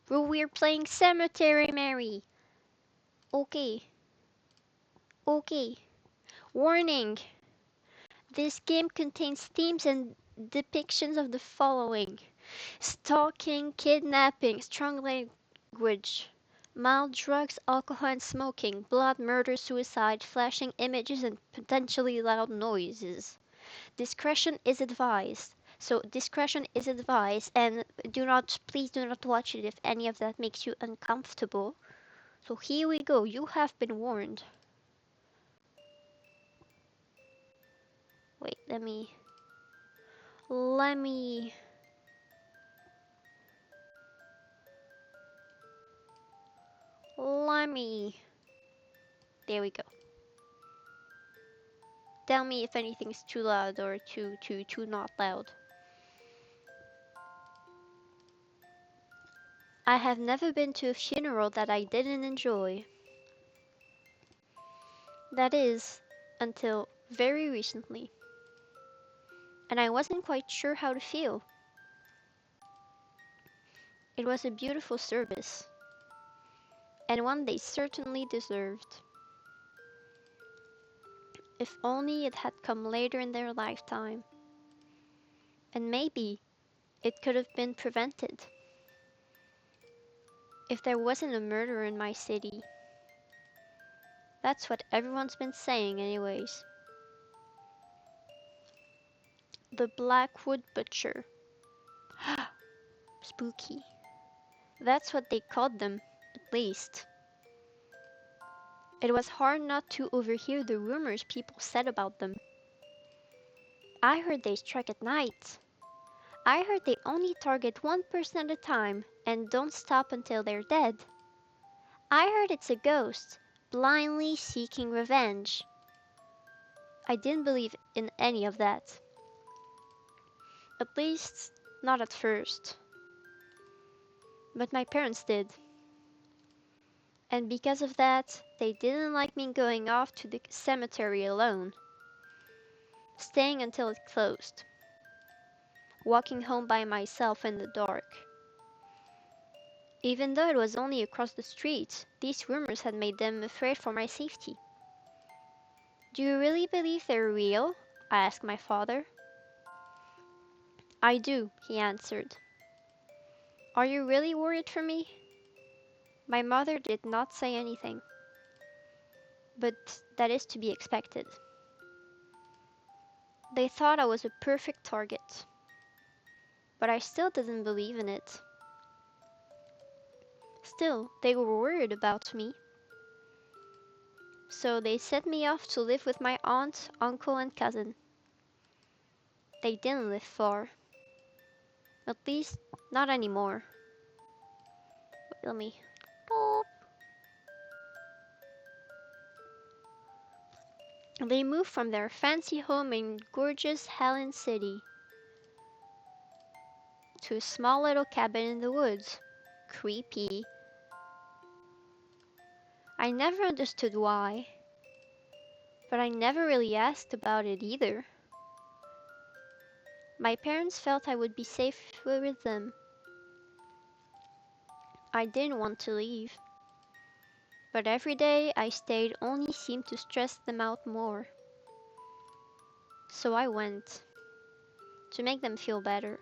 Bro, we're playing Cemetery Mary. Okay, okay. Warning! This game contains themes and depictions of the following: stalking, kidnapping, strong language, mild drugs, alcohol and smoking, blood, murder, suicide, flashing images, and potentially loud noises. Discretion is advised. So discretion is advised, and please do not watch it if any of that makes you uncomfortable. So here we go. You have been warned. Wait, let me, let me, there we go. Tell me if anything's too loud or too not loud. I have never been to a funeral that I didn't enjoy. That is, until very recently. And I wasn't quite sure how to feel. It was a beautiful service, and one they certainly deserved. If only it had come later in their lifetime. And maybe it could have been prevented. If there wasn't a murder in my city. That's what everyone's been saying anyways. The Blackwood Butcher. Spooky. That's what they called them, at least. It was hard not to overhear the rumors people said about them. I heard they strike at night. I heard they only target one person at a time and don't stop until they're dead. I heard it's a ghost, blindly seeking revenge. I didn't believe in any of that. At least, not at first. But my parents did. And because of that, they didn't like me going off to the cemetery alone. Staying until it closed. Walking home by myself in the dark. Even though it was only across the street, these rumors had made them afraid for my safety. Do you really believe they're real? I asked my father. I do, he answered. Are you really worried for me? My mother did not say anything. But that is to be expected. They thought I was a perfect target. But I still didn't believe in it. Still, they were worried about me. So they sent me off to live with my aunt, uncle, and cousin. They didn't live far. At least, not anymore. Let me... Boop. They moved from their fancy home in gorgeous Helen City to a small little cabin in the woods. Creepy. I never understood why. But I never really asked about it either. My parents felt I would be safe with them. I didn't want to leave. But every day I stayed only seemed to stress them out more. So I went. To make them feel better.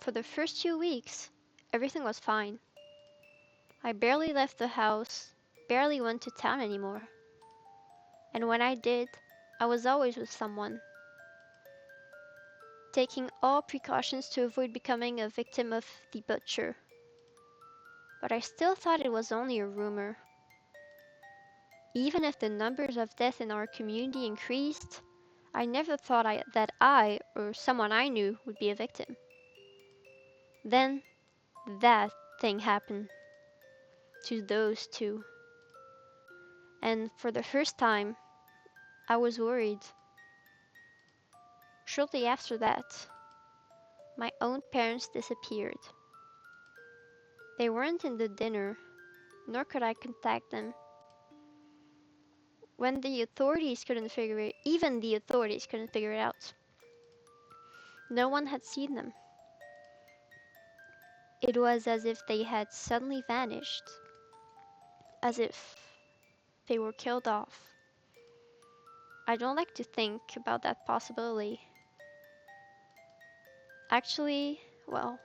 For the first 2 weeks, everything was fine. I barely left the house, barely went to town anymore. And when I did, I was always with someone. Taking all precautions to avoid becoming a victim of the butcher. But I still thought it was only a rumor. Even if the numbers of deaths in our community increased, I never thought that I or someone I knew would be a victim. Then, that thing happened. To those two. And for the first time, I was worried. Shortly after that, my own parents disappeared. They weren't in the dinner, nor could I contact them. When the authorities couldn't figure it, even the authorities couldn't figure it out. No one had seen them. It was as if they had suddenly vanished, as if they were killed off. I don't like to think about that possibility. Actually, well,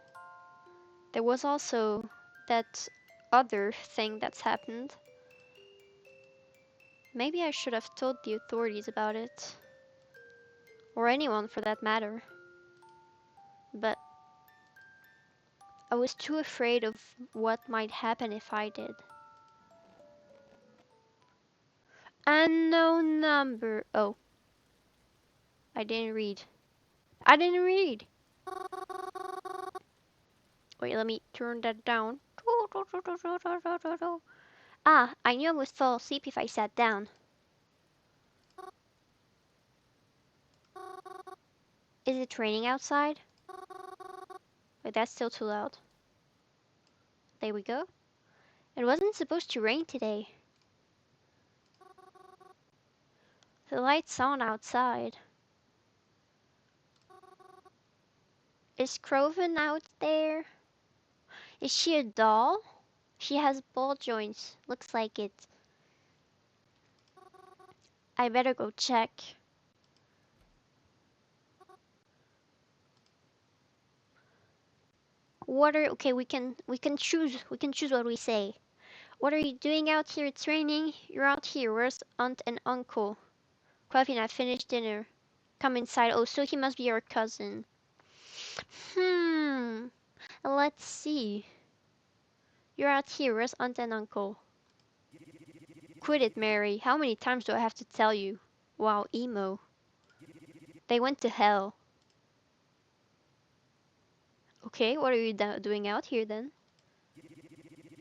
there was also that other thing that's happened. Maybe I should have told the authorities about it, or anyone for that matter, but I was too afraid of what might happen if I did. Unknown number. Oh, I didn't read. I didn't read. Wait, let me turn that down. Ah, I knew I would fall asleep if I sat down. Is it raining outside? Wait, that's still too loud. There we go. It wasn't supposed to rain today. The light's on outside. Is Croven out there? Is she a doll? She has ball joints. Looks like it. I better go check. Okay, we can choose what we say. What are you doing out here? It's raining. You're out here. Where's aunt and uncle? Coffee and I finished dinner. Come inside. Oh, so he must be your cousin. Hmm. Let's see. You're out here. Where's aunt and uncle? Quit it, Mary. How many times do I have to tell you? Wow, emo. They went to hell. Okay, what are you doing out here then?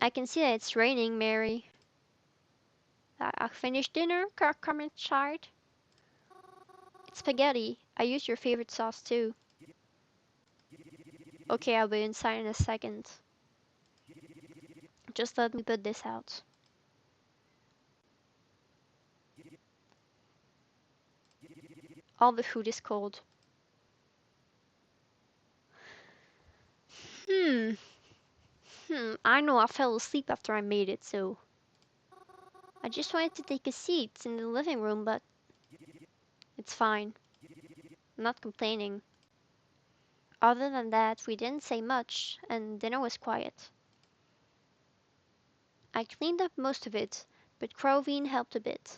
I can see that it's raining, Mary. I finished dinner. Come inside. It's spaghetti. I used your favorite sauce too. Okay, I'll be inside in a second. Just let me put this out. All the food is cold. Hmm. I know I fell asleep after I made it, so I just wanted to take a seat in the living room, but it's fine. I'm not complaining. Other than that, we didn't say much, and dinner was quiet. I cleaned up most of it, but Crovine helped a bit.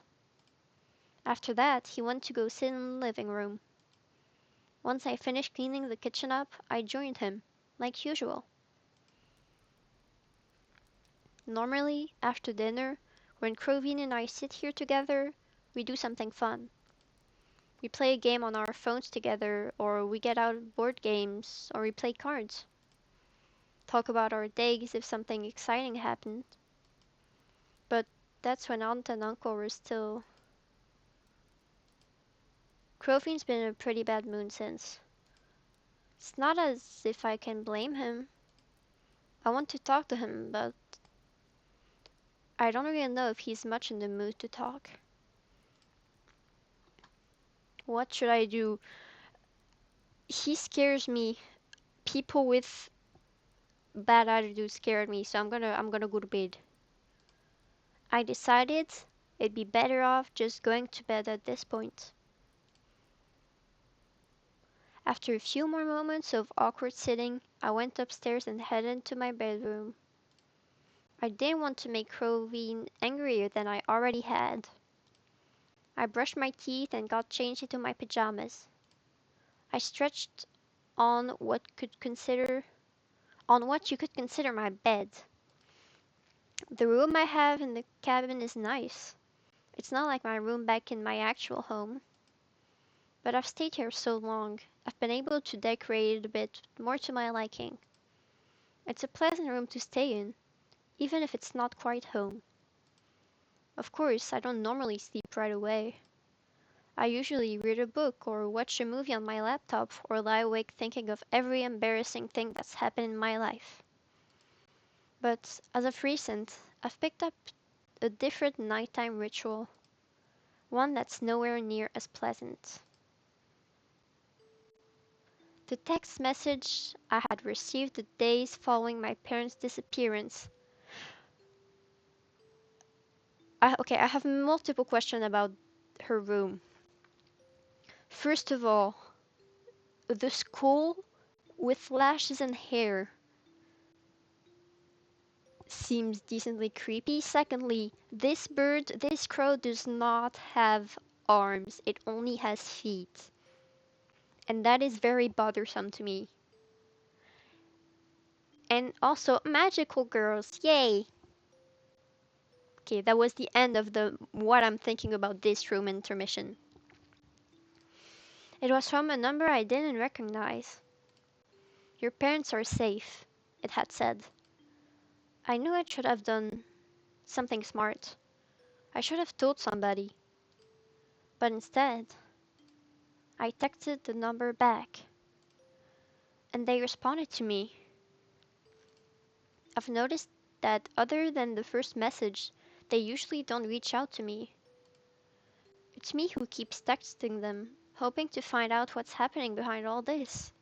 After that, he went to go sit in the living room. Once I finished cleaning the kitchen up, I joined him, like usual. Normally, after dinner, when Crovine and I sit here together, we do something fun. We play a game on our phones together, or we get out board games, or we play cards. Talk about our days if something exciting happened. But that's when Aunt and Uncle were still. Crofine's been in a pretty bad mood since. It's not as if I can blame him. I want to talk to him, but I don't really know if he's much in the mood to talk. What should I do? He scares me. People with bad attitude scared me, so I'm gonna go to bed. I decided it'd be better off just going to bed at this point. After a few more moments of awkward sitting, I went upstairs and headed to my bedroom. I didn't want to make Crovine angrier than I already had. I brushed my teeth and got changed into my pajamas. I stretched on what you could consider my bed. The room I have in the cabin is nice. It's not like my room back in my actual home. But I've stayed here so long, I've been able to decorate it a bit more to my liking. It's a pleasant room to stay in, even if it's not quite home. Of course, I don't normally sleep right away. I usually read a book or watch a movie on my laptop or lie awake thinking of every embarrassing thing that's happened in my life. But as of recent, I've picked up a different nighttime ritual, one that's nowhere near as pleasant. The text message I had received the days following my parents' disappearance. Okay, I have multiple questions about her room. First of all, the skull with lashes and hair seems decently creepy. Secondly, this crow does not have arms, it only has feet. And that is very bothersome to me. And also, magical girls, yay! Okay, that was the end of the what I'm thinking about this room intermission. It was from a number I didn't recognize. Your parents are safe, it had said. I knew I should have done something smart. I should have told somebody. But instead, I texted the number back, and they responded to me. I've noticed that other than the first message, they usually don't reach out to me. It's me who keeps texting them, hoping to find out what's happening behind all this.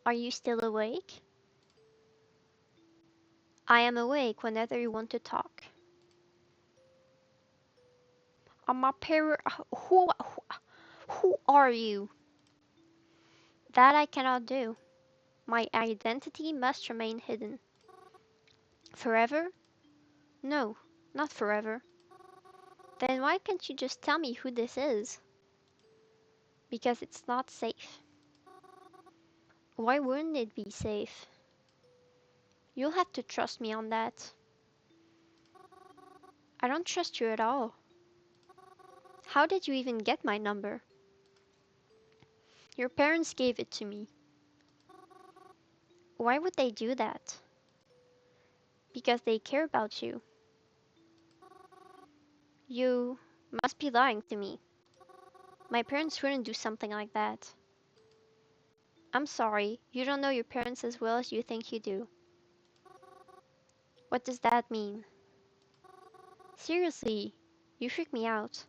Are you still awake? I am awake whenever you want to talk. I'm a par- who are you? That I cannot do. My identity must remain hidden. Forever? No, not forever. Then why can't you just tell me who this is? Because it's not safe. Why wouldn't it be safe? You'll have to trust me on that. I don't trust you at all. How did you even get my number? Your parents gave it to me. Why would they do that? Because they care about you. You must be lying to me. My parents wouldn't do something like that. I'm sorry, you don't know your parents as well as you think you do. What does that mean? Seriously, you freak me out.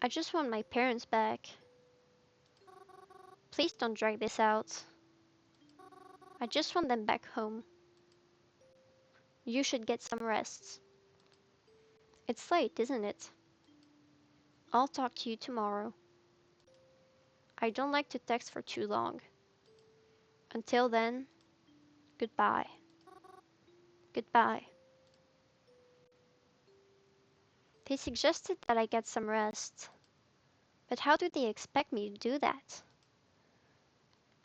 I just want my parents back. Please don't drag this out. I just want them back home. You should get some rest. It's late, isn't it? I'll talk to you tomorrow. I don't like to text for too long. Until then, goodbye. Goodbye. They suggested that I get some rest. But how do they expect me to do that?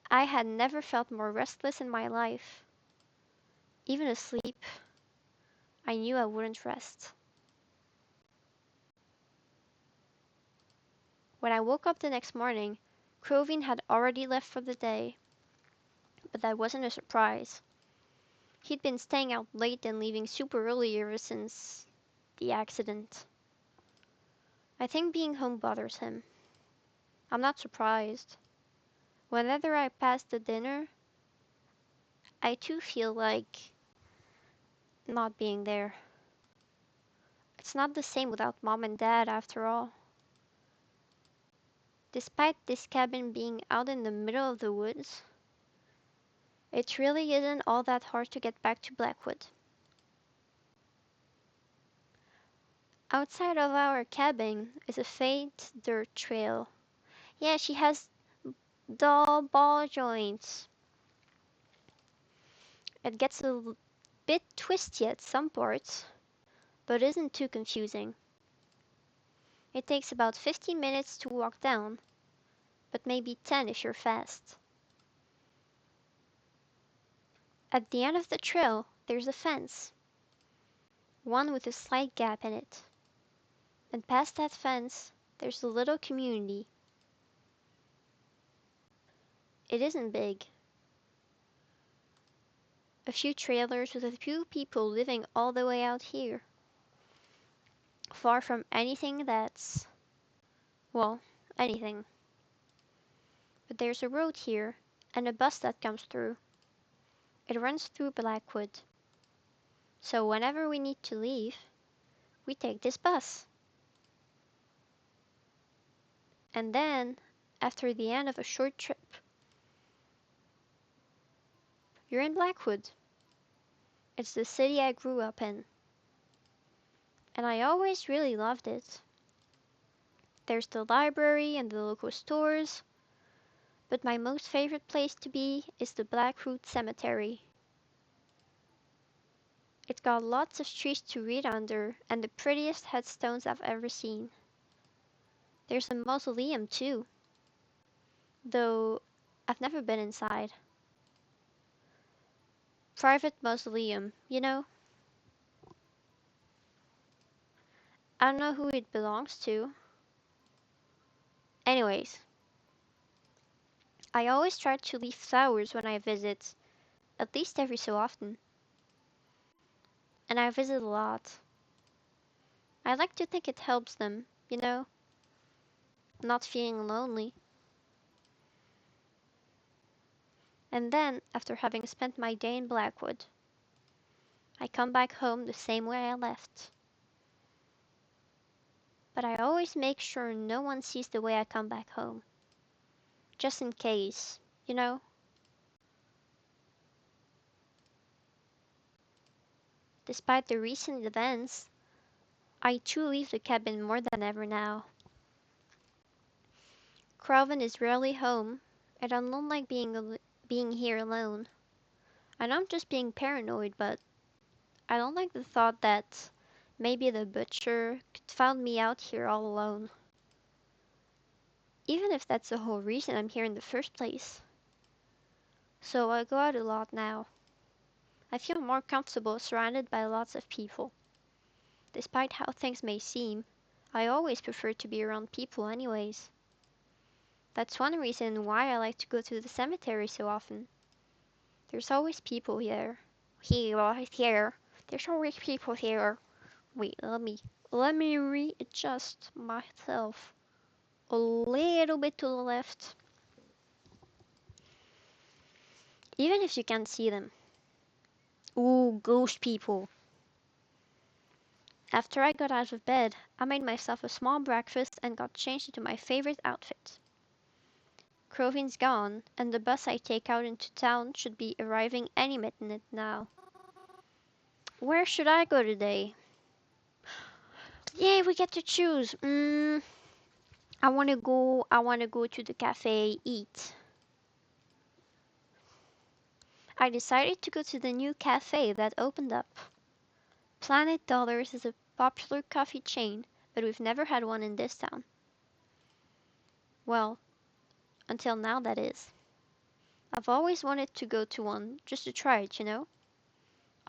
I had never felt more restless in my life. Even asleep, I knew I wouldn't rest. When I woke up the next morning, Crovine had already left for the day. But that wasn't a surprise. He'd been staying out late and leaving super early ever since the accident. I think being home bothers him. I'm not surprised. Whenever I pass the dinner, I too feel like not being there. It's not the same without mom and dad after all. Despite this cabin being out in the middle of the woods, it really isn't all that hard to get back to Blackwood. Outside of our cabin is a faint dirt trail. Yeah, she has dull ball joints. It gets a bit twisty at some parts, but isn't too confusing. It takes about 15 minutes to walk down, but maybe 10 if you're fast. At the end of the trail, there's a fence, one with a slight gap in it. And past that fence, there's a little community. It isn't big. A few trailers with a few people living all the way out here. Far from anything that's, well, anything. But there's a road here, and a bus that comes through. It runs through Blackwood. So whenever we need to leave, we take this bus. And then, after the end of a short trip. You're in Blackwood. It's the city I grew up in, and I always really loved it. There's the library and the local stores, but my most favorite place to be is the Blackroot Cemetery. It's got lots of trees to read under and the prettiest headstones I've ever seen. There's a mausoleum too, though I've never been inside. Private mausoleum, you know? I don't know who it belongs to. Anyways, I always try to leave flowers when I visit, at least every so often. And I visit a lot. I like to think it helps them, not feeling lonely. And then, after having spent my day in Blackwood, I come back home the same way I left. But I always make sure no one sees the way I come back home. Just in case, you know? Despite the recent events, I too leave the cabin more than ever now. Crowven is rarely home, and I don't like being here alone. I know I'm just being paranoid, but I don't like the thought that maybe the butcher could find me out here all alone. Even if that's the whole reason I'm here in the first place. So I go out a lot now. I feel more comfortable surrounded by lots of people. Despite how things may seem, I always prefer to be around people anyways. That's one reason why I like to go to the cemetery so often. There's always people here. Here. There's always people here. Wait, let me readjust myself a little bit to the left. Even if you can't see them. Ooh, ghost people. After I got out of bed, I made myself a small breakfast and got changed into my favorite outfit. Crovin's gone, and the bus I take out into town should be arriving any minute now. Where should I go today? Yay, we get to choose. I wanna go to the cafe eat. I decided to go to the new cafe that opened up. Planet Dollars is a popular coffee chain, but we've never had one in this town. Well, until now that is. I've always wanted to go to one, just to try it.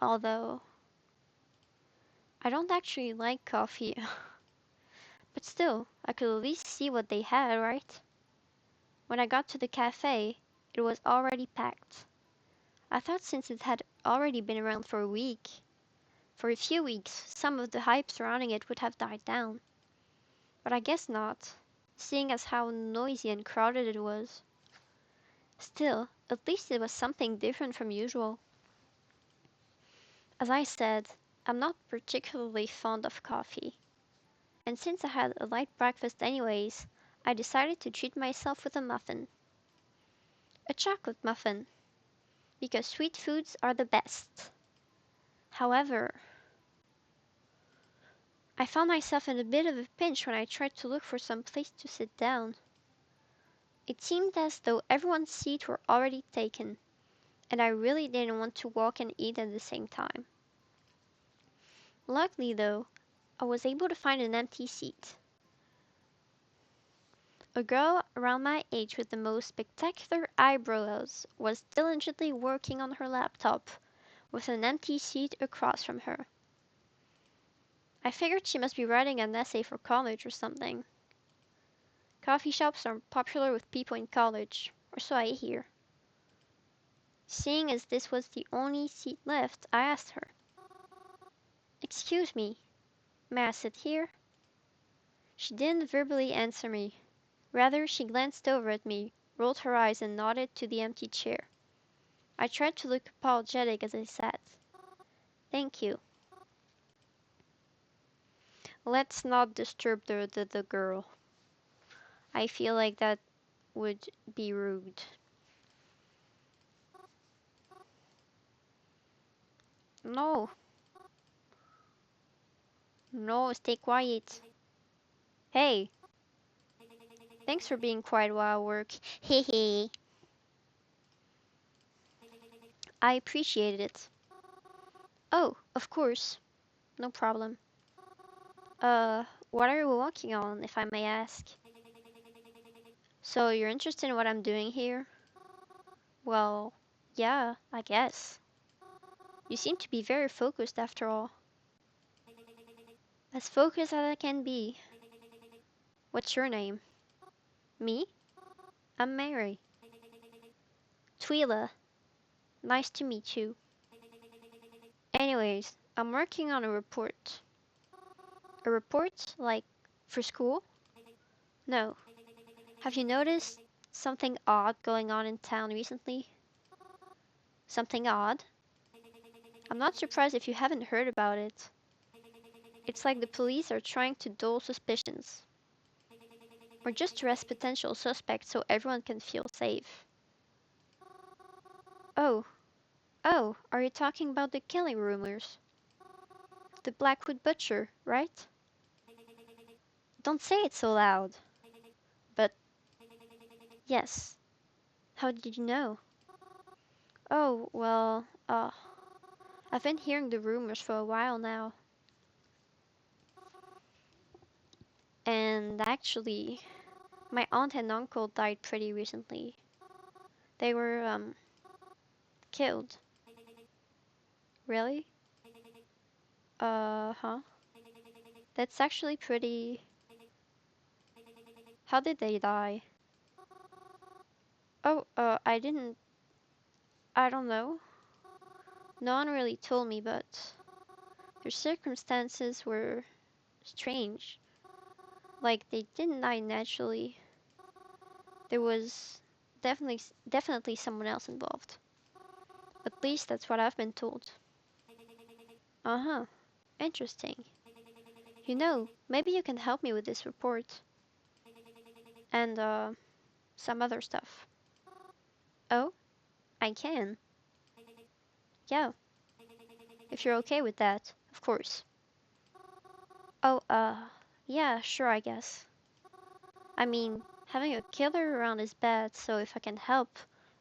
Although, I don't actually like coffee. But still, I could at least see what they had, right? When I got to the cafe, it was already packed. I thought since it had already been around for a few weeks, some of the hype surrounding it would have died down. But I guess not, seeing as how noisy and crowded it was. Still, at least it was something different from usual. As I said, I'm not particularly fond of coffee. And since I had a light breakfast anyways, I decided to treat myself with a muffin. A chocolate muffin, because sweet foods are the best. However, I found myself in a bit of a pinch when I tried to look for some place to sit down. It seemed as though everyone's seats were already taken, and I really didn't want to walk and eat at the same time. Luckily though, I was able to find an empty seat. A girl around my age with the most spectacular eyebrows was diligently working on her laptop, with an empty seat across from her. I figured she must be writing an essay for college or something. Coffee shops are popular with people in college, or so I hear. Seeing as this was the only seat left, I asked her, "Excuse me, may I sit here?" She didn't verbally answer me. Rather, she glanced over at me, rolled her eyes, and nodded to the empty chair. I tried to look apologetic as I sat. "Thank you." Let's not disturb the girl. I feel like that would be rude. No, no, stay quiet. Hey, thanks for being quiet while I work. Hehe, I appreciated it. Oh, of course, no problem. What are you working on, if I may ask? So you're interested in what I'm doing here? Well, yeah, I guess. You seem to be very focused after all. As focused as I can be. What's your name? Me? I'm Mary. Twila. Nice to meet you. Anyways, I'm working on a report. A report? Like, for school? No. Have you noticed something odd going on in town recently? Something odd? I'm not surprised if you haven't heard about it. It's like the police are trying to dull suspicions. Or just arrest potential suspects so everyone can feel safe. Oh, oh, are you talking about the killing rumors? The Blackwood Butcher, right? Don't say it so loud. But yes. How did you know? Oh, well, I've been hearing the rumors for a while now. And actually, my aunt and uncle died pretty recently. They were, killed. Really? Huh? That's actually pretty... How did they die? Oh, I don't know. No one really told me, but their circumstances were strange. Like, they didn't die naturally. There was definitely someone else involved. At least that's what I've been told. Uh-huh. Interesting. You know, maybe you can help me with this report. And, some other stuff. Oh, I can. Yeah, if you're okay with that, of course. Oh, yeah, sure, I guess. I mean, having a killer around is bad, so if I can help,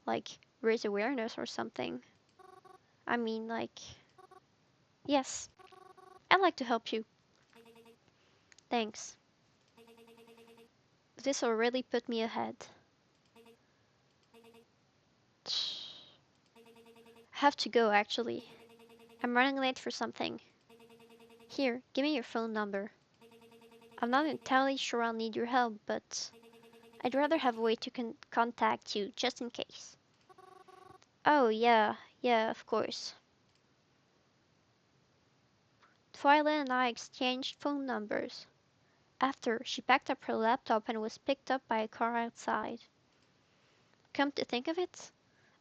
like, raise awareness or something. I mean, like, yes, I'd like to help you. Thanks. This'll really put me ahead. I have to go, actually. I'm running late for something. Here, give me your phone number. I'm not entirely sure I'll need your help, but I'd rather have a way to contact you, just in case. Oh, yeah, yeah, of course. Twyla and I exchanged phone numbers. After, she packed up her laptop and was picked up by a car outside. Come to think of it,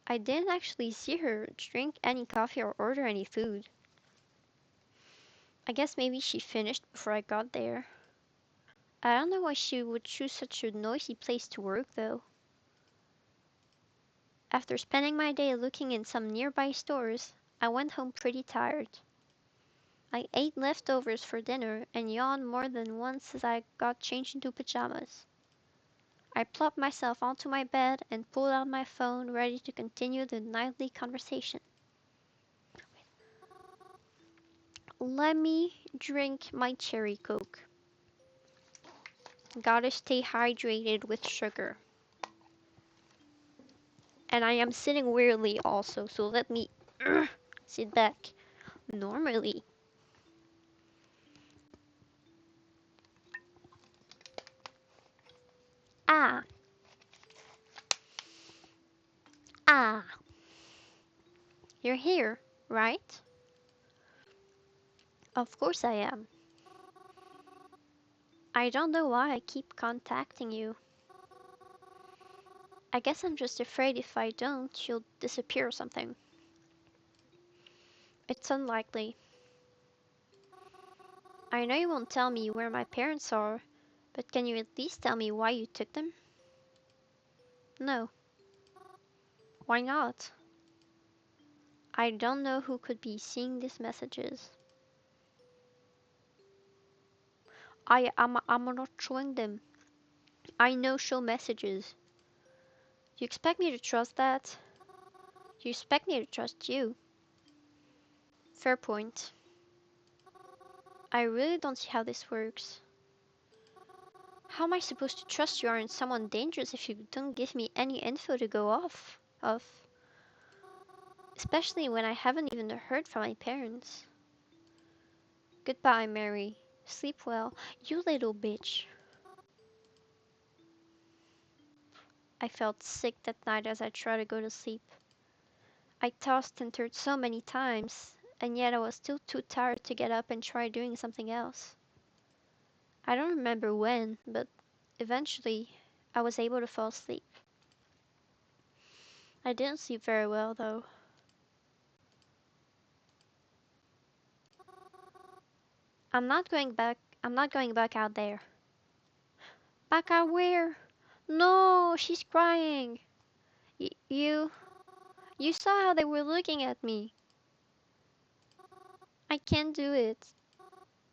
I didn't actually see her drink any coffee or order any food. I guess maybe she finished before I got there. I don't know why she would choose such a noisy place to work, though. After spending my day looking in some nearby stores, I went home pretty tired. I ate leftovers for dinner and yawned more than once as I got changed into pajamas. I plopped myself onto my bed and pulled out my phone, ready to continue the nightly conversation. Let me drink my cherry coke. Gotta stay hydrated with sugar. And I am sitting weirdly also, so let me sit back normally. Ah, ah. You're here, right? Of course I am. I don't know why I keep contacting you. I guess I'm just afraid if I don't, you'll disappear or something. It's unlikely. I know you won't tell me where my parents are, but can you at least tell me why you took them? No. Why not? I don't know who could be seeing these messages. I'm not showing them. I know show messages. You expect me to trust that? You expect me to trust you? Fair point. I really don't see how this works. How am I supposed to trust you aren't someone dangerous if you don't give me any info to go off of? Especially when I haven't even heard from my parents. Goodbye, Mary. Sleep well, you little bitch. I felt sick that night as I tried to go to sleep. I tossed and turned so many times, and yet I was still too tired to get up and try doing something else. I don't remember when, but eventually I was able to fall asleep. I didn't sleep very well though. I'm not going back out there. Back out where? No, she's crying. You saw how they were looking at me. I can't do it.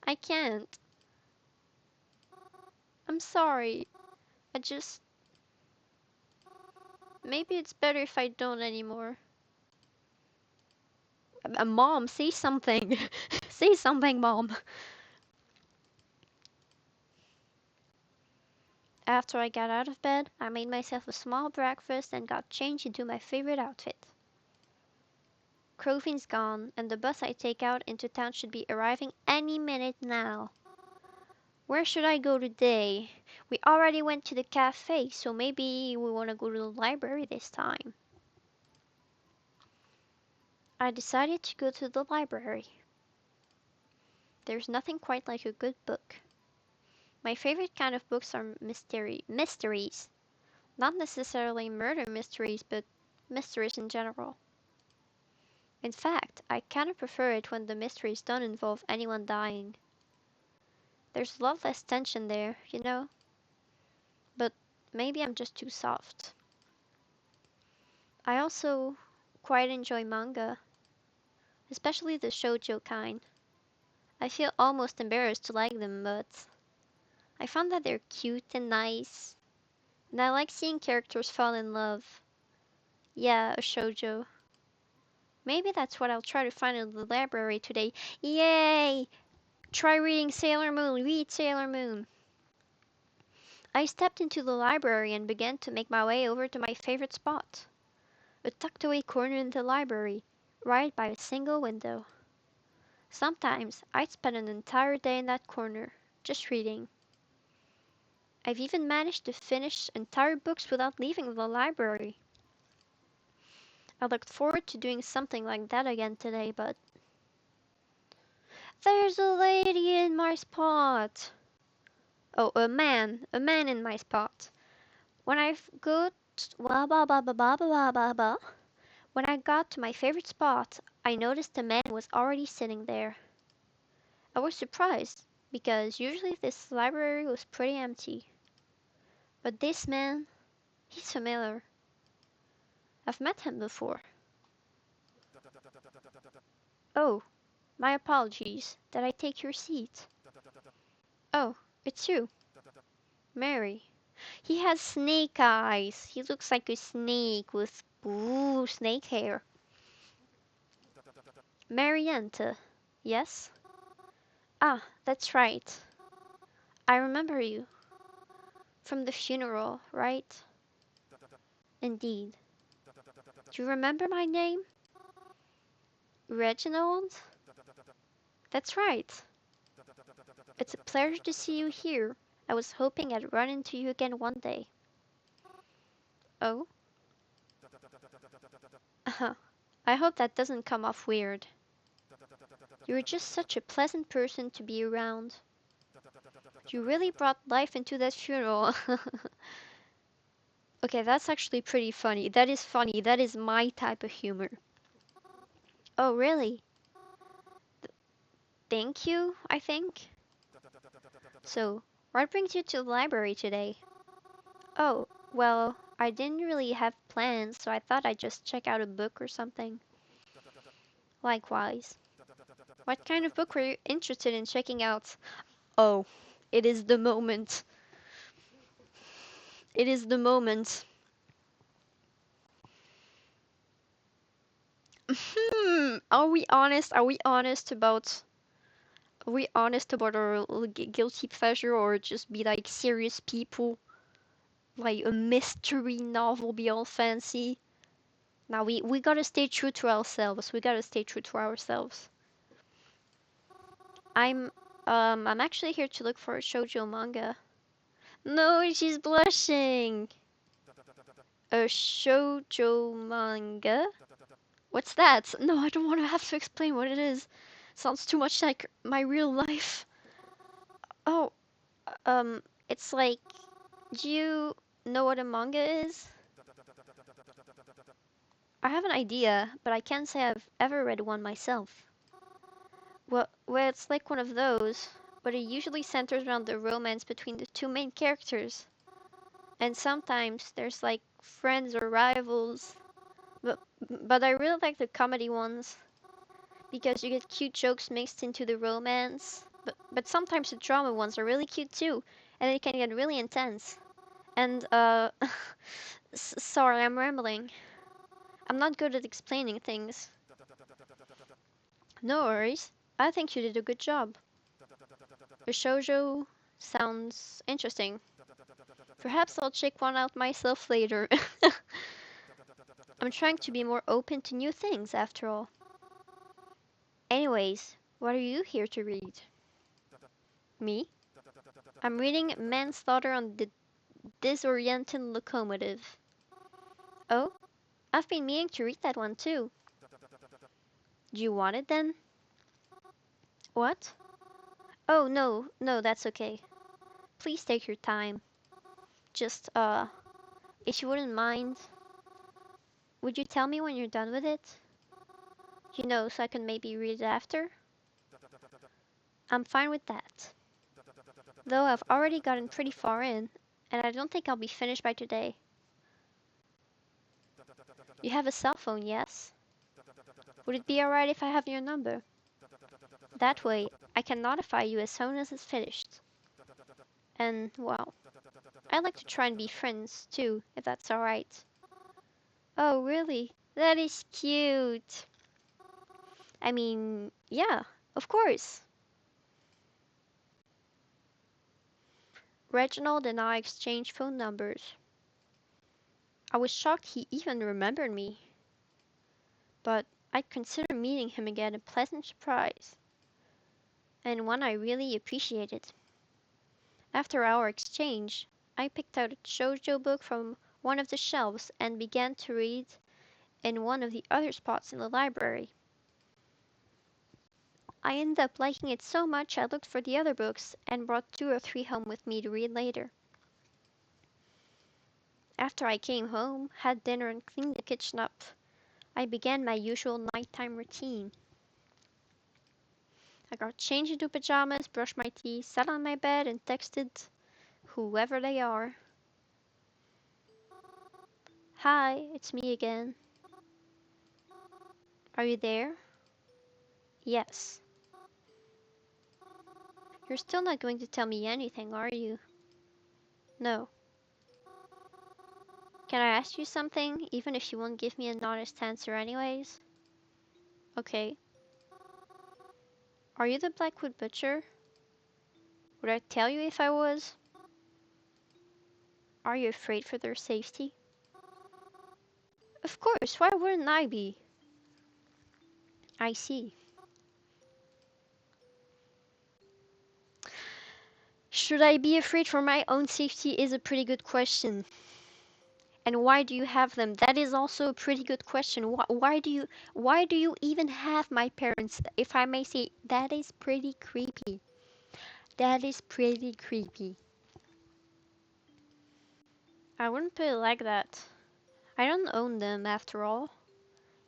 I can't. I'm sorry. I just, maybe it's better if I don't anymore. Mom, say something. Say something, Mom. After I got out of bed, I made myself a small breakfast and got changed into my favorite outfit. Crofin's gone, and the bus I take out into town should be arriving any minute now. Where should I go today? We already went to the cafe, so maybe we want to go to the library this time. I decided to go to the library. There's nothing quite like a good book. My favorite kind of books are mysteries. Not necessarily murder mysteries, but mysteries in general. In fact, I kind of prefer it when the mysteries don't involve anyone dying. There's a lot less tension there, you know? But maybe I'm just too soft. I also quite enjoy manga, especially the shoujo kind. I feel almost embarrassed to like them, but I found that they're cute and nice, and I like seeing characters fall in love. Yeah, a shoujo. Maybe that's what I'll try to find in the library today. Yay! Try reading Sailor Moon, read Sailor Moon. I stepped into the library and began to make my way over to my favorite spot, a tucked away corner in the library, right by a single window. Sometimes I'd spend an entire day in that corner, just reading. I've even managed to finish entire books without leaving the library. I looked forward to doing something like that again today, but there's a lady in my spot. Oh, a man in my spot. When I go blah blah blah blah blah blah blah blah. When I got to my favorite spot, I noticed a man was already sitting there. I was surprised because usually this library was pretty empty. But this man, he's familiar. I've met him before. Oh, my apologies. Did I take your seat? Oh, it's you, Mary. He has snake eyes. He looks like a snake with blue snake hair. Marianta. Yes? Ah, that's right. I remember you. From the funeral, right? Indeed. Do you remember my name? Reginald? That's right. It's a pleasure to see you here. I was hoping I'd run into you again one day. Oh? I hope that doesn't come off weird. You're just such a pleasant person to be around. You really brought life into that funeral. Okay, that's actually pretty funny. That is funny. That is my type of humor. Oh, really? Thank you, I think. So, what brings you to the library today? Oh, well, I didn't really have plans, so I thought I'd just check out a book or something. Likewise. What kind of book were you interested in checking out? Oh, it is the moment. It is the moment. Are we honest? Are we honest about our guilty pleasure, or just be like serious people? Like a mystery novel be all fancy? Now we gotta stay true to ourselves. We gotta stay true to ourselves. I'm I'm actually here to look for a shoujo manga. No, she's blushing. A shoujo manga? What's that? No, I don't want to have to explain what it is. Sounds too much like my real life. Oh, um, it's like, do you know what a manga is? I have an idea, but I can't say I've ever read one myself. Well, it's like one of those, but it usually centers around the romance between the two main characters. And sometimes there's like friends or rivals. But but I really like the comedy ones because you get cute jokes mixed into the romance. But sometimes the drama ones are really cute too, and it can get really intense. And sorry, I'm rambling. I'm not good at explaining things. No worries. I think you did a good job. The shoujo sounds interesting. Perhaps I'll check one out myself later. I'm trying to be more open to new things after all. Anyways, what are you here to read? Me? I'm reading Manslaughter on the Disorienting Locomotive. Oh, I've been meaning to read that one too. Do you want it then? What? Oh, no, that's okay. Please take your time. Just, if you wouldn't mind, would you tell me when you're done with it? You know, so I can maybe read it after? I'm fine with that. Though I've already gotten pretty far in, and I don't think I'll be finished by today. You have a cell phone, yes? Would it be alright if I have your number? That way, I can notify you as soon as it's finished. And, well, I'd like to try and be friends, too, if that's alright. Oh, really? That is cute. I mean, yeah, of course. Reginald and I exchanged phone numbers. I was shocked he even remembered me. But I'd consider meeting him again a pleasant surprise, and one I really appreciated. After our exchange, I picked out a shoujo book from one of the shelves and began to read in one of the other spots in the library. I ended up liking it so much I looked for the other books and brought 2 or 3 home with me to read later. After I came home, had dinner and cleaned the kitchen up, I began my usual nighttime routine. I got changed into pajamas, brushed my teeth, sat on my bed and texted whoever they are. Hi, it's me again. Are you there? Yes. You're still not going to tell me anything, are you? No. Can I ask you something, even if you won't give me an honest answer anyways? Okay. Are you the Blackwood Butcher? Would I tell you if I was? Are you afraid for their safety? Of course, why wouldn't I be? I see. Should I be afraid for my own safety is a pretty good question. And why do you have them? That is also a pretty good question. Why do you even have my parents? If I may say, that is pretty creepy. That is pretty creepy. I wouldn't put it like that. I don't own them after all.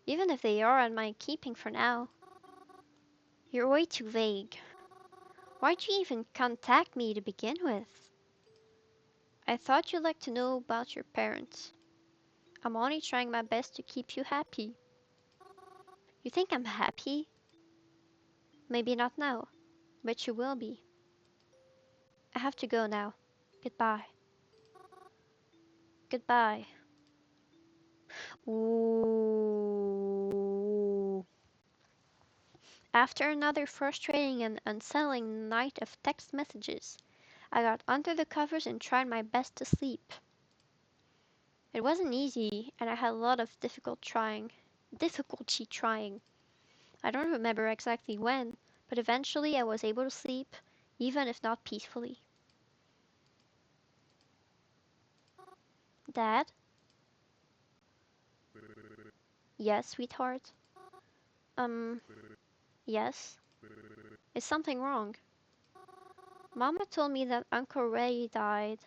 Even if they are in my keeping for now. You're way too vague. Why'd you even contact me to begin with? I thought you'd like to know about your parents. I'm only trying my best to keep you happy. You think I'm happy? Maybe not now, but you will be. I have to go now. Goodbye. Goodbye. Ooh. After another frustrating and unsettling night of text messages, I got under the covers and tried my best to sleep. It wasn't easy, and I had a lot of difficulty trying. I don't remember exactly when, but eventually I was able to sleep, even if not peacefully. Dad? Yes, sweetheart? Um, yes. Is something wrong? Mama told me that Uncle Ray died.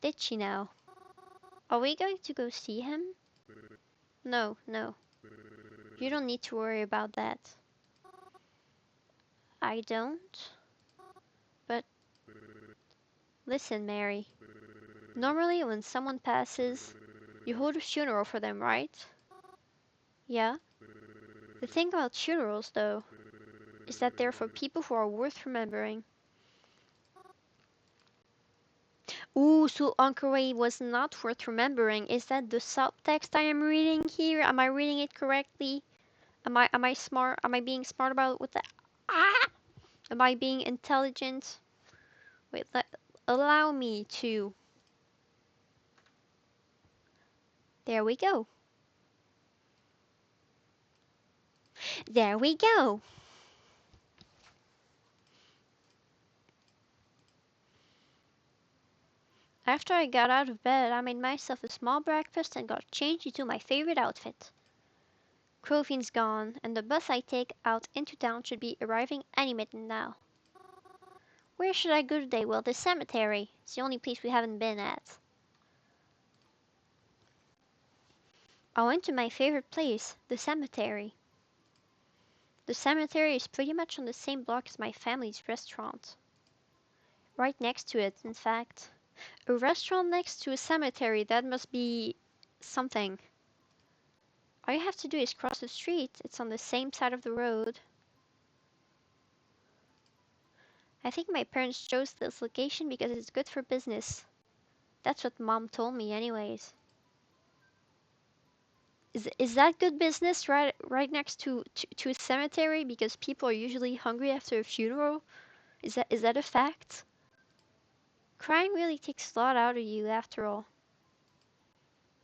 Did she now? Are we going to go see him? No, no. You don't need to worry about that. I don't? But listen, Mary. Normally, when someone passes, you hold a funeral for them, right? Yeah? The thing about funerals, though, is that they're for people who are worth remembering. Ooh, so Uncle Ray was not worth remembering. Is that the subtext I am reading here? Am I reading it correctly? Am I smart? Am I being smart about what the ah? Am I being intelligent? Wait, allow me to. There we go. There we go. After I got out of bed, I made myself a small breakfast and got changed into my favorite outfit. Crowfine's gone, and the bus I take out into town should be arriving any minute now. Where should I go today? Well, the cemetery. It's the only place we haven't been at. I went to my favorite place, the cemetery. The cemetery is pretty much on the same block as my family's restaurant. Right next to it, in fact. A restaurant next to a cemetery, that must be something. All you have to do is cross the street. It's on the same side of the road. I think my parents chose this location because it's good for business. That's what Mom told me anyways. Is that good business right next to a cemetery because people are usually hungry after a funeral? Is that a fact? Crying really takes a lot out of you after all.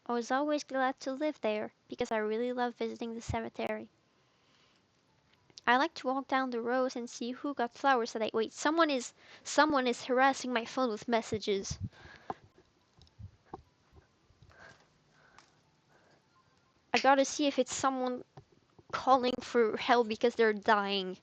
I was always glad to live there because I really love visiting the cemetery. I like to walk down the rows and see who got flowers today. Wait, someone is harassing my phone with messages. I gotta see if it's someone calling for help because they're dying.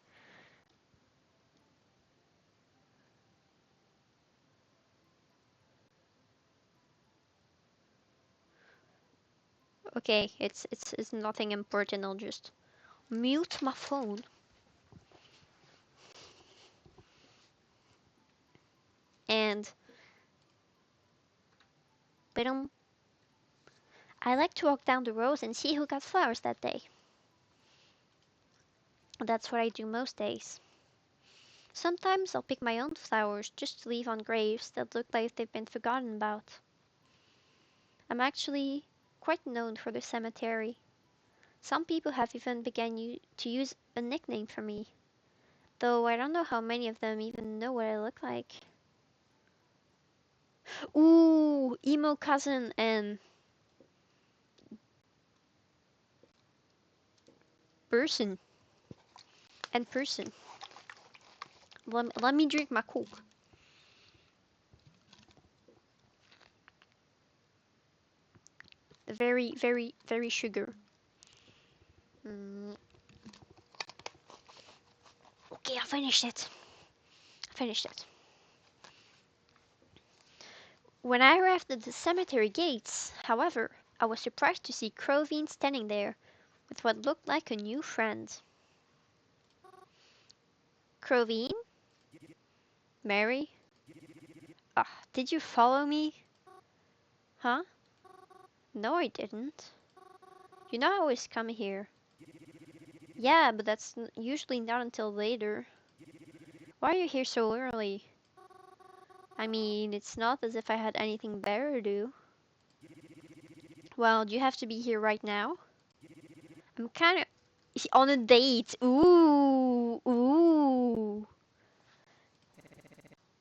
Okay, it's nothing important. I'll just mute my phone. And but I like to walk down the rows and see who got flowers that day. That's what I do most days. Sometimes I'll pick my own flowers just to leave on graves that look like they've been forgotten about. I'm actually quite known for the cemetery. Some people have even begun to use a nickname for me, though I don't know how many of them even know what I look like. Ooh, emo cousin and person. And person. Let me drink my Coke. Very, very, very sugar. Mm, okay, I finished it. When I arrived at the cemetery gates, however, I was surprised to see Crovine standing there with what looked like a new friend. Crovine? Mary? Ah, did you follow me? Huh? No, I didn't. You know I always come here. Yeah, but that's usually not until later. Why are you here so early? I mean, it's not as if I had anything better to do. Well, do you have to be here right now? I'm kind of on a date. Ooh, ooh.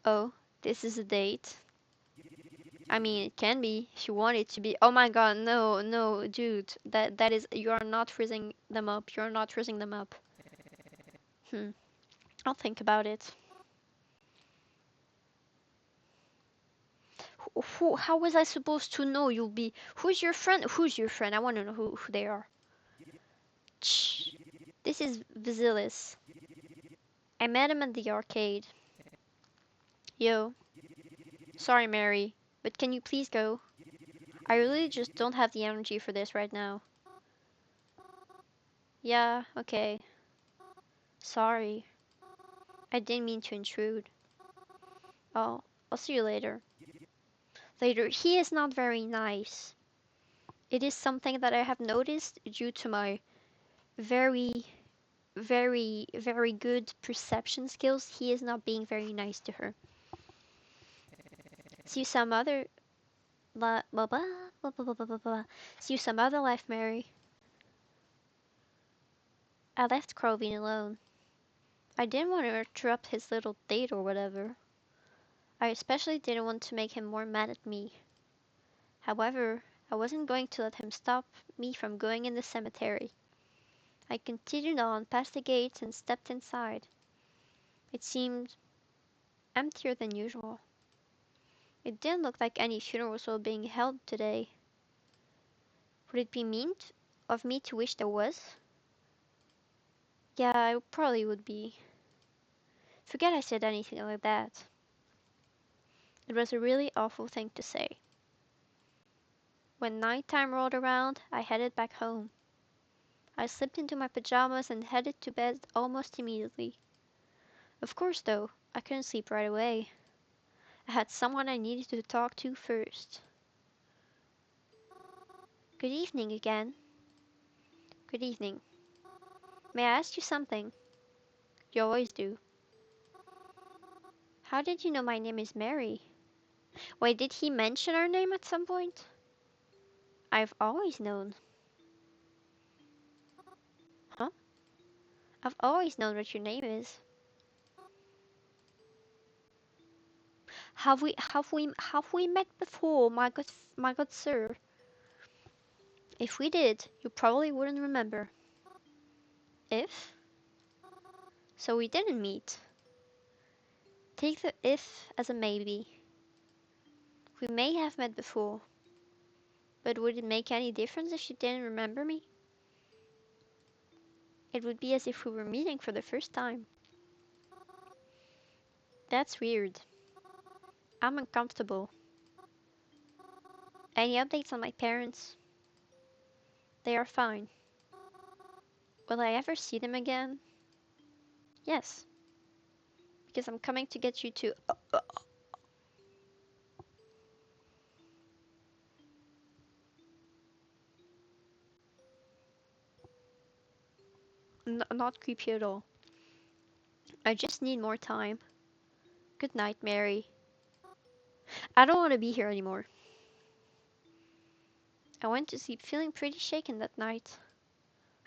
Oh, this is a date. I mean, it can be if you want it to be. Oh my God, no, no, dude. That is. You are not freezing them up. You are not freezing them up. Hmm. I'll think about it. How was I supposed to know you'll be? Who's your friend? Who's your friend? I want to know who they are. Shh. This is Vasilis. I met him at the arcade. Yo, sorry, Mary, but can you please go? I really just don't have the energy for this right now. Yeah, okay. Sorry. I didn't mean to intrude. Oh, I'll see you later. Later, he is not very nice. It is something that I have noticed due to my very, very good perception skills. He is not being very nice to her. See you some other blah blah blah blah blah blah blah blah. See you some other life, Mary. I left Corvin alone. I didn't want to interrupt his little date or whatever. I especially didn't want to make him more mad at me. However, I wasn't going to let him stop me from going in the cemetery. I continued on past the gates and stepped inside. It seemed emptier than usual. It didn't look like any funerals were being held today. Would it be of me to wish there was? Yeah, it probably would be. Forget I said anything like that. It was a really awful thing to say. When nighttime rolled around, I headed back home. I slipped into my pajamas and headed to bed almost immediately. Of course, though, I couldn't sleep right away. I had someone I needed to talk to first. Good evening again. Good evening. May I ask you something? You always do. How did you know my name is Mary? Wait, did he mention our name at some point? I've always known. Huh? I've always known what your name is. Have we met before, my good sir? If we did, you probably wouldn't remember. If? So we didn't meet. Take the if as a maybe. We may have met before, but would it make any difference if you didn't remember me? It would be as if we were meeting for the first time. That's weird. I'm uncomfortable. Any updates on my parents? They are fine. Will I ever see them again? Yes, because I'm coming to get you to. Not creepy at all. I just need more time. Good night, Mary. I don't want to be here anymore. I went to sleep feeling pretty shaken that night.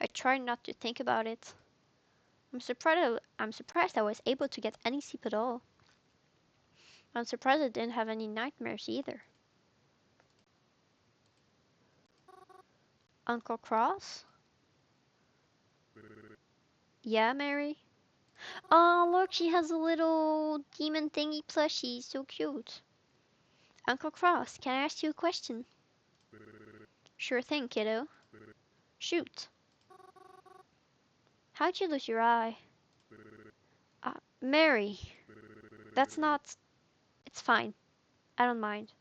I tried not to think about it. I'm surprised I was able to get any sleep at all. I'm surprised I didn't have any nightmares either. Uncle Cross? Yeah, Mary? Oh, look, she has a little demon thingy plushie. So cute. Uncle Cross, can I ask you a question? Sure thing, kiddo. Shoot. How'd you lose your eye? Mary. That's not. It's fine. I don't mind.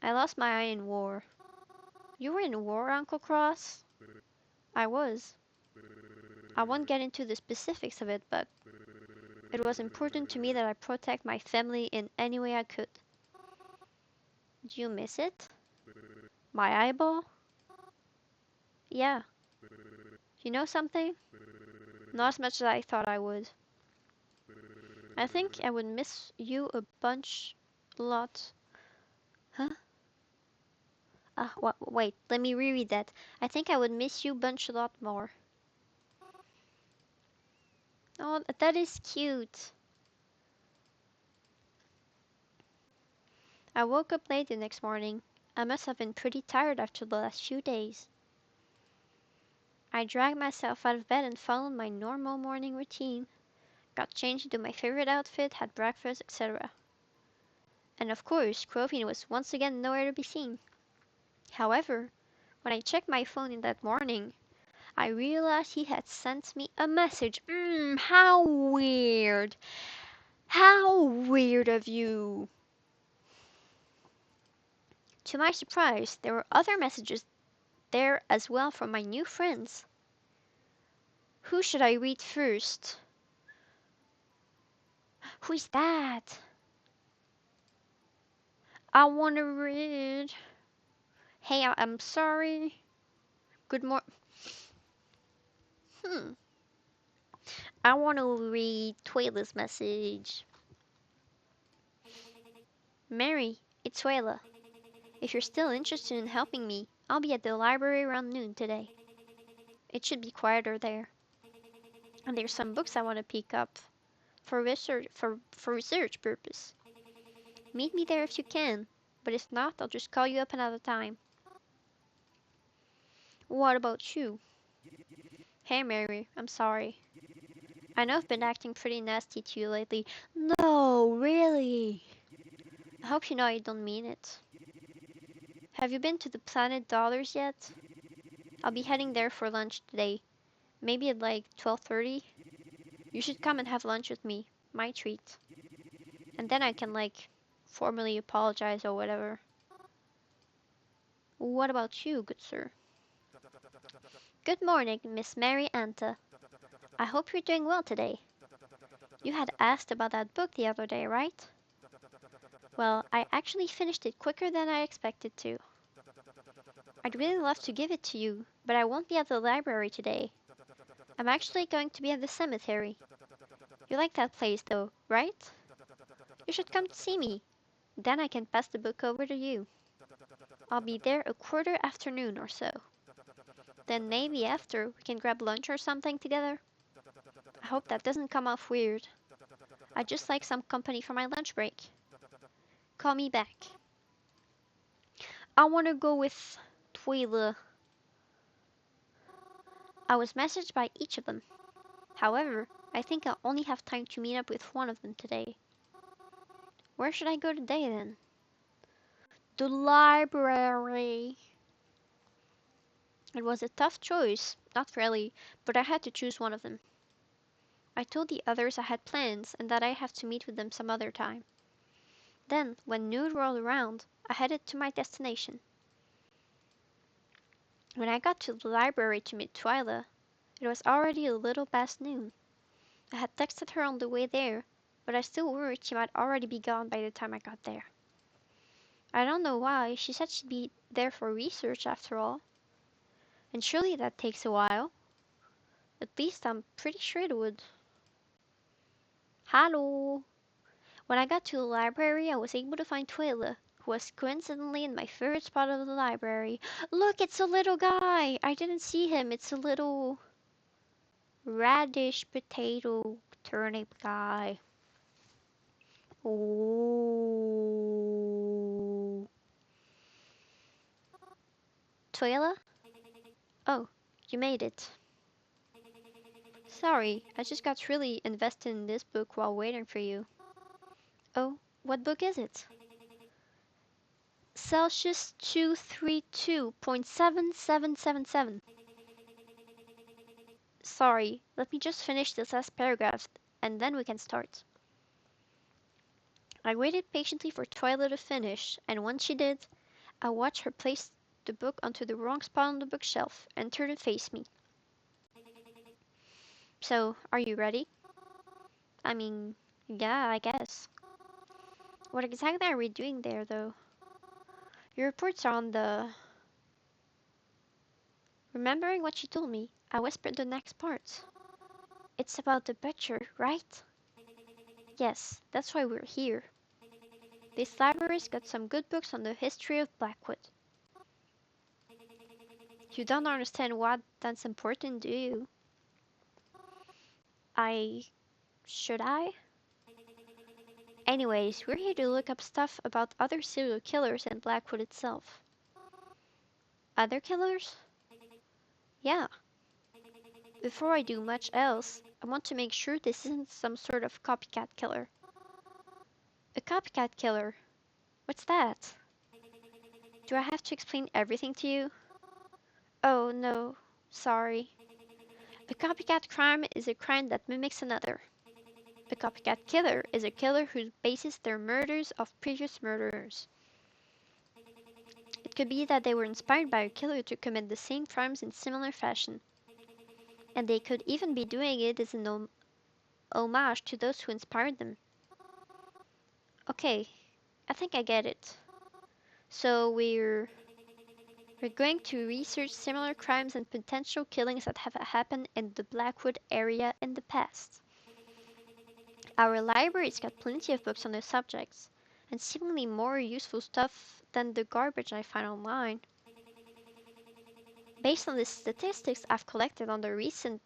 I lost my eye in war. You were in war, Uncle Cross? I was. I won't get into the specifics of it, but it was important to me that I protect my family in any way I could. Do you miss it? My eyeball? Yeah. You know something? Not as much as I thought I would. I think I would miss you a bunch, lot. Huh? Wait, let me reread that. I think I would miss you bunch a lot more. Oh, that is cute. I woke up late the next morning. I must have been pretty tired after the last few days. I dragged myself out of bed and followed my normal morning routine. Got changed into my favorite outfit, had breakfast, etc. And of course, Grovin was once again nowhere to be seen. However, when I checked my phone in that morning, I realized he had sent me a message. How weird. How weird of you. To my surprise, there were other messages there as well from my new friends. Who should I read first? Who is that? I want to read. Hey, I'm sorry. Good morning. Hmm. I want to read Twyla's message. Mary, it's Twyla. If you're still interested in helping me, I'll be at the library around noon today. It should be quieter there. And there's some books I want to pick up for research purpose. Meet me there if you can, but if not, I'll just call you up another time. What about you? Hey Mary, I'm sorry. I know I've been acting pretty nasty to you lately. No, really? I hope you know I don't mean it. Have you been to the Planet Dollars yet? I'll be heading there for lunch today. Maybe at like 12:30. You should come and have lunch with me. My treat. And then I can like formally apologize or whatever. What about you, good sir? Good morning, Miss Mary Anta. I hope you're doing well today. You had asked about that book the other day, right? Well, I actually finished it quicker than I expected to. I'd really love to give it to you, but I won't be at the library today. I'm actually going to be at the cemetery. You like that place though, right? You should come to see me. Then I can pass the book over to you. I'll be there a quarter after noon or so. Then maybe after we can grab lunch or something together. I hope that doesn't come off weird. I'd just like some company for my lunch break. Call me back. I want to go with Twyla. I was messaged by each of them. However, I think I'll only have time to meet up with one of them today. Where should I go today then? The library. It was a tough choice, not really, but I had to choose one of them. I told the others I had plans and that I have to meet with them some other time. Then, when noon rolled around, I headed to my destination. When I got to the library to meet Twyla, it was already a little past noon. I had texted her on the way there, but I still worried she might already be gone by the time I got there. I don't know why, she said she'd be there for research after all. And surely that takes a while. At least I'm pretty sure it would. Hello! When I got to the library, I was able to find Twyla, who was coincidentally in my favorite spot of the library. Look, it's a little guy! I didn't see him. It's a little radish potato turnip guy. Oh. Twyla? Oh, you made it. Sorry, I just got really invested in this book while waiting for you. Oh, what book is it? Celsius 232.7777. Sorry, let me just finish this last paragraph and then we can start. I waited patiently for Twyla to finish, and when she did, I watched her place the book onto the wrong spot on the bookshelf and turn to face me. So, are you ready? I mean, yeah, I guess. What exactly are we doing there, though? Your reports are on the... Remembering what she told me, I whispered the next part. It's about the butcher, right? Yes, that's why we're here. This library's got some good books on the history of Blackwood. You don't understand why that's important, do you? I... should I? Anyways, we're here to look up stuff about other serial killers and Blackwood itself. Other killers? Yeah. Before I do much else, I want to make sure this isn't some sort of copycat killer. A copycat killer? What's that? Do I have to explain everything to you? Oh, no. Sorry. A copycat crime is a crime that mimics another. A copycat killer is a killer who bases their murders off previous murderers. It could be that they were inspired by a killer to commit the same crimes in similar fashion. And they could even be doing it as an homage to those who inspired them. Okay, I think I get it. So we're going to research similar crimes and potential killings that have happened in the Blackwood area in the past. Our library's got plenty of books on the subjects, and seemingly more useful stuff than the garbage I find online. Based on the statistics I've collected on the recent...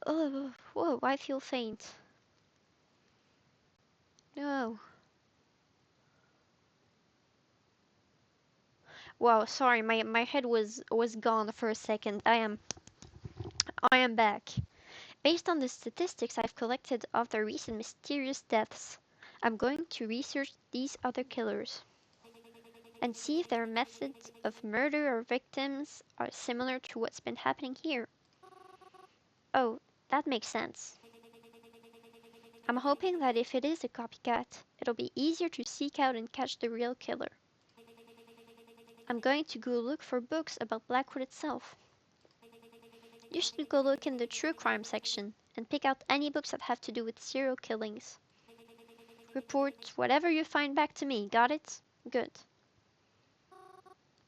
Oh, whoa, I feel faint. No. Wow, sorry, my head was gone for a second. I am back. Based on the statistics I've collected of the recent mysterious deaths, I'm going to research these other killers and see if their methods of murder or victims are similar to what's been happening here. Oh, that makes sense. I'm hoping that if it is a copycat, it'll be easier to seek out and catch the real killer. I'm going to go look for books about Blackwood itself. You should go look in the true crime section and pick out any books that have to do with serial killings. Report whatever you find back to me, got it? Good.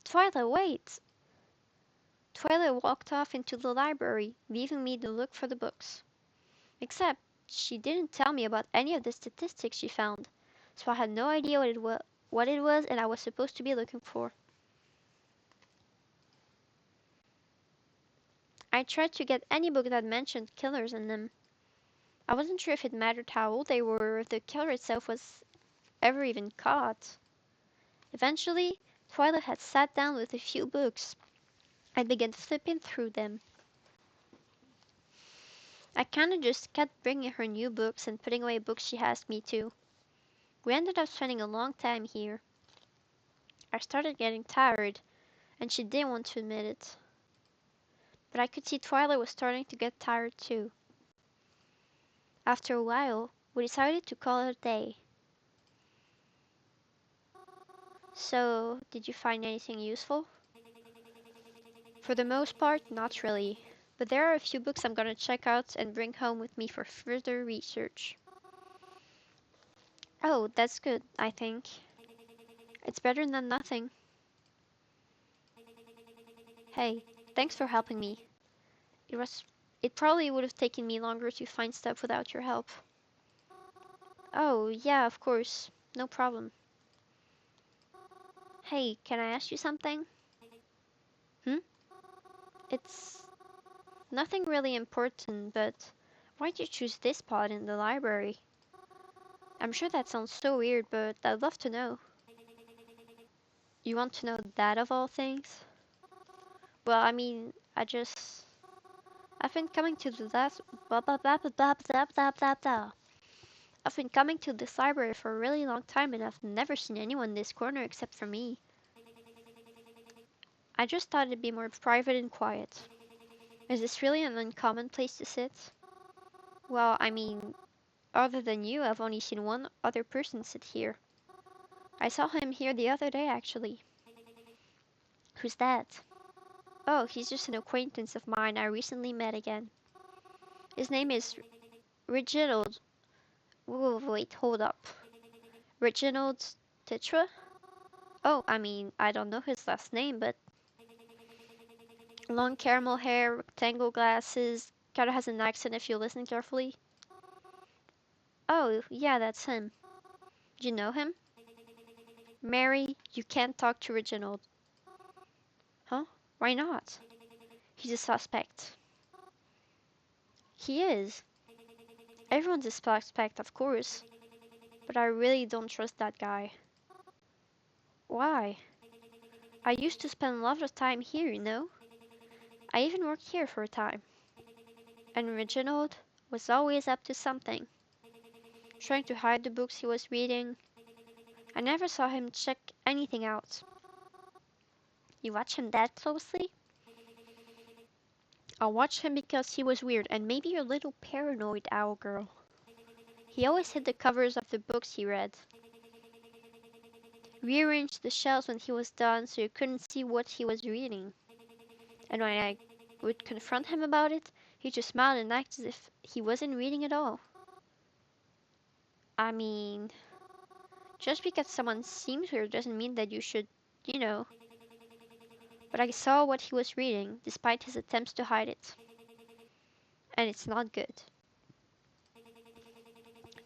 Twyla, wait! Twyla walked off into the library, leaving me to look for the books. Except, she didn't tell me about any of the statistics she found, so I had no idea what it was and I was supposed to be looking for. I tried to get any book that mentioned killers in them. I wasn't sure if it mattered how old they were or if the killer itself was ever even caught. Eventually, Twyla had sat down with a few books. I began flipping through them. I kinda just kept bringing her new books and putting away books she asked me to. We ended up spending a long time here. I started getting tired, and she didn't want to admit it. But I could see Twyla was starting to get tired too. After a while, we decided to call it a day. So, did you find anything useful? For the most part, not really. But there are a few books I'm gonna check out and bring home with me for further research. Oh, that's good, I think. It's better than nothing. Hey, thanks for helping me. It probably would have taken me longer to find stuff without your help. Oh, yeah, of course. No problem. Hey, can I ask you something? Hmm? It's nothing really important, but why'd you choose this spot in the library? I'm sure that sounds so weird, but I'd love to know. You want to know that of all things? Well, I mean, I've been coming to the last blah blah blah blah blah blah blah blah blah. I've been coming to this library for a really long time and I've never seen anyone in this corner except for me. I just thought it'd be more private and quiet. Is this really an uncommon place to sit? Well, I mean, other than you, I've only seen one other person sit here. I saw him here the other day, actually. Who's that? Oh, he's just an acquaintance of mine I recently met again. His name is Reginald. Whoa, wait, hold up. Reginald Titra? Oh, I mean, I don't know his last name, but long caramel hair, rectangle glasses, kinda has an accent if you listen carefully. Oh, yeah, that's him. Do you know him? Mary, you can't talk to Reginald. Huh? Why not? He's a suspect. He is. Everyone's a suspect, of course, but I really don't trust that guy. Why? I used to spend a lot of time here, you know? I even worked here for a time. And Reginald was always up to something, trying to hide the books he was reading. I never saw him check anything out. You watch him that closely? I watched him because he was weird and maybe a little paranoid, owl girl. He always hid the covers of the books he read, rearranged the shelves when he was done so you couldn't see what he was reading. And when I would confront him about it, he just smiled and acted as if he wasn't reading at all. I mean, just because someone seems weird doesn't mean that you should, you know. But I saw what he was reading, despite his attempts to hide it. And it's not good.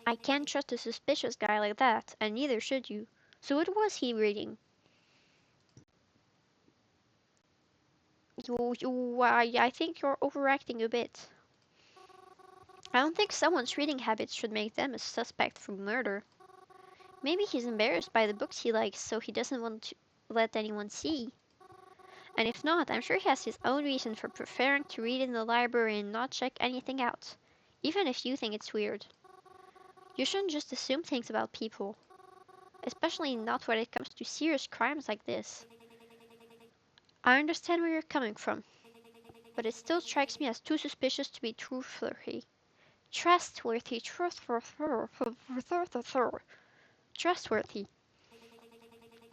I can't trust a suspicious guy like that, and neither should you. So what was he reading? I think you're overacting a bit. I don't think someone's reading habits should make them a suspect for murder. Maybe he's embarrassed by the books he likes, so he doesn't want to let anyone see. And if not, I'm sure he has his own reason for preferring to read in the library and not check anything out, even if you think it's weird. You shouldn't just assume things about people, especially not when it comes to serious crimes like this. I understand where you're coming from, but it still strikes me as too suspicious to be trustworthy. Trustworthy.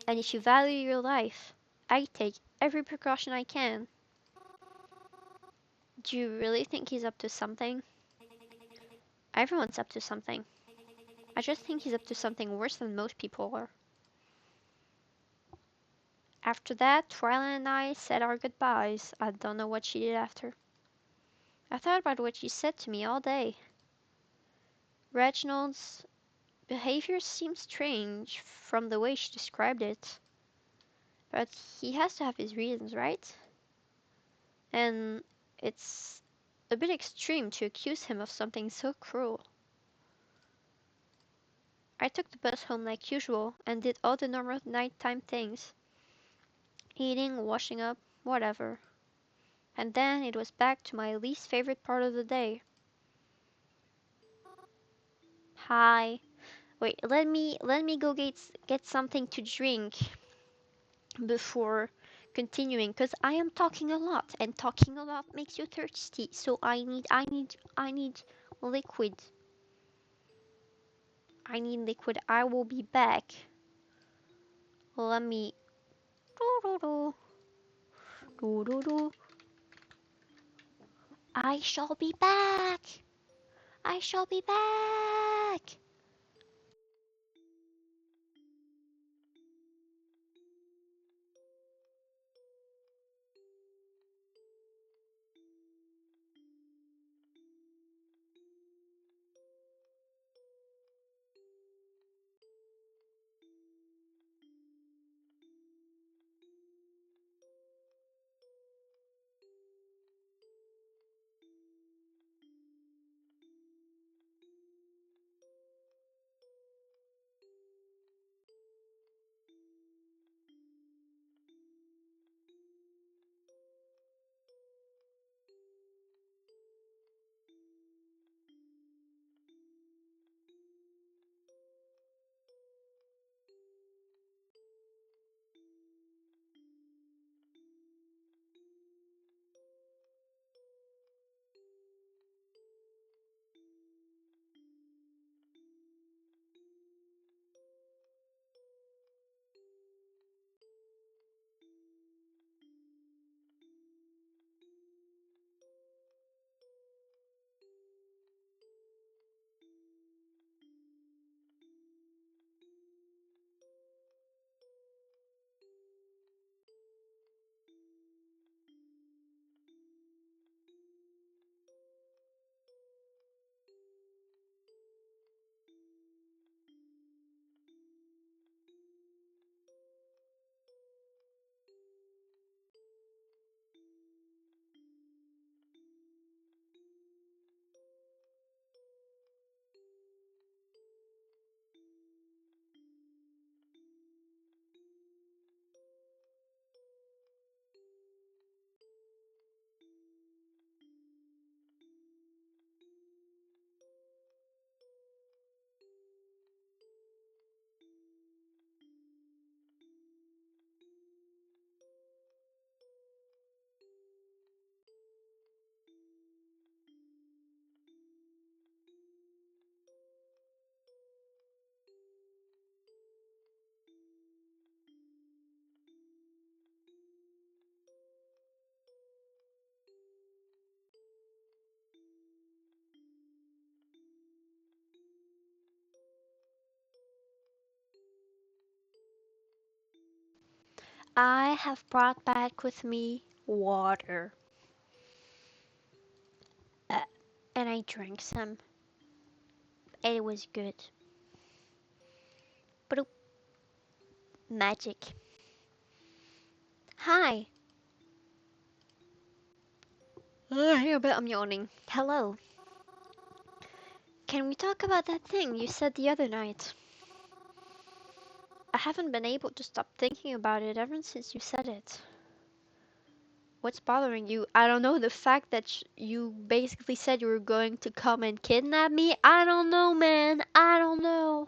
And if you value your life, I take every precaution I can. Do you really think he's up to something? Everyone's up to something. I just think he's up to something worse than most people are. After that, Twyla and I said our goodbyes. I don't know what she did after. I thought about what she said to me all day. Reginald's behavior seemed strange from the way she described it. But he has to have his reasons, right? And it's a bit extreme to accuse him of something so cruel. I took the bus home like usual and did all the normal nighttime things. Eating, washing up, whatever. And then it was back to my least favorite part of the day. Hi. Wait, let me go get something to drink before continuing cuz I am talking a lot and talking a lot makes you thirsty. So I need liquid. I need liquid. I will be back. Let me do do do do do. I shall be back. I shall be back. I have brought back with me water. Uh, and I drank some. It was good. But magic. Hi. I'm yawning. Hello. Can we talk about that thing you said the other night? I haven't been able to stop thinking about it ever since you said it. What's bothering you? I don't know, the fact that you basically said you were going to come and kidnap me? I don't know, man. I don't know.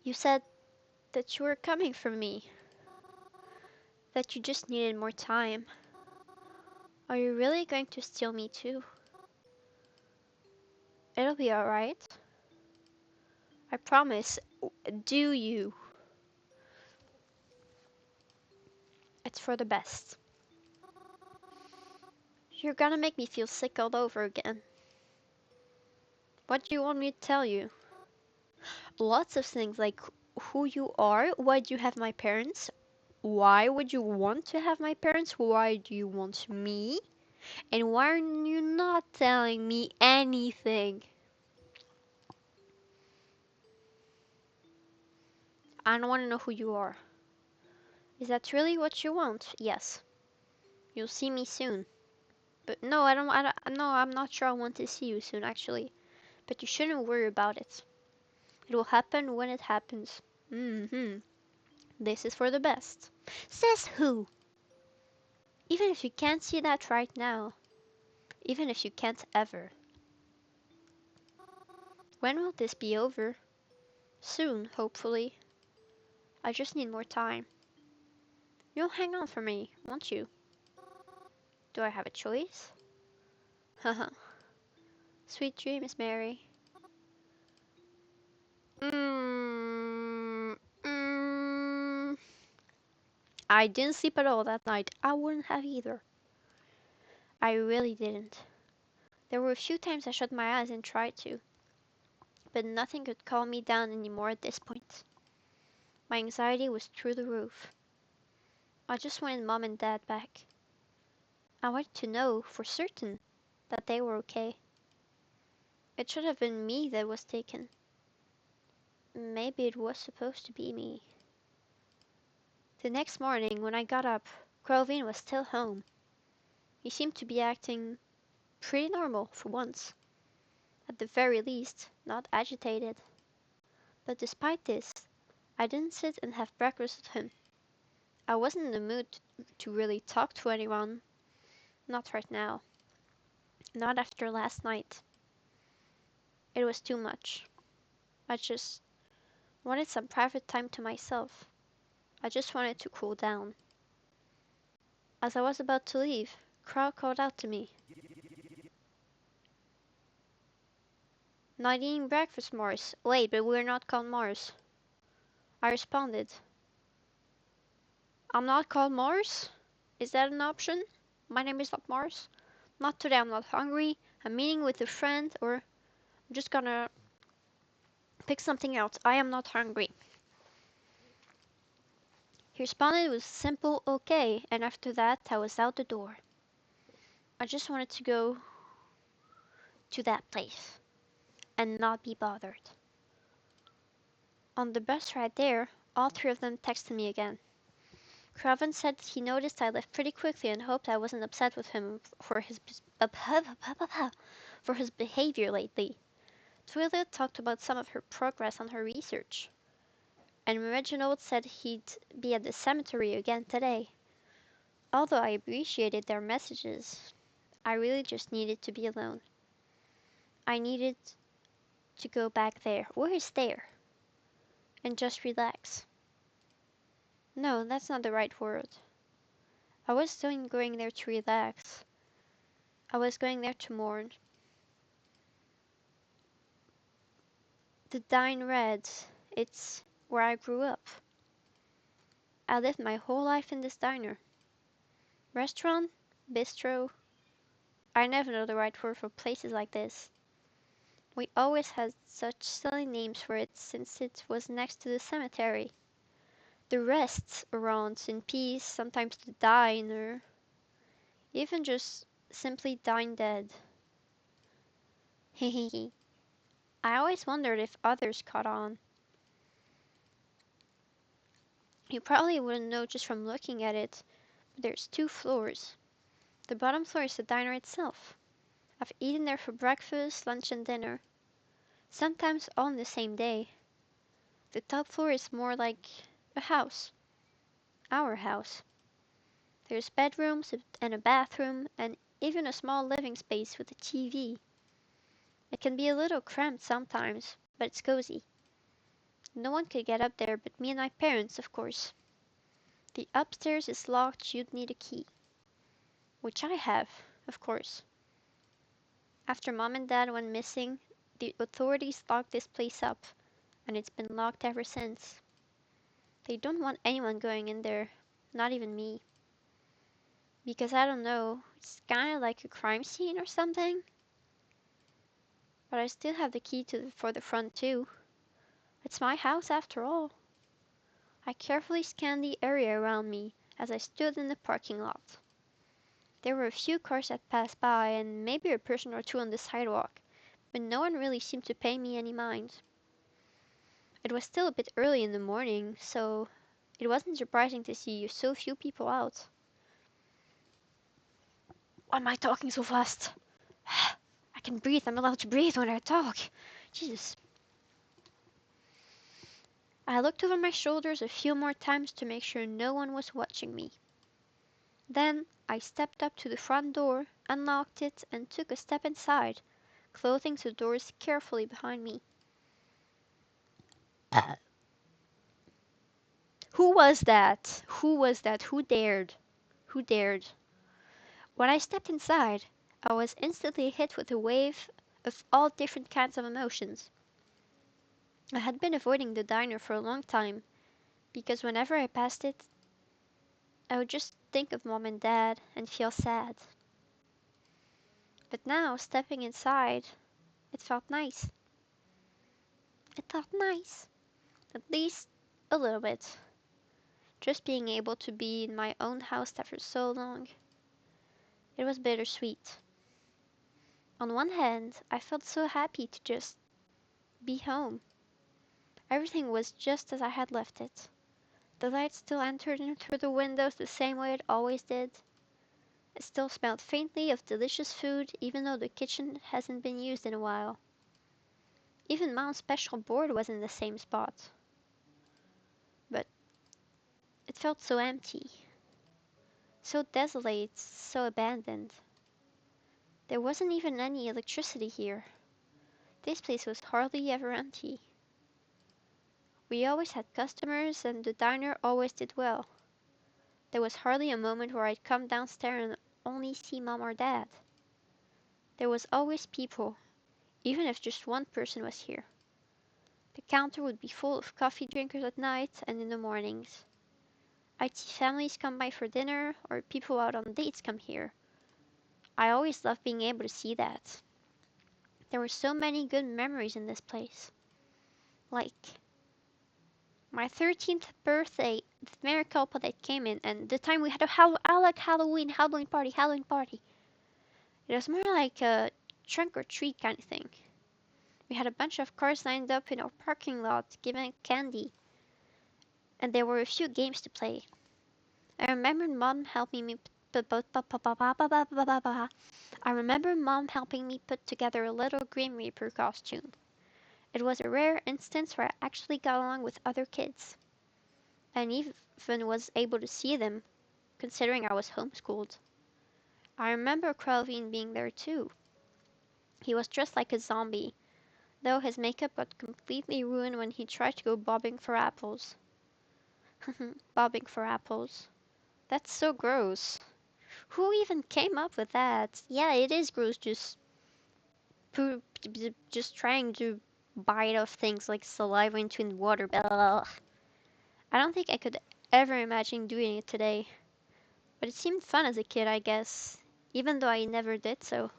You said that you were coming for me. That you just needed more time. Are you really going to steal me too? It'll be alright. I promise. Do you? It's for the best. You're gonna make me feel sick all over again. What do you want me to tell you? Lots of things like who you are, why do you have my parents, why would you want to have my parents, why do you want me, and why are you not telling me anything? I don't want to know who you are. Is that really what you want? Yes. You'll see me soon. But no, no, I'm not sure I want to see you soon actually. But you shouldn't worry about it. It will happen when it happens. This is for the best. Says who? Even if you can't see that right now. Even if you can't ever. When will this be over? Soon, hopefully. I just need more time. You'll hang on for me, won't you? Do I have a choice? Haha. Sweet dreams, Mary. Mm, mm. I didn't sleep at all that night. I wouldn't have either. I really didn't. There were a few times I shut my eyes and tried to, but nothing could calm me down anymore at this point. My anxiety was through the roof. I just wanted Mom and Dad back. I wanted to know for certain that they were okay. It should have been me that was taken. Maybe it was supposed to be me. The next morning, when I got up, Kelvin was still home. He seemed to be acting pretty normal for once. At the very least, not agitated. But despite this, I didn't sit and have breakfast with him. I wasn't in the mood to really talk to anyone. Not right now. Not after last night. It was too much. I just wanted some private time to myself. I just wanted to cool down. As I was about to leave, Crow called out to me. Not eating breakfast, Mars. Wait, but we're not called Mars. I responded. I'm not called Mars? Is that an option? My name is not Mars? Not today, I'm not hungry. I'm meeting with a friend, or I'm just gonna pick something else. I am not hungry. He responded with a simple okay, and after that, I was out the door. I just wanted to go to that place and not be bothered. On the bus ride there, all three of them texted me again. Craven said he noticed I left pretty quickly and hoped I wasn't upset with him for his behavior lately. Twila talked about some of her progress on her research. And Reginald said he'd be at the cemetery again today. Although I appreciated their messages, I really just needed to be alone. I needed to go back there. Where is there? And just relax. No, that's not the right word. I wasn't going there to relax. I was going there to mourn. The Dine Red, it's where I grew up. I lived my whole life in this diner. Restaurant? Bistro? I never know the right word for places like this. We always had such silly names for it since it was next to the cemetery. The rests around in peace, sometimes the diner, even just simply dying dead. Hehehe. I always wondered if others caught on. You probably wouldn't know just from looking at it, but there's two floors. The bottom floor is the diner itself. I've eaten there for breakfast, lunch, and dinner, sometimes all on the same day. The top floor is more like a house, our house. There's bedrooms and a bathroom, and even a small living space with a TV. It can be a little cramped sometimes, but it's cozy. No one could get up there but me and my parents, of course. The upstairs is locked, you'd need a key. Which I have, of course. After Mom and Dad went missing, the authorities locked this place up, and it's been locked ever since. They don't want anyone going in there, not even me. Because I don't know, it's kinda like a crime scene or something. But I still have the key for the front too. It's my house after all. I carefully scanned the area around me as I stood in the parking lot. There were a few cars that passed by and maybe a person or two on the sidewalk, but no one really seemed to pay me any mind. It was still a bit early in the morning, so it wasn't surprising to see so few people out. Why am I talking so fast? I can breathe. I'm allowed to breathe when I talk. Jesus. I looked over my shoulders a few more times to make sure no one was watching me. Then I stepped up to the front door, unlocked it, and took a step inside, closing the doors carefully behind me. Who was that? Who was that? Who dared? Who dared? When I stepped inside, I was instantly hit with a wave of all different kinds of emotions. I had been avoiding the diner for a long time, because whenever I passed it, I would just think of Mom and Dad and feel sad. But now, stepping inside, it felt nice. It felt nice. At least a little bit. Just being able to be in my own house after so long. It was bittersweet. On one hand, I felt so happy to just be home. Everything was just as I had left it. The light still entered in through the windows the same way it always did. It still smelled faintly of delicious food, even though the kitchen hasn't been used in a while. Even Mom's special board was in the same spot. But it felt so empty. So desolate, so abandoned. There wasn't even any electricity here. This place was hardly ever empty. We always had customers, and the diner always did well. There was hardly a moment where I'd come downstairs and only see Mom or Dad. There was always people, even if just one person was here. The counter would be full of coffee drinkers at night and in the mornings. I'd see families come by for dinner, or people out on dates come here. I always loved being able to see that. There were so many good memories in this place. Like my 13th birthday, the married couple that came in, and the time we had I like Halloween party. It was more like a trunk or treat kind of thing. We had a bunch of cars lined up in our parking lot giving candy, and there were a few games to play. I remember Mom helping me I remember Mom helping me put together a little Grim Reaper costume. It was a rare instance where I actually got along with other kids, and even was able to see them, considering I was homeschooled. I remember Crelvine being there too. He was dressed like a zombie, though his makeup got completely ruined when he tried to go bobbing for apples. Bobbing for apples. That's so gross. Who even came up with that? Yeah, it is gross just trying to bite off things like saliva into water. Blah. I don't think I could ever imagine doing it today. But it seemed fun as a kid, I guess, even though I never did so.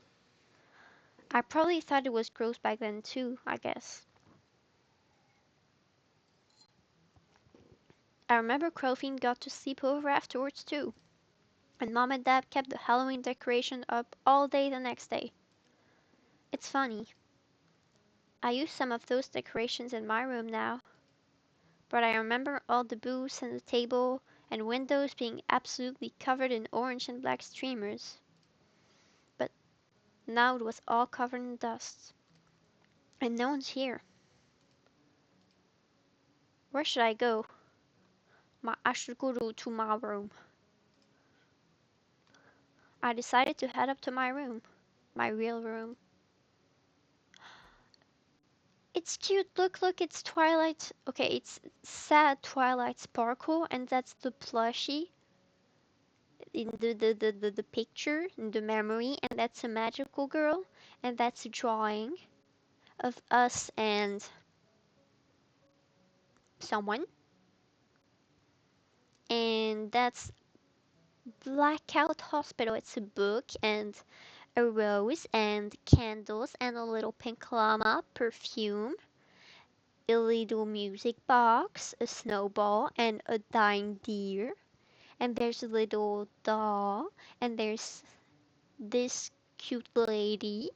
I probably thought it was gross back then too, I guess. I remember Crowfiend got to sleep over afterwards too, and Mom and Dad kept the Halloween decoration up all day the next day. It's funny, I use some of those decorations in my room now, but I remember all the booths and the table and windows being absolutely covered in orange and black streamers. But now it was all covered in dust, and no one's here. Where should I go? I should go to my room. I decided to head up to my room, my real room. It's cute. Look, look, it's Twilight. Okay, it's sad Twilight Sparkle, and that's the plushie in the picture, in the memory, and that's a magical girl, and that's a drawing of us and someone, and that's Blackout Hospital. It's a book and a rose and candles and a little pink llama, perfume, a little music box, a snowball, and a dying deer. And there's a little doll, and there's this cute lady.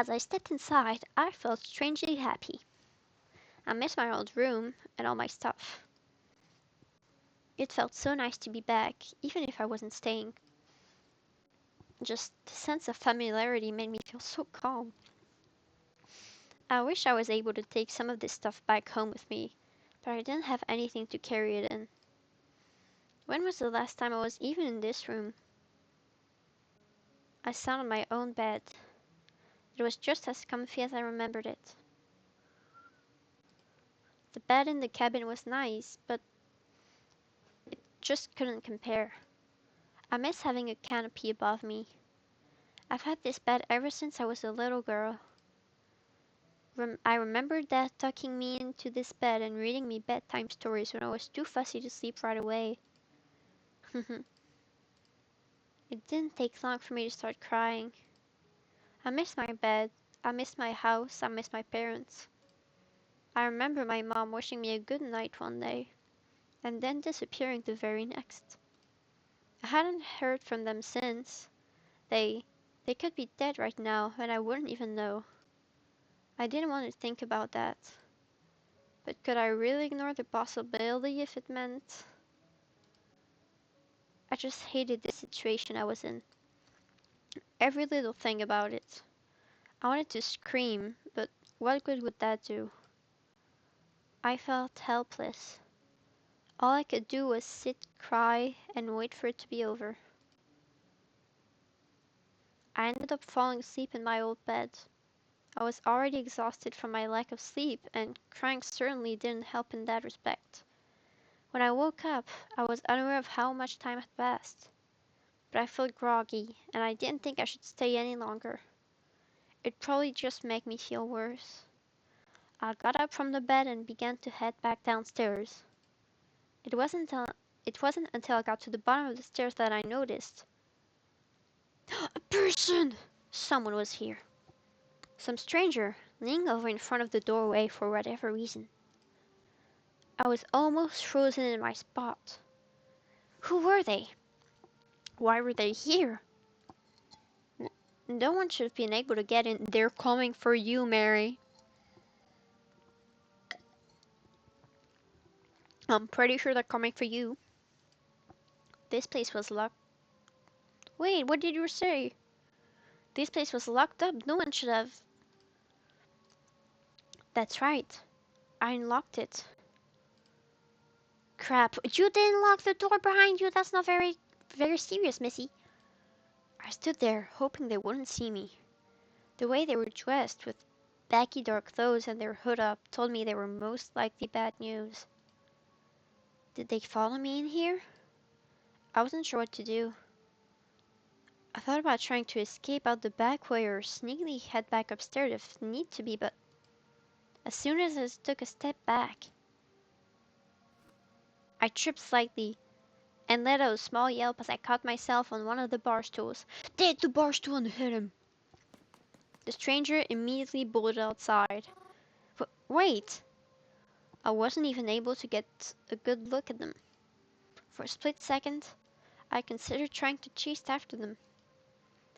As I stepped inside, I felt strangely happy. I missed my old room and all my stuff. It felt so nice to be back, even if I wasn't staying. Just the sense of familiarity made me feel so calm. I wish I was able to take some of this stuff back home with me, but I didn't have anything to carry it in. When was the last time I was even in this room? I sat on my own bed. It was just as comfy as I remembered it. The bed in the cabin was nice, but it just couldn't compare. I miss having a canopy above me. I've had this bed ever since I was a little girl. I remember Dad tucking me into this bed and reading me bedtime stories when I was too fussy to sleep right away. It didn't take long for me to start crying. I miss my bed, I miss my house, I miss my parents. I remember my mom wishing me a good night one day, and then disappearing the very next. I hadn't heard from them since. They they could be dead right now, and I wouldn't even know. I didn't want to think about that. But could I really ignore the possibility if it meant... I just hated the situation I was in. Every little thing about it. I wanted to scream, but what good would that do? I felt helpless. All I could do was sit, cry, and wait for it to be over. I ended up falling asleep in my old bed. I was already exhausted from my lack of sleep, and crying certainly didn't help in that respect. When I woke up, I was unaware of how much time had passed. But I felt groggy, and I didn't think I should stay any longer. It'd probably just make me feel worse. I got up from the bed and began to head back downstairs. It wasn't, uh, it wasn't until I got to the bottom of the stairs that I noticed. A person! Someone was here. Some stranger, leaning over in front of the doorway for whatever reason. I was almost frozen in my spot. Who were they? Why were they here? No one should have been able to get in. They're coming for you, Mary. I'm pretty sure they're coming for you. This place was locked. Wait, what did you say? This place was locked up. No one should have. That's right. I unlocked it. Crap. You didn't lock the door behind you. That's not very serious, Missy. I stood there, hoping they wouldn't see me. The way they were dressed, with baggy dark clothes and their hood up, told me they were most likely bad news. Did they follow me in here? I wasn't sure what to do. I thought about trying to escape out the back way or sneakily head back upstairs if need to be, but as soon as I took a step back, I tripped slightly and let out a small yelp as I caught myself on one of the bar stools. Take the bar stool and hit him! The stranger immediately bolted outside. Wait! I wasn't even able to get a good look at them. For a split second, I considered trying to chase after them.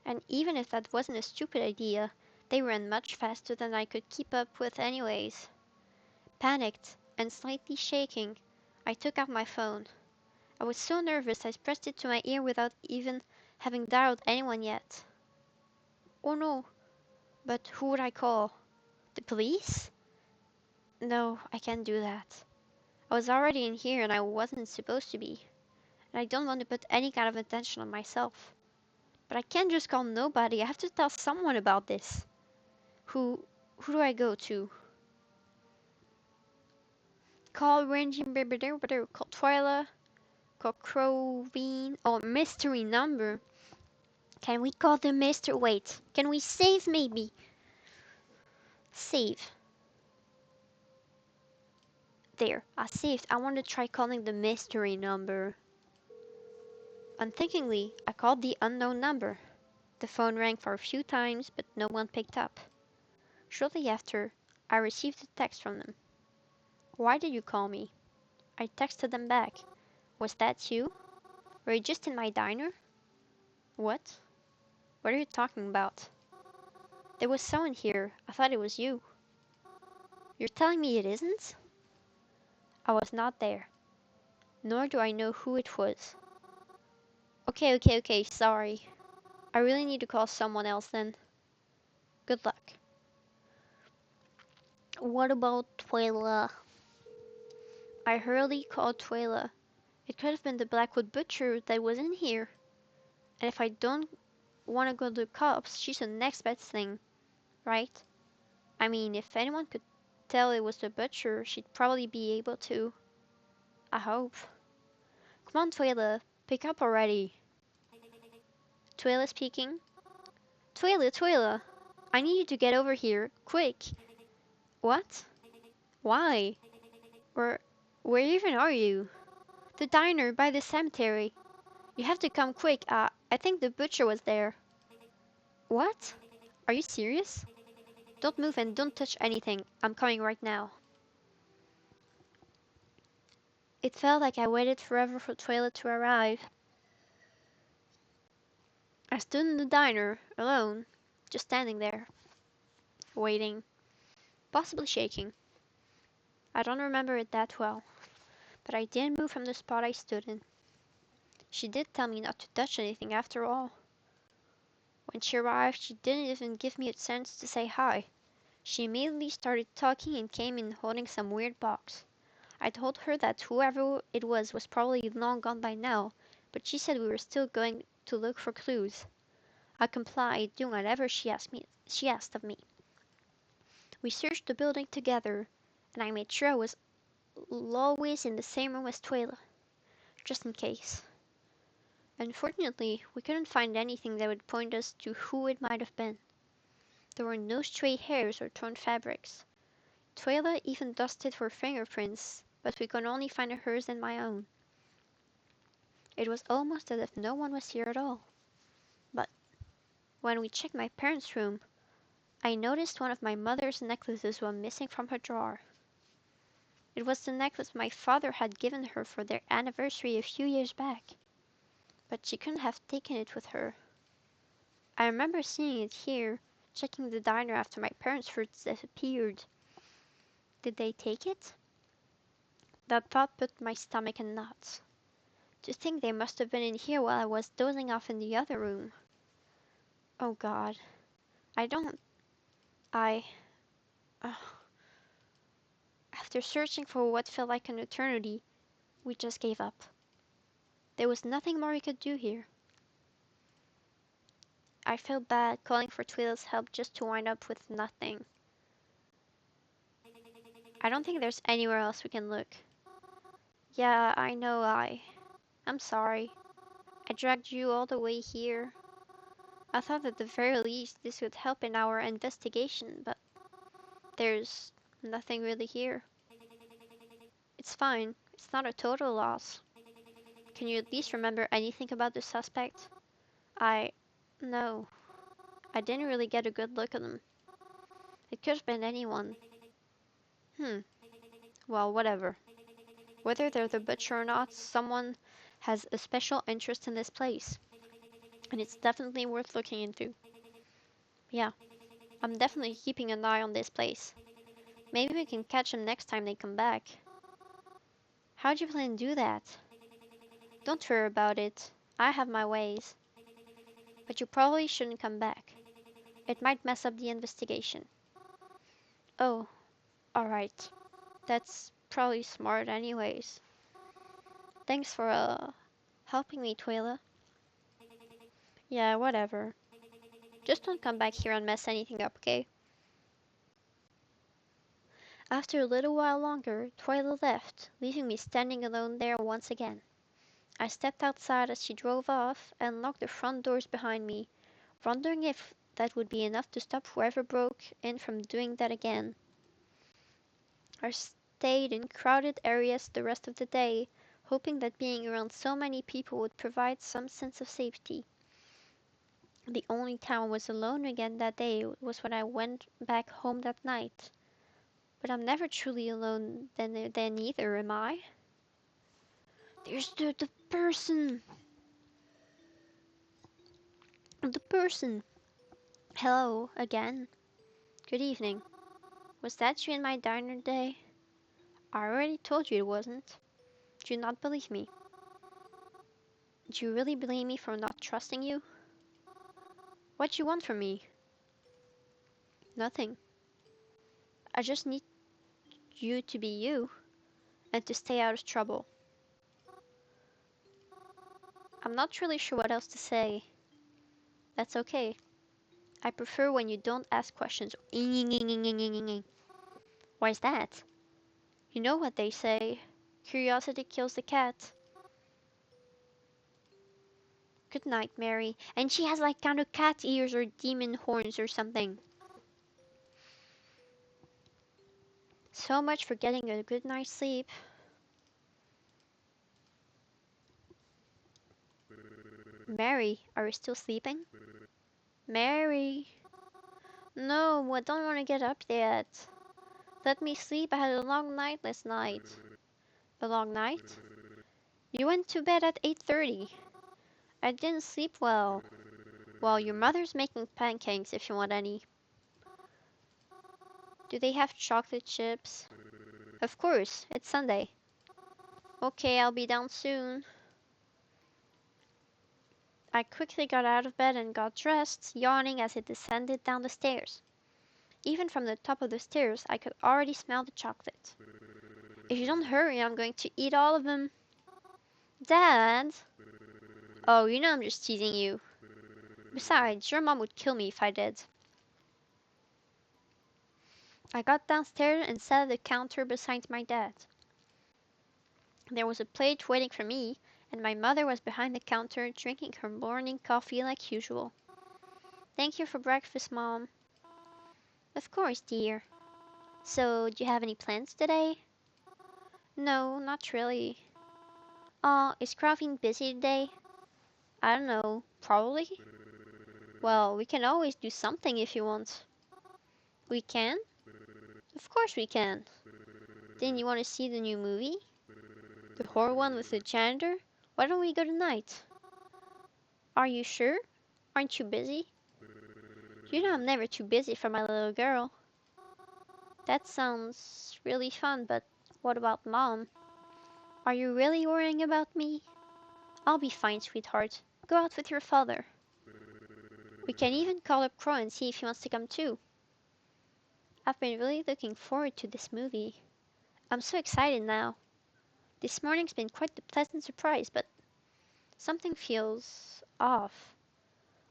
And even if that wasn't a stupid idea, they ran much faster than I could keep up with anyways. Panicked and slightly shaking, I took out my phone. I was so nervous I pressed it to my ear without even having dialed anyone yet. Oh no, but who would I call? The police? No, I can't do that. I was already in here and I wasn't supposed to be. And I don't want to put any kind of attention on myself. But I can't just call nobody. I have to tell someone about this. Who who do I go to? Call Ranging call Twyla, call Croween, or mystery number. Can we call the Mister? Wait, can we save maybe? Save. There, I saved. I want to try calling the mystery number. Unthinkingly, I called the unknown number. The phone rang for a few times, but no one picked up. Shortly after, I received a text from them. Why did you call me? I texted them back. Was that you? Were you just in my diner? What? What are you talking about? There was someone here. I thought it was you. You're telling me it isn't? I was not there. Nor do I know who it was. Okay, sorry. I really need to call someone else then. Good luck. What about Twyla? I hurriedly called Twyla. It could have been the Blackwood butcher that was in here. And if I don't want to go to the cops, she's the next best thing, right? I mean, if anyone could tell it was the butcher, she'd probably be able to. I hope. Come on, Twyla, pick up already. Twyla speaking. Twyla, I need you to get over here, quick. What? Why? Where, where even are you? The diner by the cemetery. You have to come quick. I think the butcher was there. What? Are you serious? Don't move and don't touch anything. I'm coming right now. It felt like I waited forever for Twyla to arrive. I stood in the diner, alone, just standing there, waiting, possibly shaking. I don't remember it that well, but I didn't move from the spot I stood in. She did tell me not to touch anything after all. When she arrived, she didn't even give me a chance to say hi. She immediately started talking and came in holding some weird box. I told her that whoever it was probably long gone by now, but she said we were still going to look for clues. I complied, doing whatever she asked of me. We searched the building together, and I made sure I was always in the same room as Twyla, just in case. Unfortunately, we couldn't find anything that would point us to who it might have been. There were no stray hairs or torn fabrics. Twyla even dusted for fingerprints, but we could only find hers and my own. It was almost as if no one was here at all. But when we checked my parents' room, I noticed one of my mother's necklaces was missing from her drawer. It was the necklace my father had given her for their anniversary a few years back, but she couldn't have taken it with her. I remember seeing it here, checking the diner after my parents first disappeared. Did they take it? That thought put my stomach in knots. To think they must have been in here while I was dozing off in the other room. Oh God. I don't... I... Uh, After searching for what felt like an eternity, we just gave up. There was nothing more we could do here. I felt bad calling for Twyla's help just to wind up with nothing. I don't think there's anywhere else we can look. Yeah, I know I'm sorry. I dragged you all the way here. I thought at the very least this would help in our investigation, but there's nothing really here. It's fine. It's not a total loss. Can you at least remember anything about the suspect? No. I didn't really get a good look at him. It could have been anyone. Hmm. Well, whatever. Whether they're the butcher or not, someone has a special interest in this place. And it's definitely worth looking into. Yeah, I'm definitely keeping an eye on this place. Maybe we can catch them next time they come back. How'd you plan to do that? Don't worry about it. I have my ways. But you probably shouldn't come back. It might mess up the investigation. Oh, alright. That's probably smart anyways. Thanks for, helping me, Twyla. Yeah, whatever. Just don't come back here and mess anything up, okay? After a little while longer, Twyla left, leaving me standing alone there once again. I stepped outside as she drove off and locked the front doors behind me, wondering if that would be enough to stop whoever broke in from doing that again. I stayed in crowded areas the rest of the day, hoping that being around so many people would provide some sense of safety. The only time I was alone again that day was when I went back home that night. But I'm never truly alone then either, am I? There's the person! The person! Hello, again. Good evening. Was that you in my diner today? I already told you it wasn't. Do you not believe me? Do you really blame me for not trusting you? What you want from me? Nothing. I just need you to be you, and to stay out of trouble. I'm not really sure what else to say. That's okay. I prefer when you don't ask questions. Why's that? You know what they say. Curiosity kills the cat. Good night, Mary. And she has like kind of cat ears or demon horns or something. So much for getting a good night's sleep. Mary, are you still sleeping? Mary. No, I don't want to get up yet. Let me sleep. I had a long night last night. A long night? You went to bed at 8:30. I didn't sleep well. Well, your mother's making pancakes if you want any. Do they have chocolate chips? Of course, it's Sunday. Okay, I'll be down soon. I quickly got out of bed and got dressed, yawning as I descended down the stairs. Even from the top of the stairs, I could already smell the chocolate. If you don't hurry, I'm going to eat all of them. Dad! Oh, you know I'm just teasing you. Besides, your mom would kill me if I did. I got downstairs and sat at the counter beside my dad. There was a plate waiting for me, and my mother was behind the counter drinking her morning coffee like usual. Thank you for breakfast, Mom. Of course, dear. So, do you have any plans today? No, not really. Is Crawford busy today? I don't know. Probably? Well, we can always do something if you want. We can? Of course we can. Then you want to see the new movie? The horror one with the janitor? Why don't we go tonight? Are you sure? Aren't you busy? You know I'm never too busy for my little girl. That sounds really fun, but what about Mom? Are you really worrying about me? I'll be fine, sweetheart. Go out with your father. We can even call up Crow and see if he wants to come too. I've been really looking forward to this movie. I'm so excited now. This morning's been quite the pleasant surprise, but something feels off.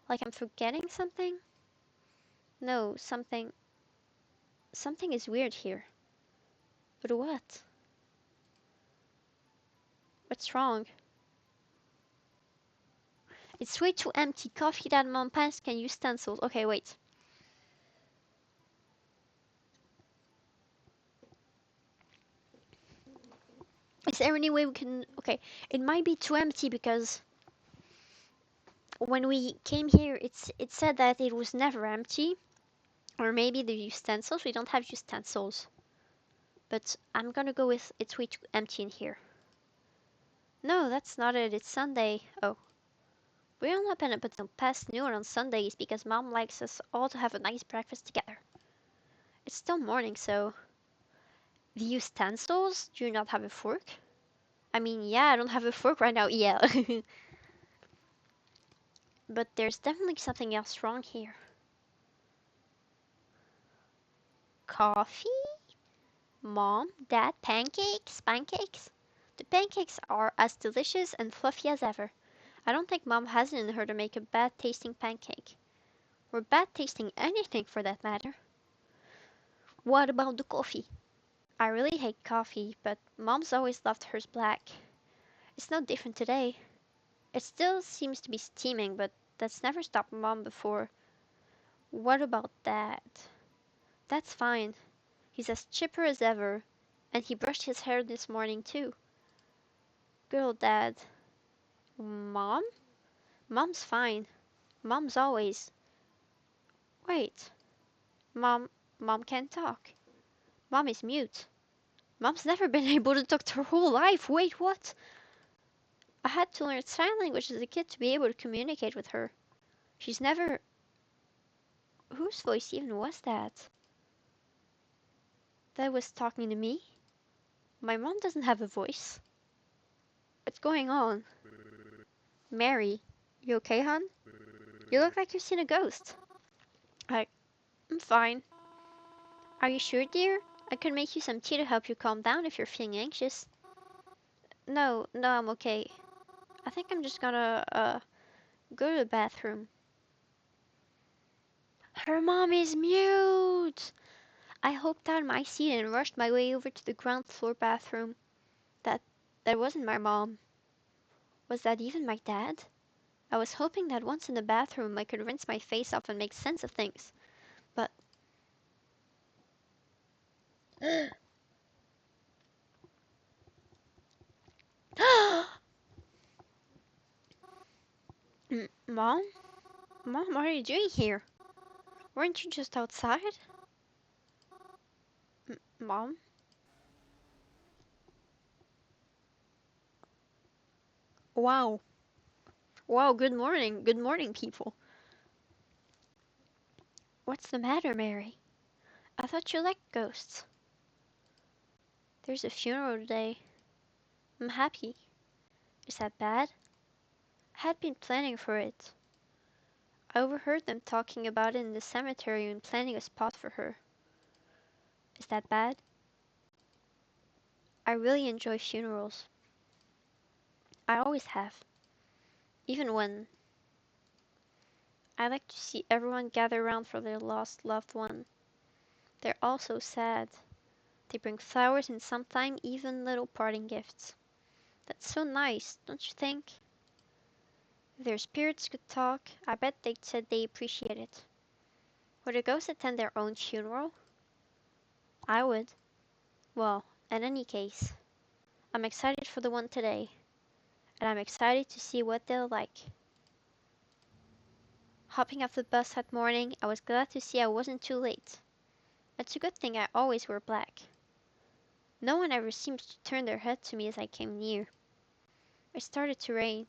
Like I'm forgetting something? No, something is weird here. But what? What's wrong? It's way too empty. Coffee that Mom passed can use stencils. Okay, wait. Is there any way we can... Okay, it might be too empty because when we came here, it said that it was never empty. Or maybe they use stencils. We don't have utensils. but I'm gonna go with it's way too empty in here. No, that's not it. It's Sunday. Oh, we don't open up until past noon on Sundays because Mom likes us all to have a nice breakfast together. It's still morning, so. The utensils? Do you not have a fork? I mean, yeah, I don't have a fork right now, yeah. But there's definitely something else wrong here. Coffee? Mom, Dad, pancakes? Pancakes? The pancakes are as delicious and fluffy as ever. I don't think Mom has it in her to make a bad tasting pancake. Or bad tasting anything for that matter. What about the coffee? I really hate coffee, but Mom's always loved hers black. It's no different today. It still seems to be steaming, but that's never stopped Mom before. What about Dad? That's fine. He's as chipper as ever, and he brushed his hair this morning too. Good old Dad. Mom? Mom's fine. Mom's always. Wait. Mom. Mom can't talk. Mom is mute. Mom's never been able to talk her whole life. Wait, what? I had to learn sign language as a kid to be able to communicate with her. She's never. Whose voice even was that? That was talking to me? My mom doesn't have a voice. What's going on? Mary, you okay, hon? You look like you've seen a ghost. I, I'm fine. Are you sure, dear? I could make you some tea to help you calm down if you're feeling anxious. No, no, I'm okay. I think I'm just gonna, go to the bathroom. Her mom is mute! I hopped out of my seat and rushed my way over to the ground floor bathroom. That, that wasn't my mom. Was that even my dad? I was hoping that once in the bathroom I could rinse my face off and make sense of things. But Mom? Mom, what are you doing here? Weren't you just outside? Mom? Wow. Wow, good morning. Good morning, people. What's the matter, Mary? I thought you liked ghosts. There's a funeral today. I'm happy. Is that bad? I had been planning for it. I overheard them talking about it in the cemetery and planning a spot for her. Is that bad? I really enjoy funerals. I always have. Even when I like to see everyone gather around for their lost loved one. They're all so sad. They bring flowers and sometimes even little parting gifts. That's so nice, don't you think? If their spirits could talk, I bet they'd said they appreciate it. Would a ghost attend their own funeral? I would. Well, in any case, I'm excited for the one today, and I'm excited to see what they'll like. Hopping off the bus that morning, I was glad to see I wasn't too late. It's a good thing I always wear black. No one ever seemed to turn their head to me as I came near. It started to rain.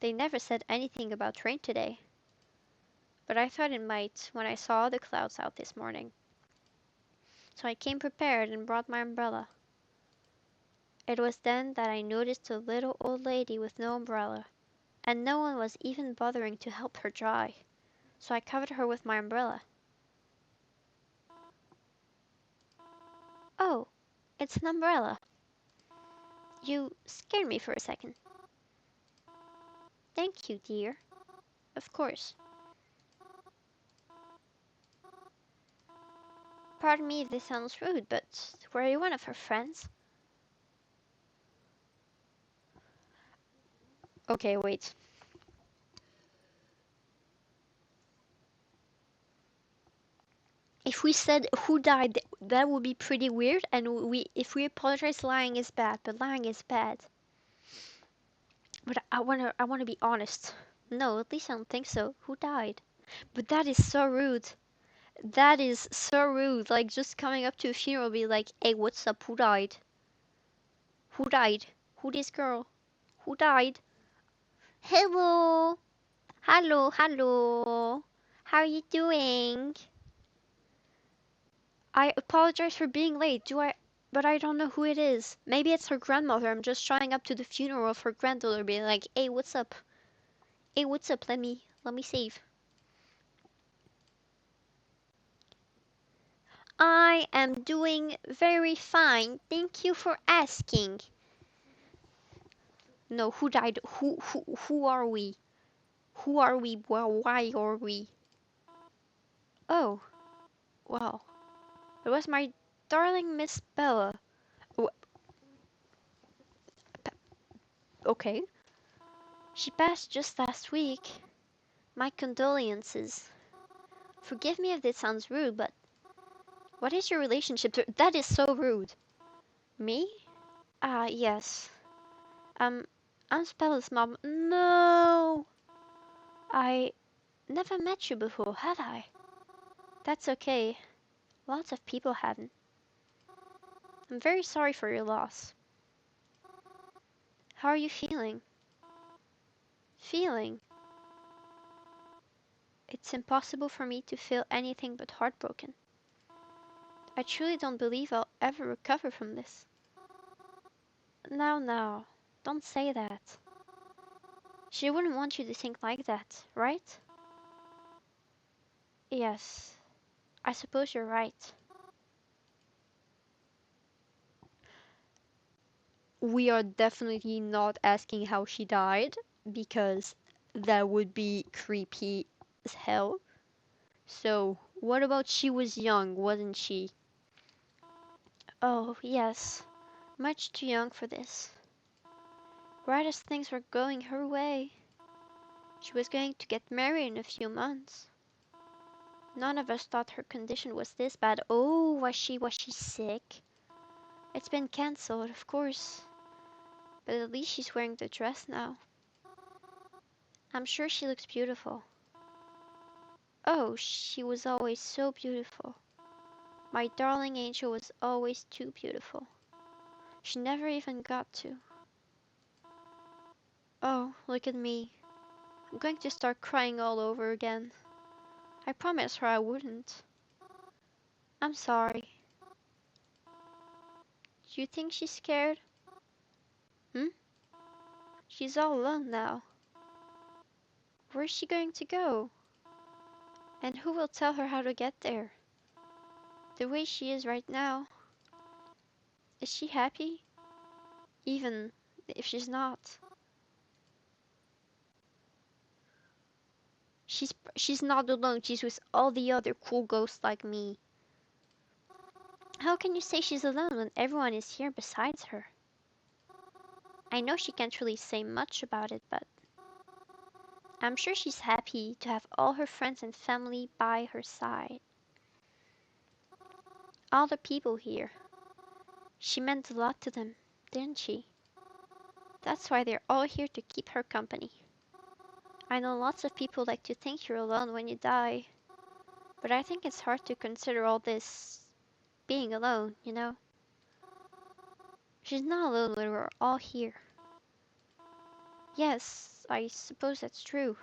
They never said anything about rain today, but I thought it might when I saw the clouds out this morning. So I came prepared and brought my umbrella. It was then that I noticed a little old lady with no umbrella, and no one was even bothering to help her dry, so I covered her with my umbrella. Oh, it's an umbrella. You scared me for a second. Thank you, dear. Of course. Pardon me if this sounds rude, but were you one of her friends? Okay, wait. If we said who died, that would be pretty weird. And if we apologize, lying is bad. But lying is bad. But I wanna be honest. No, at least I don't think so. Who died? But that is so rude. That is so rude. Like just coming up to a funeral, be like, "Hey, what's up? Who died? Who died? Who this girl? Who died? Hello, hello, hello. How are you doing? I apologize for being late. Do I? But I don't know who it is. Maybe it's her grandmother. I'm just showing up to the funeral of her granddaughter, being like, "Hey, what's up? Hey, what's up? Let me save." I am doing very fine. Thank you for asking. No, who died? Who are we? Who are we? Well, why are we? Oh, well, it was my darling Miss Bella. Wh- Okay, she passed just last week. My condolences. Forgive me if this sounds rude, but what is your relationship to? That is so rude. Me? Ah, yes. Um, I'm Bella's mom. No, I never met you before, have I? That's okay. Lots of people haven't. I'm very sorry for your loss. How are you feeling? Feeling? It's impossible for me to feel anything but heartbroken. I truly don't believe I'll ever recover from this. Now, don't say that. She wouldn't want you to think like that, right? Yes, I suppose you're right. We are definitely not asking how she died, because that would be creepy as hell. So, what about she was young, wasn't she? Oh, yes. Much too young for this. Right as things were going her way. She was going to get married in a few months. None of us thought her condition was this bad. Oh, was she sick? It's been cancelled, of course. But at least she's wearing the dress now. I'm sure she looks beautiful. Oh, she was always so beautiful. My darling angel was always too beautiful. She never even got to. Oh, look at me. I'm going to start crying all over again. I promised her I wouldn't. I'm sorry. Do you think she's scared? Hmm? She's all alone now. Where's she going to go? And who will tell her how to get there? The way she is right now. Is she happy? Even if she's not. She's not alone. She's with all the other cool ghosts like me. How can you say she's alone when everyone is here besides her? I know she can't really say much about it, but I'm sure she's happy to have all her friends and family by her side. All the people here. She meant a lot to them, didn't she? That's why they're all here to keep her company. I know lots of people like to think you're alone when you die, but I think it's hard to consider all this being alone, you know? She's not alone when we're all here. Yes, I suppose that's true.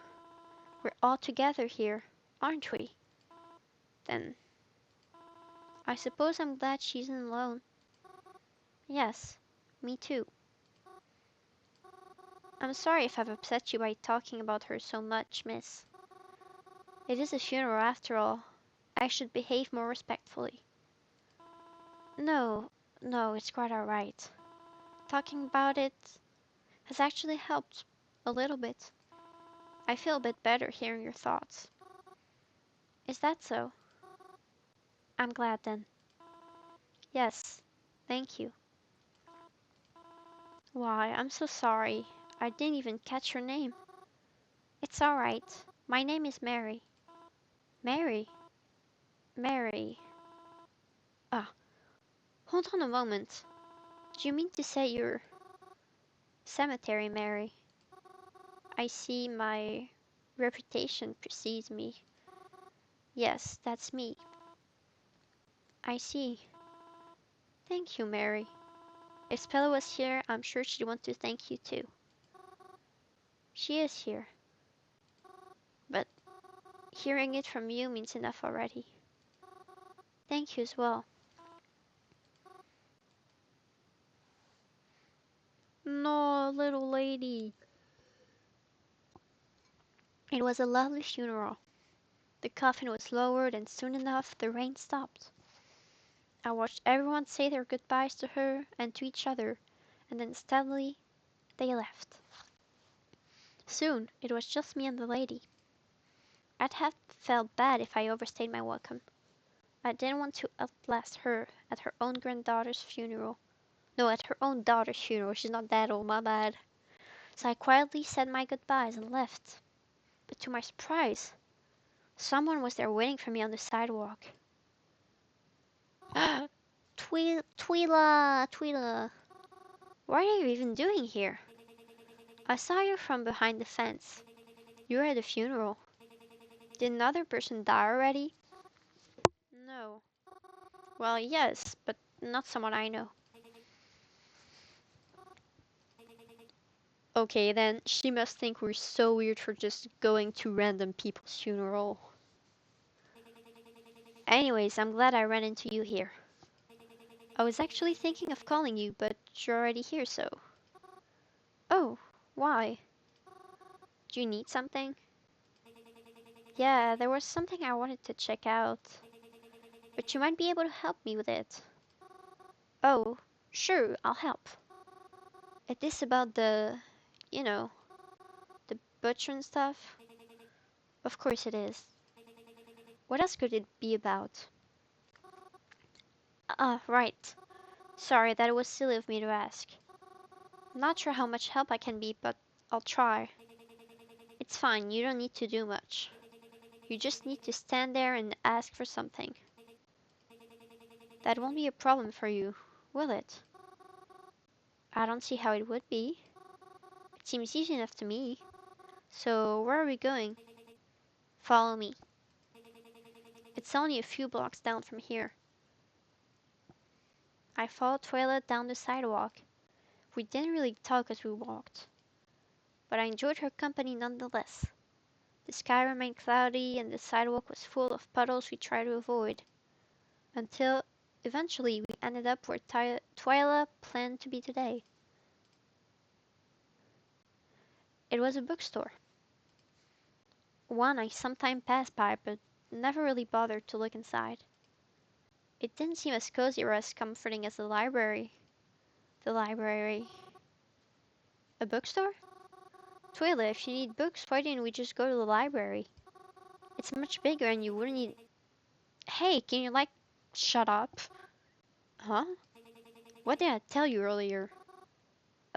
We're all together here, aren't we? Then I suppose I'm glad she isn't alone. Yes, me too. I'm sorry if I've upset you by talking about her so much, miss. It is a funeral after all. I should behave more respectfully. No, no, it's quite alright. Talking about it has actually helped a little bit. I feel a bit better hearing your thoughts. Is that so? I'm glad then. Yes, thank you. Why, I'm so sorry. I didn't even catch your name. It's alright. My name is Mary. Mary? Mary. Ah, hold on a moment. Do you mean to say you're Cemetery Mary? I see my reputation precedes me. Yes, that's me. I see. Thank you, Mary. If Stella was here, I'm sure she'd want to thank you too. She is here, but hearing it from you means enough already. Thank you as well. No, little lady. It was a lovely funeral. The coffin was lowered, and soon enough the rain stopped. I watched everyone say their goodbyes to her and to each other, and then steadily they left. Soon it was just me and the lady. I'd have felt bad if I overstayed my welcome. I didn't want to outlast her at her own granddaughter's funeral. No, at her own daughter's funeral. She's not that old, my bad. So I quietly said my goodbyes and left. But to my surprise, someone was there waiting for me on the sidewalk. Twyla, what are you even doing here? I saw you from behind the fence. You were at the funeral. Did another person die already? No. Well, yes, but not someone I know. Okay, then she must think we're so weird for just going to random people's funeral. Anyways, I'm glad I ran into you here. I was actually thinking of calling you, but you're already here, so... Oh, why? Do you need something? Yeah, there was something I wanted to check out. But you might be able to help me with it. Oh, sure, I'll help. It is about the... you know, the butcher and stuff. Of course it is. What else could it be about? Ah, right. Sorry, that was silly of me to ask. I'm not sure how much help I can be, but I'll try. It's fine, you don't need to do much. You just need to stand there and ask for something. That won't be a problem for you, will it? I don't see how it would be. It seems easy enough to me. So, where are we going? Follow me. It's only a few blocks down from here. I followed Twyla down the sidewalk. We didn't really talk as we walked, but I enjoyed her company nonetheless. The sky remained cloudy and the sidewalk was full of puddles we tried to avoid, until eventually we ended up where Twyla planned to be today. It was a bookstore. One I sometimes passed by but never really bothered to look inside. It didn't seem as cozy or as comforting as the library. The library. A bookstore? Twyla, if you need books, why didn't we just go to the library? It's much bigger and you wouldn't need... Hey, can you shut up? Huh? What did I tell you earlier?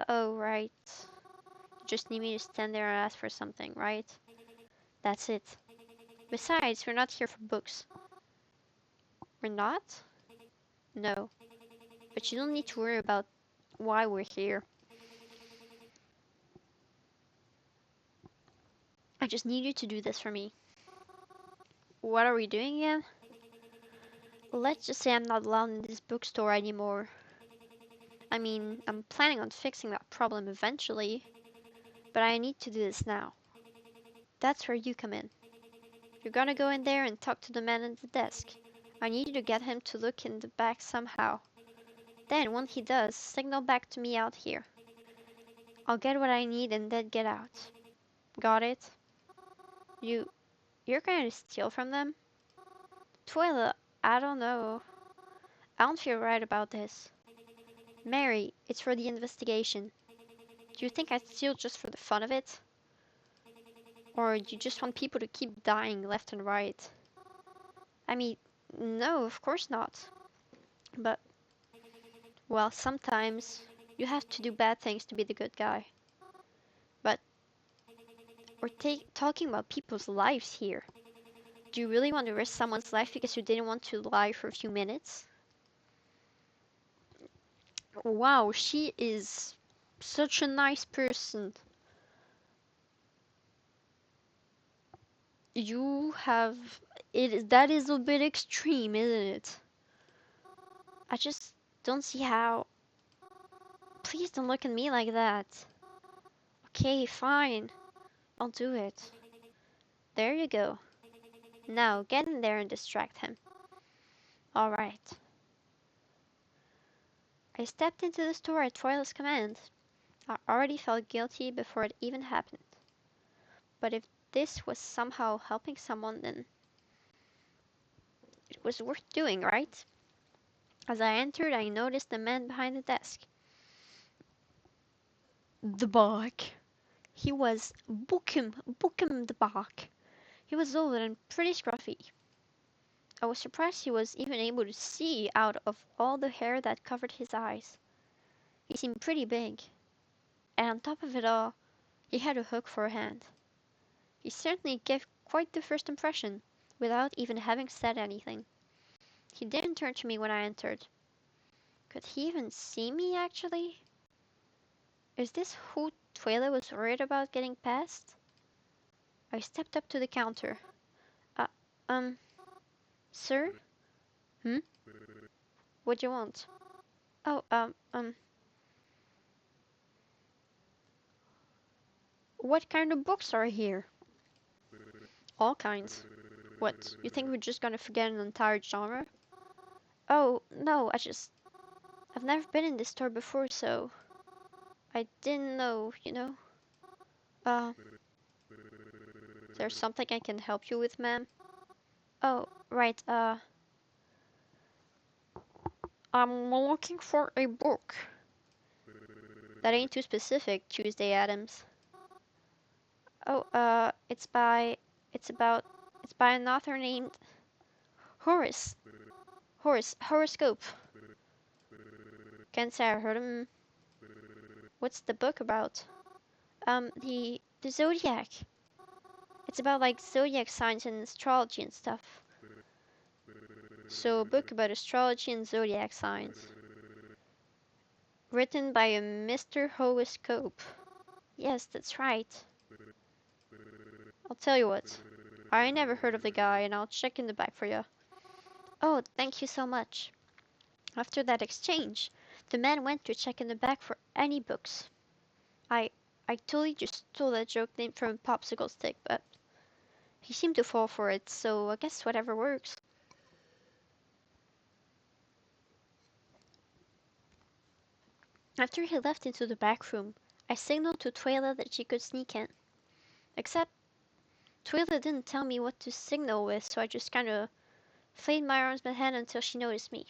Oh, right. You just need me to stand there and ask for something, right? That's it. Besides, we're not here for books. We're not? No. But you don't need to worry about why we're here. I just need you to do this for me. What are we doing again? Let's just say I'm not allowed in this bookstore anymore. I mean, I'm planning on fixing that problem eventually, but I need to do this now. That's where you come in. You're gonna go in there and talk to the man at the desk. I need you to get him to look in the back somehow. Then, when he does, signal back to me out here. I'll get what I need and then get out. Got it? You're going to steal from them? Twyla, I don't know. I don't feel right about this. Mary, it's for the investigation. Do you think I'd steal just for the fun of it? Or do you just want people to keep dying left and right? I mean, no, of course not. But, well, sometimes you have to do bad things to be the good guy. But we're talking about people's lives here. Do you really want to risk someone's life because you didn't want to lie for a few minutes? Wow, she is such a nice person. You have that is a bit extreme, isn't it? I just don't see how. Please don't look at me like that. Okay, fine. I'll do it. There you go. Now get in there and distract him. Alright. I stepped into the store at Twyla's command. I already felt guilty before it even happened. But if this was somehow helping someone, then it was worth doing, right? As I entered, I noticed the man behind the desk. The Bach. He was book him the Bach. He was old and pretty scruffy. I was surprised he was even able to see out of all the hair that covered his eyes. He seemed pretty big, and on top of it all, he had a hook for a hand. He certainly gave quite the first impression, without even having said anything. He didn't turn to me when I entered. Could he even see me, actually? Is this who Twyla was worried about getting past? I stepped up to the counter. Uh, um, sir? Hmm? What do you want? Oh, what kind of books are here? All kinds. What, you think we're just gonna forget an entire genre? Oh, no, I've never been in this store before, so I didn't know, you know. Uh, there's something I can help you with, ma'am? Oh, right, I'm looking for a book. That ain't too specific, Tuesday Adams. Oh, it's by an author named Horace. Horoscope. Can't say I heard him. What's the book about? The zodiac. It's about like zodiac signs and astrology and stuff. So a book about astrology and zodiac signs. Written by a Mr. Horoscope. Yes, that's right. I'll tell you what. I never heard of the guy and I'll check in the back for you. Oh, thank you so much. After that exchange, the man went to check in the back for any books. I I totally just stole that joke name from a popsicle stick, but he seemed to fall for it, so I guess whatever works. After he left into the back room, I signaled to Twyla that she could sneak in. Except, Twyla didn't tell me what to signal with, so I just kinda flayed my arms behind until she noticed me.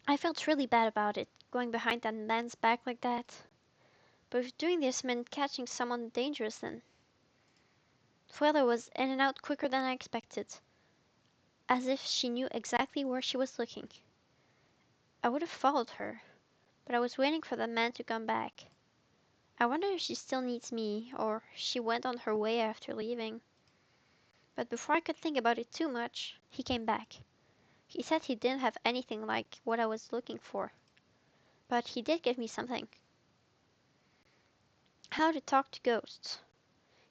I felt really bad about it, going behind that man's back like that. But if doing this meant catching someone dangerous, then Twyla was in and out quicker than I expected, as if she knew exactly where she was looking. I would have followed her, but I was waiting for the man to come back. I wonder if she still needs me, or she went on her way after leaving. But before I could think about it too much, he came back. He said he didn't have anything like what I was looking for, but he did give me something. How to talk to ghosts.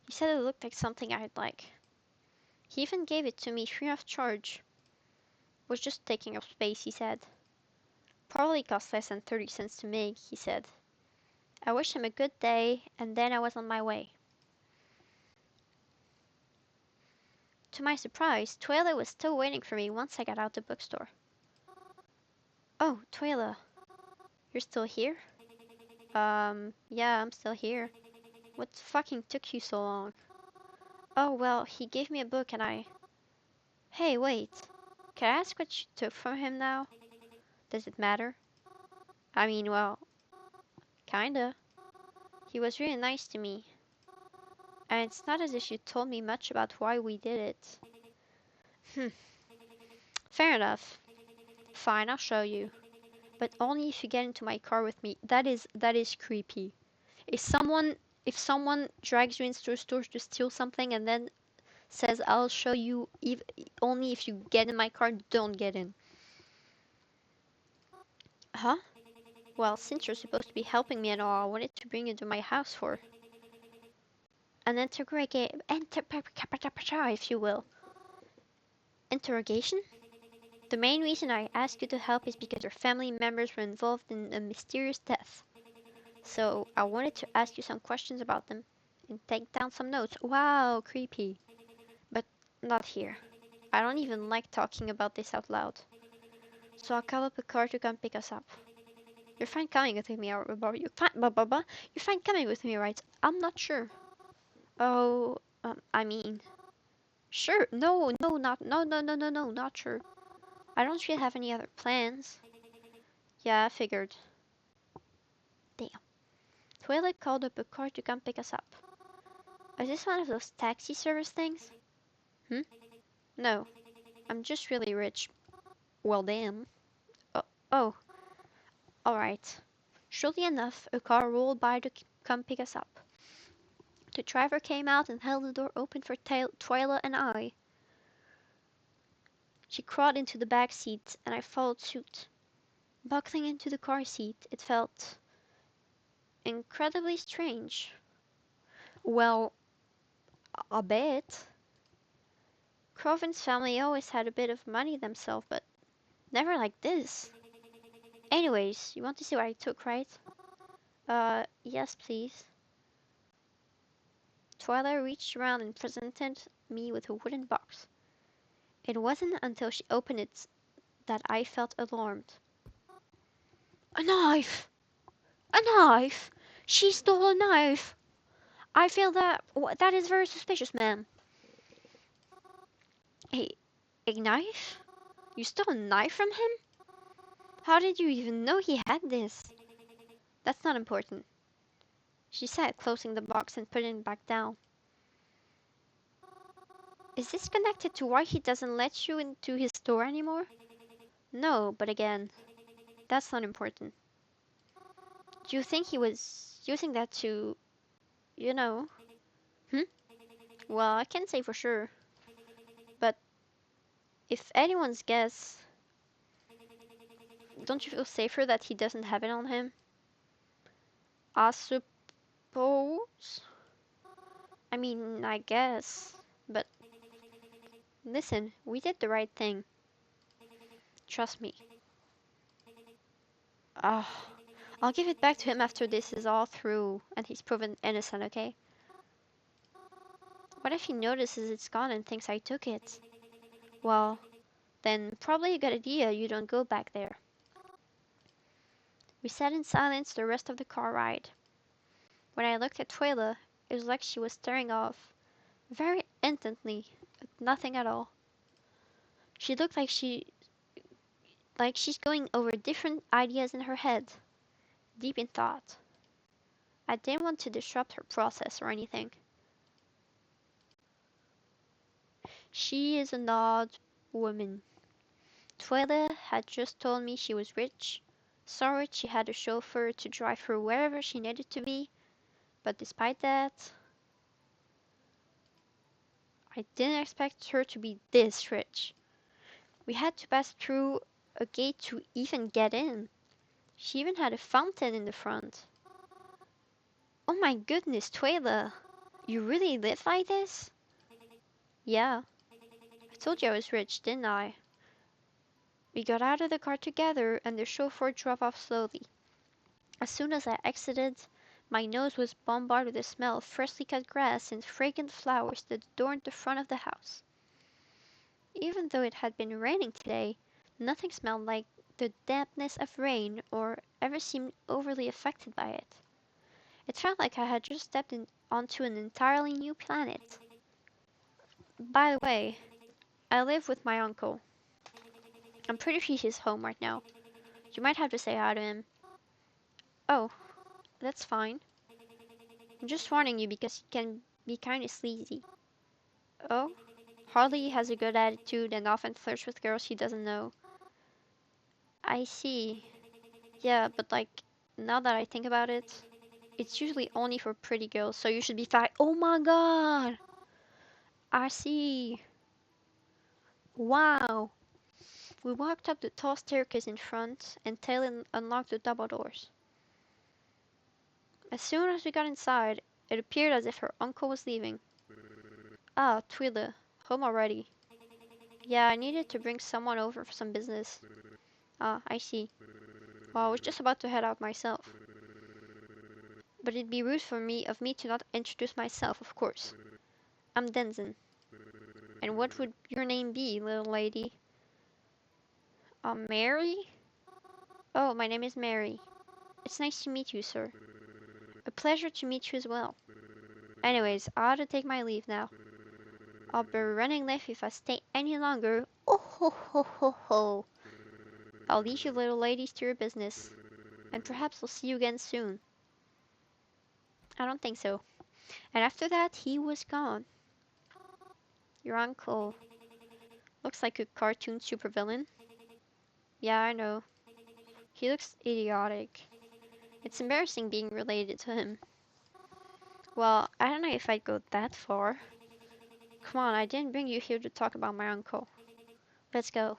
He said it looked like something I'd like. He even gave it to me free of charge. Was just taking up space, he said. Probably cost less than 30 cents to make, he said. I wished him a good day, and then I was on my way. To my surprise, Twyla was still waiting for me once I got out the bookstore. Oh, Twyla, you're still here? Yeah, I'm still here. What fucking took you so long? Oh, well, he gave me a book and I... Hey, wait. Can I ask what you took from him now? Does it matter? I mean, well, kinda. He was really nice to me. And it's not as if you told me much about why we did it. Fair enough. Fine, I'll show you. But only if you get into my car with me. That is creepy. If someone drags you into a store to steal something and then says I'll show you only if you get in my car, don't get in. Huh? Well, since you're supposed to be helping me and all, I wanted to bring you to my house for an if you will. Interrogation? The main reason I asked you to help is because your family members were involved in a mysterious death. So I wanted to ask you some questions about them and take down some notes. Wow, creepy. But not here. I don't even like talking about this out loud. So I'll call up a car to come pick us up. You're fine coming with me, or you fine, you're fine coming with me, right? I'm not sure. Oh, I mean, sure. No, no, not, no, no, no, no, no, not sure. I don't really have any other plans. Yeah, I figured. Damn. Twilight called up a car to come pick us up. Is this one of those taxi service things? Hmm? No, I'm just really rich. Well, damn. Oh, oh, alright. Surely enough, a car rolled by to come pick us up. The driver came out and held the door open for Twyla and I. She crawled into the back seat, and I followed suit. Buckling into the car seat, it felt incredibly strange. Well, a bit. Crovin's family always had a bit of money themselves, but never like this. Anyways, you want to see what I took, right? Yes, please. Twyla reached around and presented me with a wooden box. It wasn't until she opened it that I felt alarmed. A knife! A knife! She stole a knife! I feel that is very suspicious, ma'am. A knife? You stole a knife from him? How did you even know he had this? That's not important, she said, closing the box and putting it back down. Is this connected to why he doesn't let you into his store anymore? No, but again, that's not important. Do you think he was using that to, you know? Hmm? Well, I can't say for sure. But if anyone's guess, don't you feel safer that he doesn't have it on him? I suppose. I mean, I guess. But listen, we did the right thing. Trust me. Ah, I'll give it back to him after this is all through and he's proven innocent, okay? What if he notices it's gone and thinks I took it? Well, then probably a good idea you don't go back there. We sat in silence the rest of the car ride. When I looked at Twyla, it was like she was staring off, very intently, at nothing at all. She looked like she's going over different ideas in her head, deep in thought. I didn't want to disrupt her process or anything. She is an odd woman. Twyla had just told me she was rich, so rich she had a chauffeur to drive her wherever she needed to be, but despite that, I didn't expect her to be this rich. We had to pass through a gate to even get in. She even had a fountain in the front. Oh my goodness, Twyla! You really live like this? Yeah, I told you I was rich, didn't I? We got out of the car together and the chauffeur drove off slowly. As soon as I exited, my nose was bombarded with the smell of freshly cut grass and fragrant flowers that adorned the front of the house. Even though it had been raining today, nothing smelled like the dampness of rain or ever seemed overly affected by it. It felt like I had just stepped onto an entirely new planet. By the way, I live with my uncle. I'm pretty sure he's home right now. You might have to say hi to him. Oh, that's fine. I'm just warning you because he can be kinda sleazy. Oh? Harley has a good attitude and often flirts with girls he doesn't know. I see. Yeah, but like, now that I think about it, it's usually only for pretty girls, so you should be fine. Oh my god! I see. Wow. We walked up the tall staircase in front, and Taylor unlocked the double doors. As soon as we got inside, it appeared as if her uncle was leaving. Ah, Twyla, home already. Yeah, I needed to bring someone over for some business. Ah, I see. Well, I was just about to head out myself. But it'd be rude of me to not introduce myself, of course. I'm Denzin. And what would your name be, little lady? Mary? Oh, my name is Mary. It's nice to meet you, sir. A pleasure to meet you as well. Anyways, I ought to take my leave now. I'll be running late if I stay any longer. Oh ho ho ho ho. I'll leave you little ladies to your business. And perhaps we'll see you again soon. I don't think so. And after that, he was gone. Your uncle looks like a cartoon supervillain. Yeah, I know. He looks idiotic. It's embarrassing being related to him. Well, I don't know if I'd go that far. Come on, I didn't bring you here to talk about my uncle. Let's go.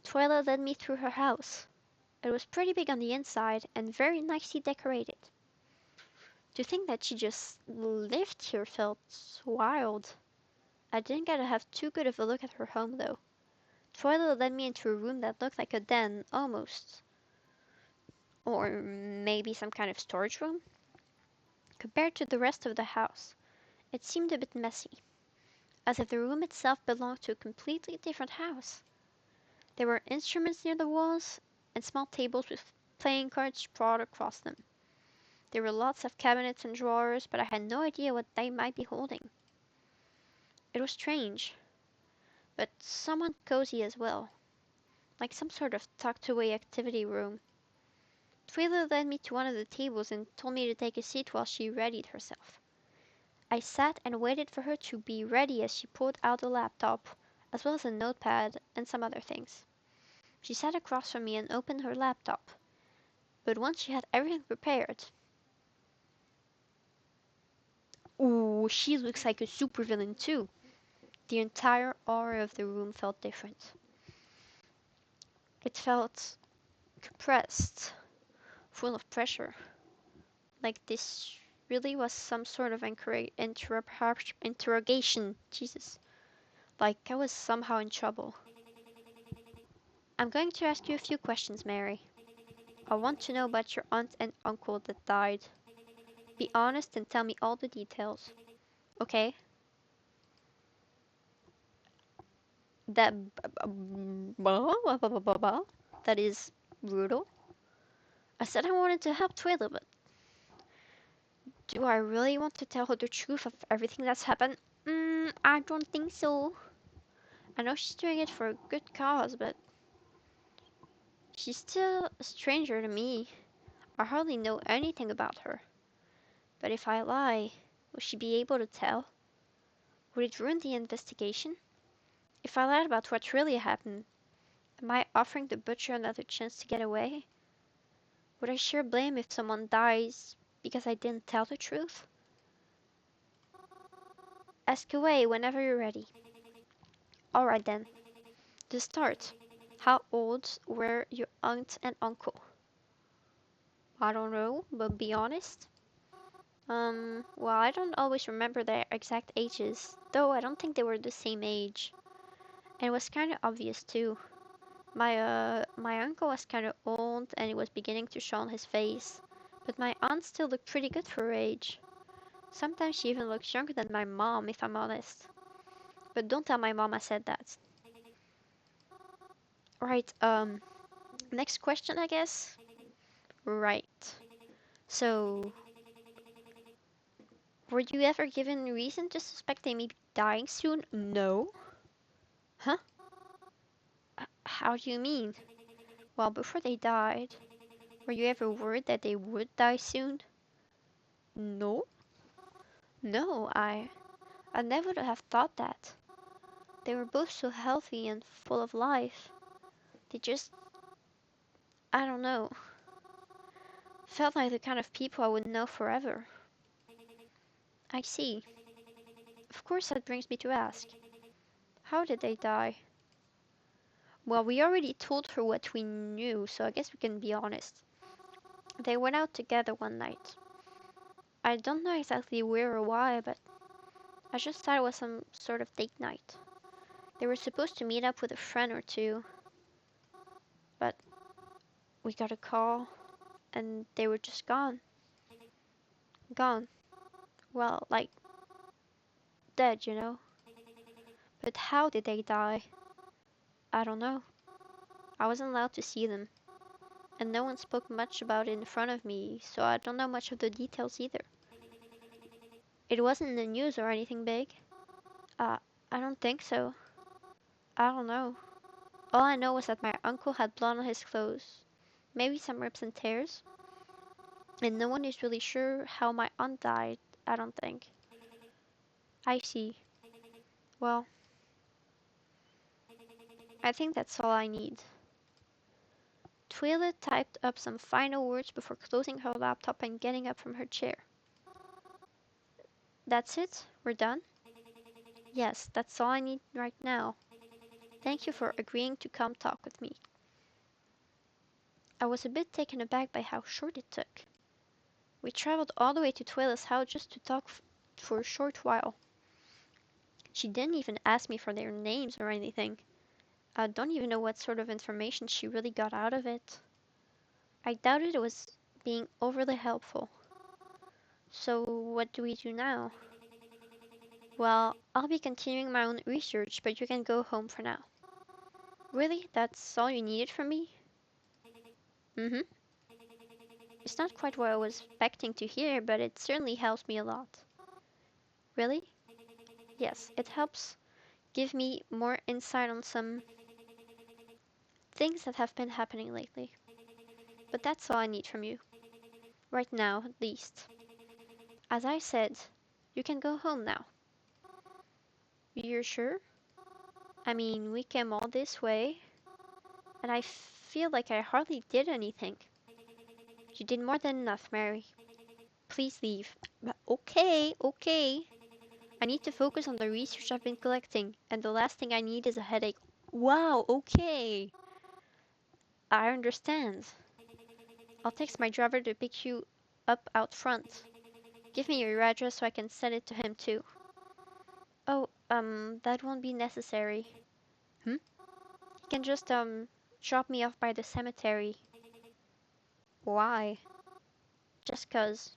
Twyla led me through her house. It was pretty big on the inside and very nicely decorated. To think that she just lived here felt wild. I didn't get to have too good of a look at her home though. Twyla led me into a room that looked like a den, almost. Or maybe some kind of storage room? Compared to the rest of the house, it seemed a bit messy, as if the room itself belonged to a completely different house. There were instruments near the walls, and small tables with playing cards sprawled across them. There were lots of cabinets and drawers, but I had no idea what they might be holding. It was strange, but somewhat cozy as well, like some sort of tucked-away activity room. Twyla led me to one of the tables and told me to take a seat while she readied herself. I sat and waited for her to be ready as she pulled out a laptop, as well as a notepad and some other things. She sat across from me and opened her laptop, but once she had everything prepared... Ooh, she looks like a supervillain too. The entire aura of the room felt different. It felt compressed, full of pressure. Like this really was some sort of interrogation. Jesus. Like I was somehow in trouble. I'm going to ask you a few questions, Mary. I want to know about your aunt and uncle that died. Be honest and tell me all the details. Okay? That that is brutal. I said I wanted to help Twyla, but do I really want to tell her the truth of everything that's happened? I don't think so. I know she's doing it for a good cause, but she's still a stranger to me. I hardly know anything about her. But if I lie, will she be able to tell? Would it ruin the investigation? If I lied about what really happened, am I offering the butcher another chance to get away? Would I share blame if someone dies because I didn't tell the truth? Ask away whenever you're ready. Alright then. To start, how old were your aunt and uncle? I don't know, but be honest. Well, I don't always remember their exact ages, though I don't think they were the same age. And it was kind of obvious too. My uncle was kind of old and it was beginning to show on his face, but my aunt still looked pretty good for her age. Sometimes she even looks younger than my mom, if I'm honest. But don't tell my mom I said that. Right, next question, I guess? Right. So, were you ever given reason to suspect they may be dying soon? No. Huh? How do you mean? Well, before they died, were you ever worried that they would die soon? No. No, I never would have thought that. They were both so healthy and full of life. They just, I don't know, felt like the kind of people I would know forever. I see. Of course that brings me to ask, how did they die? Well, we already told her what we knew, so I guess we can be honest. They went out together one night. I don't know exactly where or why, but I just thought it was some sort of date night. They were supposed to meet up with a friend or two, but we got a call and they were just gone. Gone. Well, like dead, you know. But how did they die? I don't know. I wasn't allowed to see them, and no one spoke much about it in front of me, so I don't know much of the details either. It wasn't in the news or anything big. Uh, I don't think so. I don't know. All I know was that my uncle had blood on his clothes, maybe some rips and tears, and no one is really sure how my aunt died, I don't think. I see. Well, I think that's all I need. Twyla typed up some final words before closing her laptop and getting up from her chair. That's it? We're done? Yes, that's all I need right now. Thank you for agreeing to come talk with me. I was a bit taken aback by how short it took. We traveled all the way to Twyla's house just to talk for a short while. She didn't even ask me for their names or anything. I don't even know what sort of information she really got out of it. I doubted it was being overly helpful. So, what do we do now? Well, I'll be continuing my own research, but you can go home for now. Really? That's all you needed from me? Mm-hmm. It's not quite what I was expecting to hear, but it certainly helps me a lot. Really? Yes, it helps give me more insight on some things that have been happening lately. But that's all I need from you. Right now, at least. As I said, you can go home now. You're sure? I mean, we came all this way, and I feel like I hardly did anything. You did more than enough, Mary. Please leave. Okay, okay. I need to focus on the research I've been collecting, and the last thing I need is a headache. Wow, okay. I understand. I'll text my driver to pick you up out front. Give me your address so I can send it to him too. Oh, that won't be necessary. Hmm? You can just, drop me off by the cemetery. Why? Just 'cause.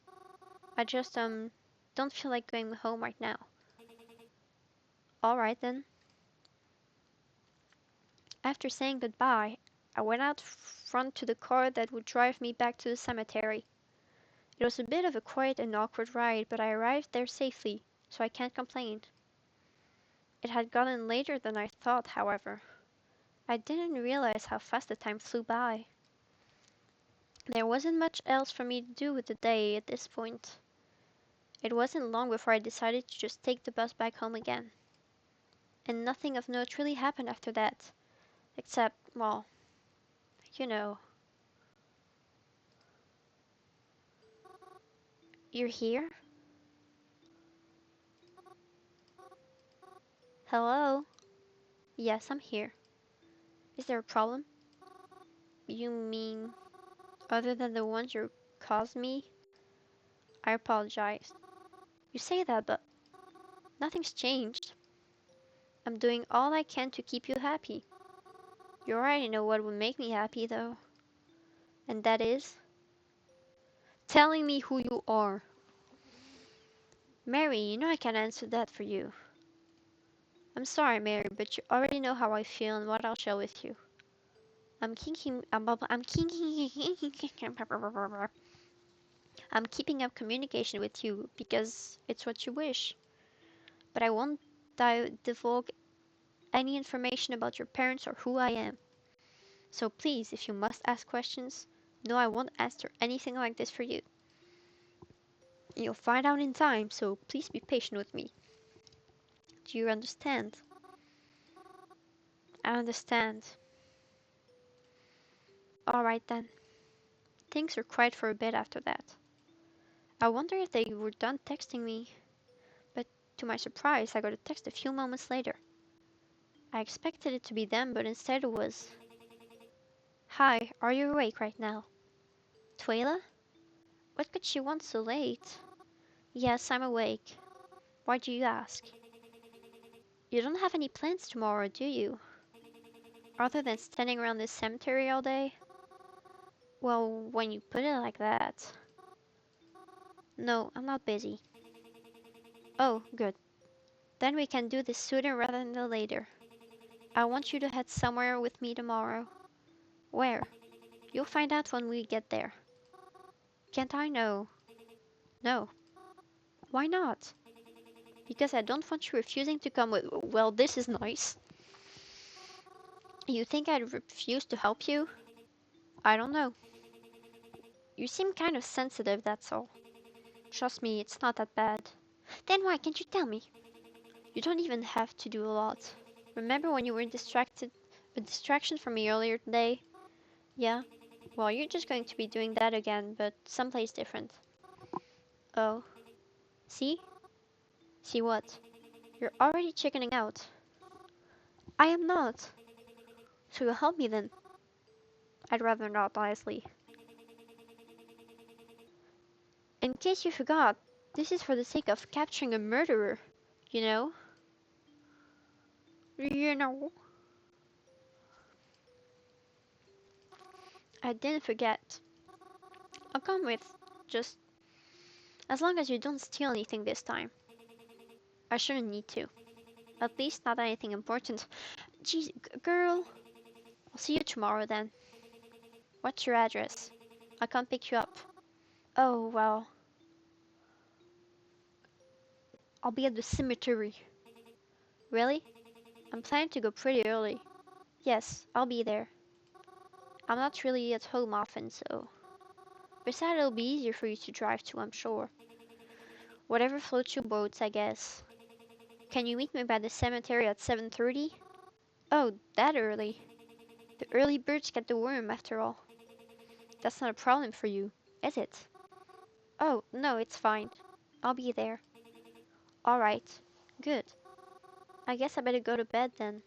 I just, don't feel like going home right now. Alright then. After saying goodbye, I went out front to the car that would drive me back to the cemetery. It was a bit of a quiet and awkward ride, but I arrived there safely, so I can't complain. It had gotten later than I thought, however. I didn't realize how fast the time flew by. There wasn't much else for me to do with the day at this point. It wasn't long before I decided to just take the bus back home again. And nothing of note really happened after that, except, well, you know. You're here? Hello? Yes, I'm here. Is there a problem? You mean other than the ones you caused me? I apologize. You say that, but nothing's changed. I'm doing all I can to keep you happy. You already know what would make me happy, though. And that is telling me who you are. Mary, you know I can't answer that for you. I'm sorry, Mary, but you already know how I feel and what I'll share with you. I'm keeping up communication with you because it's what you wish. But I won't divulge any information about your parents or who I am. So please, if you must ask questions, no, I won't answer anything like this for you. You'll find out in time, so please be patient with me. Do you understand? I understand. Alright then. Things were quiet for a bit after that. I wonder if they were done texting me. But to my surprise, I got a text a few moments later. I expected it to be them, but instead it was, "Hi, are you awake right now?" Twyla? What could she want so late? Yes, I'm awake. Why do you ask? You don't have any plans tomorrow, do you? Other than standing around this cemetery all day? Well, when you put it like that. No, I'm not busy. Oh, good. Then we can do this sooner rather than later. I want you to head somewhere with me tomorrow. Where? You'll find out when we get there. Can't I know? No. Why not? Because I don't want you refusing to come with. Well, this is nice. You think I'd refuse to help you? I don't know. You seem kind of sensitive, that's all. Trust me, it's not that bad. Then why can't you tell me? You don't even have to do a lot. Remember when you were a distraction for me earlier today? Yeah? Well, you're just going to be doing that again, but someplace different. Oh. See? See what? You're already chickening out. I am not. So you'll help me then? I'd rather not, honestly. In case you forgot, this is for the sake of capturing a murderer. You know? You know? I didn't forget. I'll come with. Just as long as you don't steal anything this time. I shouldn't need to. At least not anything important. Jeez, girl. I'll see you tomorrow then. What's your address? I'll come pick you up. Oh, well. I'll be at the cemetery. Really? I'm planning to go pretty early. Yes, I'll be there. I'm not really at home often, so. Besides, it'll be easier for you to drive to, I'm sure. Whatever floats your boats, I guess. Can you meet me by the cemetery at 7:30? Oh, that early. The early birds get the worm, after all. That's not a problem for you, is it? Oh, no, it's fine. I'll be there. Alright. Good. I guess I better go to bed then.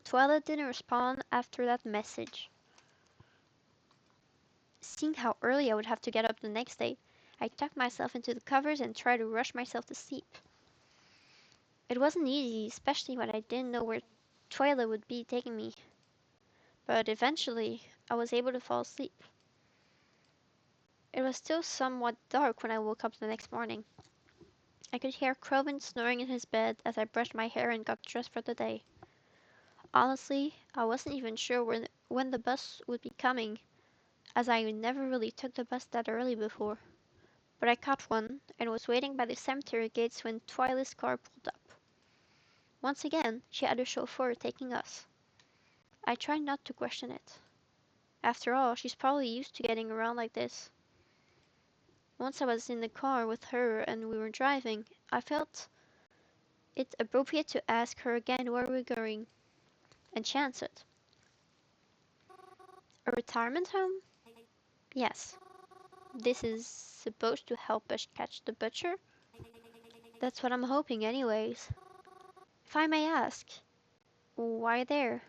Twilight didn't respond after that message. Seeing how early I would have to get up the next day, I tucked myself into the covers and tried to rush myself to sleep. It wasn't easy, especially when I didn't know where Twilight would be taking me. But eventually, I was able to fall asleep. It was still somewhat dark when I woke up the next morning. I could hear Crowin snoring in his bed as I brushed my hair and got dressed for the day. Honestly, I wasn't even sure when the bus would be coming, as I never really took the bus that early before. But I caught one, and was waiting by the cemetery gates when Twilight's car pulled up. Once again, she had a chauffeur taking us. I tried not to question it. After all, she's probably used to getting around like this. Once I was in the car with her and we were driving, I felt it appropriate to ask her again where we were going, and she answered. A retirement home? Yes. This is supposed to help us catch the butcher? That's what I'm hoping anyways. If I may ask, why there?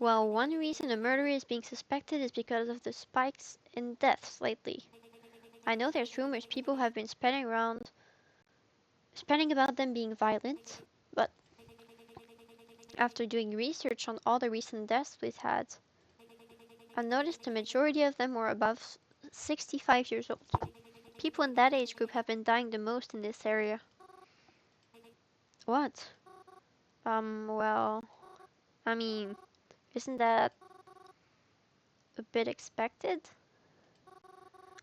Well, one reason a murderer is being suspected is because of the spikes in deaths lately. I know there's rumors people have been spreading about them being violent, but after doing research on all the recent deaths we've had, I noticed the majority of them were above 65 years old. People in that age group have been dying the most in this area. What? Well, I mean, isn't that a bit expected?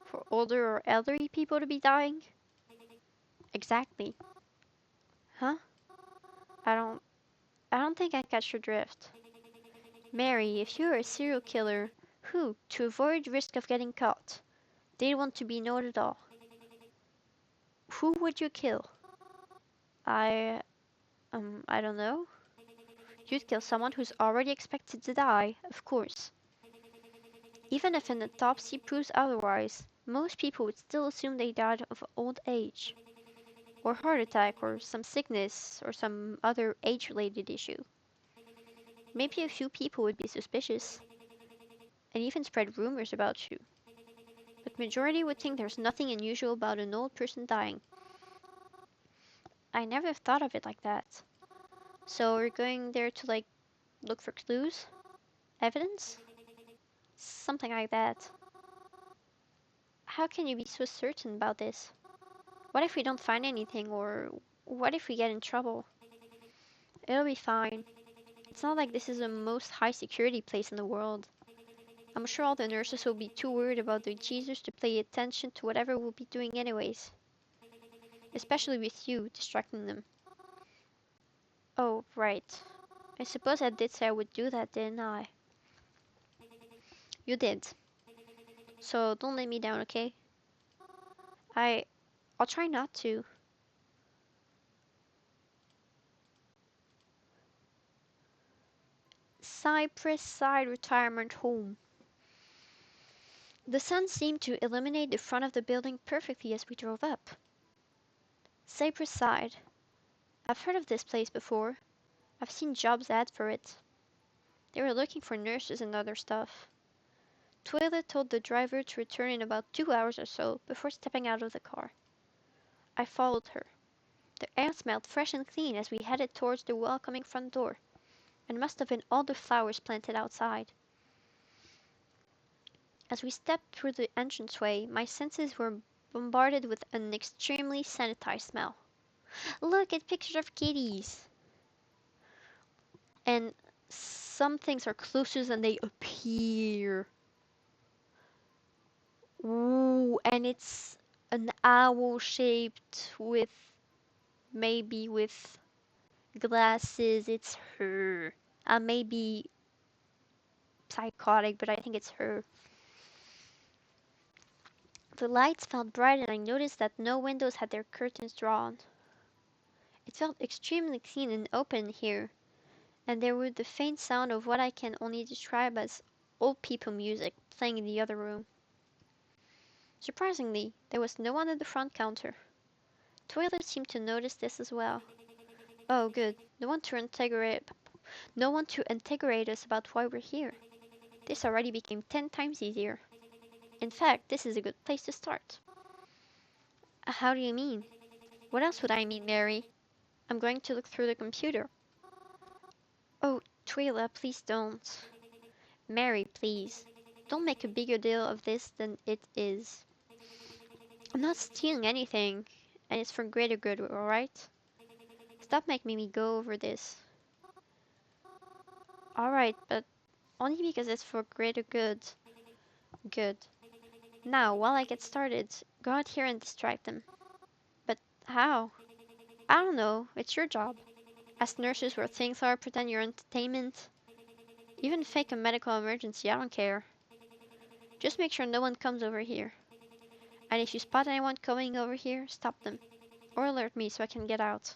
For older or elderly people to be dying? Exactly. Huh? I don't I don't think I catch your drift. Mary, if you're a serial killer, who, to avoid risk of getting caught, they'd want to be known at all. Who would you kill? I I don't know. You'd kill someone who's already expected to die, of course. Even if an autopsy proves otherwise, most people would still assume they died of old age, or heart attack, or some sickness, or some other age-related issue. Maybe a few people would be suspicious, and even spread rumors about you. But Majority would think there's nothing unusual about an old person dying. I never thought of it like that. So we're going there to like look for clues? Evidence? Something like that. How can you be so certain about this? What if we don't find anything, or what if we get in trouble? It'll be fine. It's not like this is the most high security place in the world. I'm sure all the nurses will be too worried about their Jesus to pay attention to whatever we'll be doing anyways. Especially with you distracting them. Oh, right. I suppose I did say I would do that, didn't I? You did. So don't let me down, okay? I... I'll try not to. Cypress Side Retirement Home. The sun seemed to illuminate the front of the building perfectly as we drove up. Cypress Side. I've heard of this place before. I've seen jobs ads for it. They were looking for nurses and other stuff. Twyla told the driver to return in about 2 hours or so before stepping out of the car. I followed her. The air smelled fresh and clean as we headed towards the welcoming front door, and must have been all the flowers planted outside. As we stepped through the entranceway, my senses were bombarded with an extremely sanitized smell. Look at pictures of kitties! And some things are closer than they appear. Ooh, and it's an owl shaped with maybe with glasses. It's her. I may be psychotic, but I think it's her. The lights felt bright and I noticed that no windows had their curtains drawn. It felt extremely clean and open here, and there was the faint sound of what I can only describe as old people music playing in the other room. Surprisingly, there was no one at the front counter. Toilet seemed to notice this as well. Oh, good. No one to integrate us about why we're here. This already became 10 times easier. In fact, this is a good place to start. How do you mean? What else would I mean, Mary? I'm going to look through the computer. Oh, Twyla, please don't. Mary, please. Don't make a bigger deal of this than it is. I'm not stealing anything, and it's for greater good, alright? Stop making me go over this. Alright, but only because it's for greater good. Good. Now, while I get started, go out here and distract them. But how? I don't know, it's your job. Ask nurses where things are, pretend you're entertainment. Even fake a medical emergency, I don't care. Just make sure no one comes over here. And if you spot anyone coming over here, stop them. Or alert me so I can get out.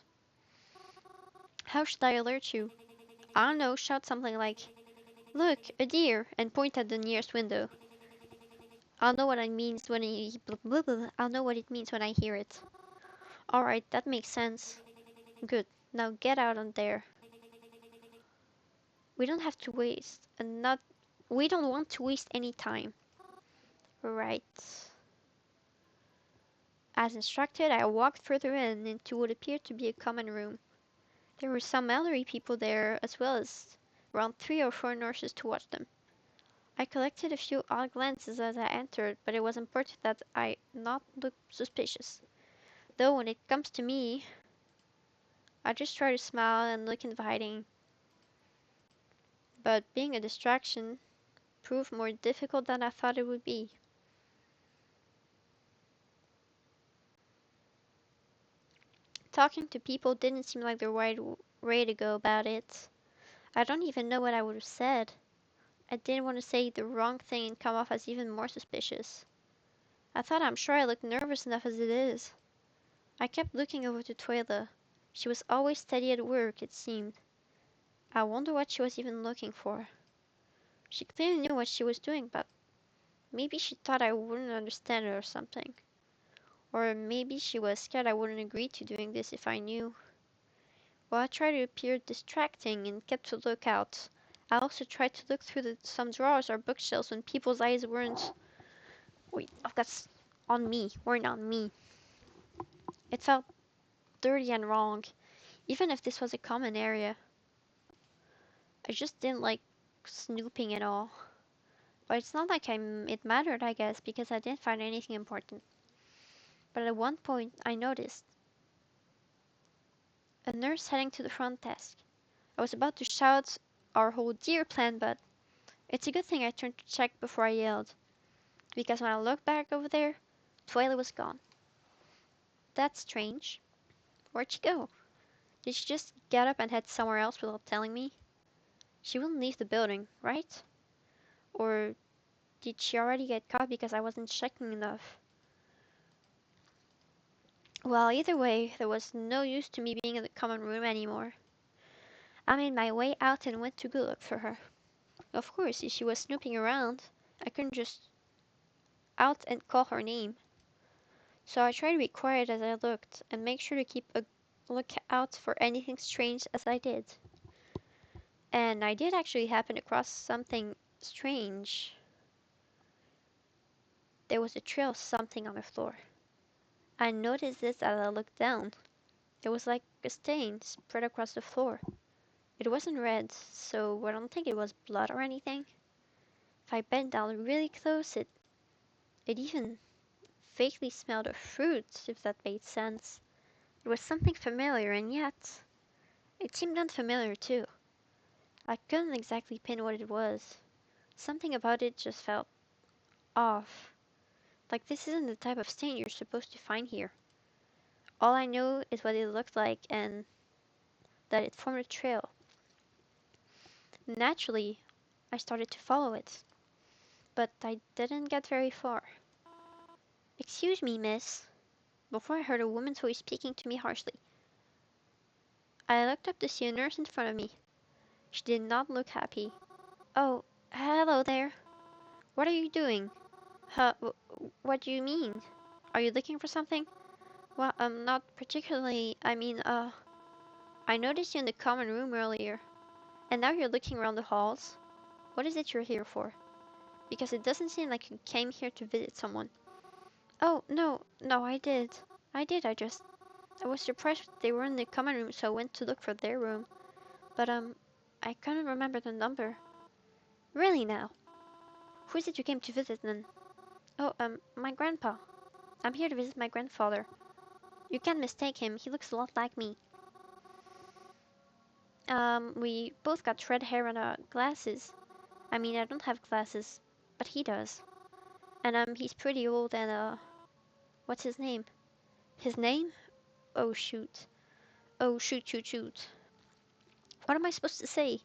How should I alert you? I don't know, shout something like, "Look, a deer," and point at the nearest window. I'll know what it means when I'll know what it means when I hear it. Alright, that makes sense. Good. Now get out on there. We don't have to waste and not we don't want to waste any time. Right. As instructed, I walked further into what appeared to be a common room. There were some elderly people there, as well as around 3 or 4 nurses to watch them. I collected a few odd glances as I entered, but it was important that I not look suspicious. Though when it comes to me, I just try to smile and look inviting. But being a distraction proved more difficult than I thought it would be. Talking to people didn't seem like the right way to go about it. I don't even know what I would have said. I didn't want to say the wrong thing and come off as even more suspicious. I'm sure I looked nervous enough as it is. I kept looking over to Twyla. She was always steady at work, it seemed. I wonder what she was even looking for. She clearly knew what she was doing, but maybe she thought I wouldn't understand it or something. Or maybe she was scared I wouldn't agree to doing this if I knew. While I tried to appear distracting and kept a lookout, I also tried to look through some drawers or bookshelves when people's eyes weren't. Wait, I've got on me, or not me. It felt dirty and wrong, even if this was a common area. I just didn't like snooping at all. But it's not like it mattered, I guess, because I didn't find anything important. But at one point, I noticed a nurse heading to the front desk. I was about to shout our whole deer plan, but it's a good thing I turned to check before I yelled, because when I looked back over there, Twila was gone. That's strange. Where'd she go? Did she just get up and head somewhere else without telling me? She wouldn't leave the building, right? Or did she already get caught because I wasn't checking enough? Well, either way, there was no use to me being in the common room anymore. I made my way out and went to go look for her. Of course, if she was snooping around, I couldn't just out and call her name. So I tried to be quiet as I looked and make sure to keep a lookout for anything strange as I did. And I did actually happen across something strange. There was a trail of something on the floor. I noticed this as I looked down. There was like a stain spread across the floor. It wasn't red, so I don't think it was blood or anything. If I bent down really close, it even vaguely smelled of fruit, if that made sense. It was something familiar, and yet it seemed unfamiliar too. I couldn't exactly pin what it was. Something about it just felt off. Like this isn't the type of stain you're supposed to find here. All I know is what it looked like and that it formed a trail. Naturally, I started to follow it, but I didn't get very far. Excuse me, miss. Before I heard a woman's voice speaking to me harshly. I looked up to see a nurse in front of me. She did not look happy. Oh, hello there. What are you doing? What do you mean? Are you looking for something? Well, not particularly. I noticed you in the common room earlier, and now you're looking around the halls. What is it you're here for? Because it doesn't seem like you came here to visit someone. Oh, no, I did. I was surprised they were in the common room, so I went to look for their room. But, I couldn't remember the number. Really now? Who is it you came to visit then? Oh, my grandpa. I'm here to visit my grandfather. You can't mistake him, he looks a lot like me. We both got red hair and, glasses. I mean, I don't have glasses, but he does. And, he's pretty old and, what's his name? His name? Oh, shoot. Oh, shoot. What am I supposed to say?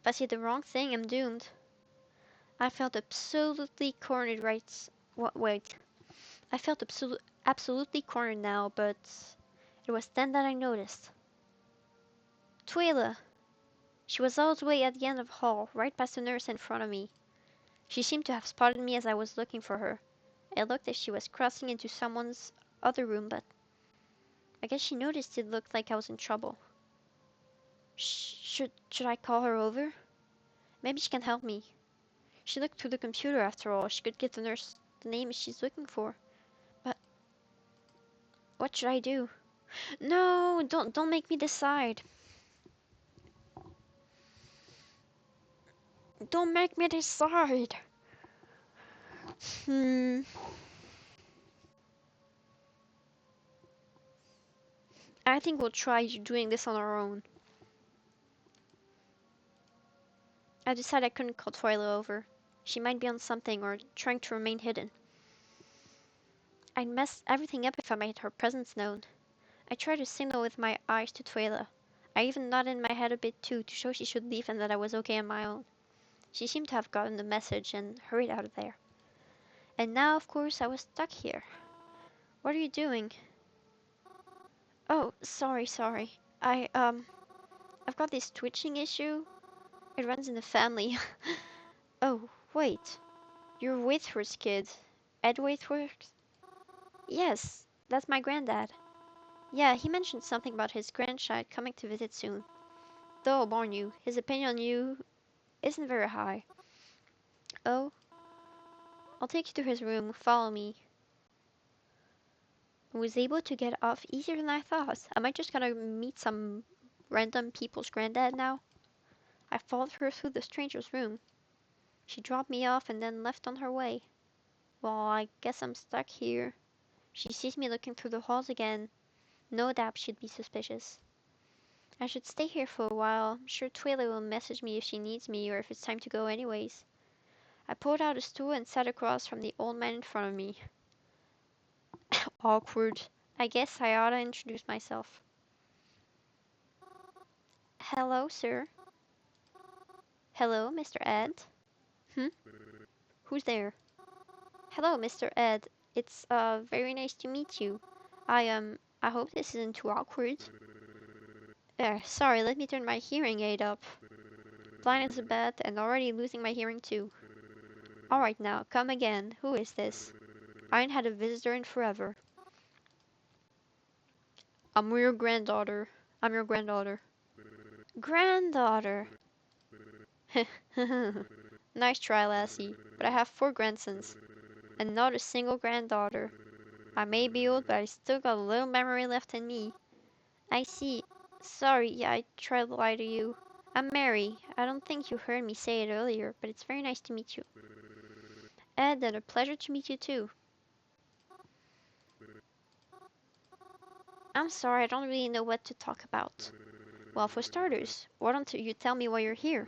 If I say the wrong thing, I'm doomed. I felt absolutely cornered right... Wait. I felt absolutely cornered now, but it was then that I noticed. Twila! She was all the way at the end of the hall, right past the nurse in front of me. She seemed to have spotted me as I was looking for her. It looked as if she was crossing into someone's other room, but I guess she noticed it looked like I was in trouble. Should I call her over? Maybe she can help me. She looked through the computer after all. She could give the nurse the name she's looking for. But what should I do? No, don't make me decide. Don't make me decide. Hmm. I think we'll try doing this on our own. I decided I couldn't call Twyla over. She might be on something or trying to remain hidden. I'd mess everything up if I made her presence known. I tried to signal with my eyes to Twyla. I even nodded my head a bit too to show she should leave and that I was okay on my own. She seemed to have gotten the message and hurried out of there. And now, of course, I was stuck here. What are you doing? Oh, sorry. I've got this twitching issue. It runs in the family. Oh, wait. You're Waithworth's kid. Ed Waithworth? Yes, that's my granddad. Yeah, he mentioned something about his grandchild coming to visit soon. Though I'll warn you, his opinion on you isn't very high. Oh? I'll take you to his room. Follow me. I was able to get off easier than I thought. Am I just gonna meet some random people's granddad now? I followed her through the stranger's room. She dropped me off and then left on her way. Well, I guess I'm stuck here. She sees me looking through the halls again. No doubt she'd be suspicious. I should stay here for a while. I'm sure Twila will message me if she needs me or if it's time to go anyways. I pulled out a stool and sat across from the old man in front of me. Awkward. I guess I oughta introduce myself. Hello, sir. Hello, Mr. Ed. Hmm? Who's there? Hello, Mr. Ed. It's very nice to meet you. I hope this isn't too awkward. Sorry, let me turn my hearing aid up. Blind as a bat and already losing my hearing too. Alright now, come again. Who is this? I ain't had a visitor in forever. I'm your granddaughter. I'm your granddaughter. Granddaughter. Nice try, lassie. But I have 4 grandsons, and not a single granddaughter. I may be old, but I still got a little memory left in me. I see. Sorry, yeah, I tried to lie to you. I'm Mary. I don't think you heard me say it earlier, but it's very nice to meet you. Ed, and a pleasure to meet you too. I'm sorry, I don't really know what to talk about. Well, for starters, why don't you tell me why you're here?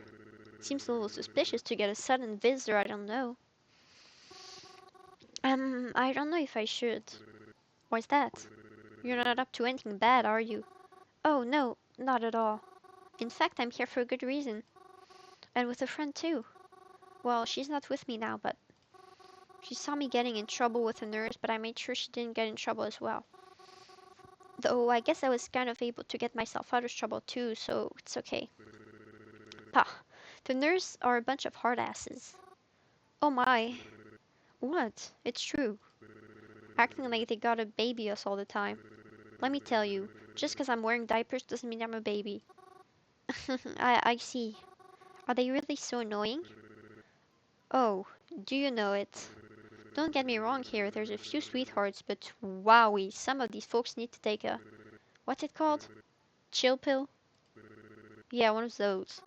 Seems a little suspicious to get a sudden visitor I don't know. I don't know if I should. Why's that? You're not up to anything bad, are you? Oh, no, not at all. In fact, I'm here for a good reason. And with a friend too. Well, she's not with me now, but she saw me getting in trouble with a nurse, but I made sure she didn't get in trouble as well. Though I guess I was kind of able to get myself out of trouble too, so it's okay. Pah, the nurse are a bunch of hard asses. Oh my. What? It's true. Acting like they gotta baby us all the time. Let me tell you, just 'cause I'm wearing diapers doesn't mean I'm a baby. I see. Are they really so annoying? Oh, do you know it? Don't get me wrong here, there's a few sweethearts, but wowie, some of these folks need to take a... What's it called? Chill pill? Yeah, one of those.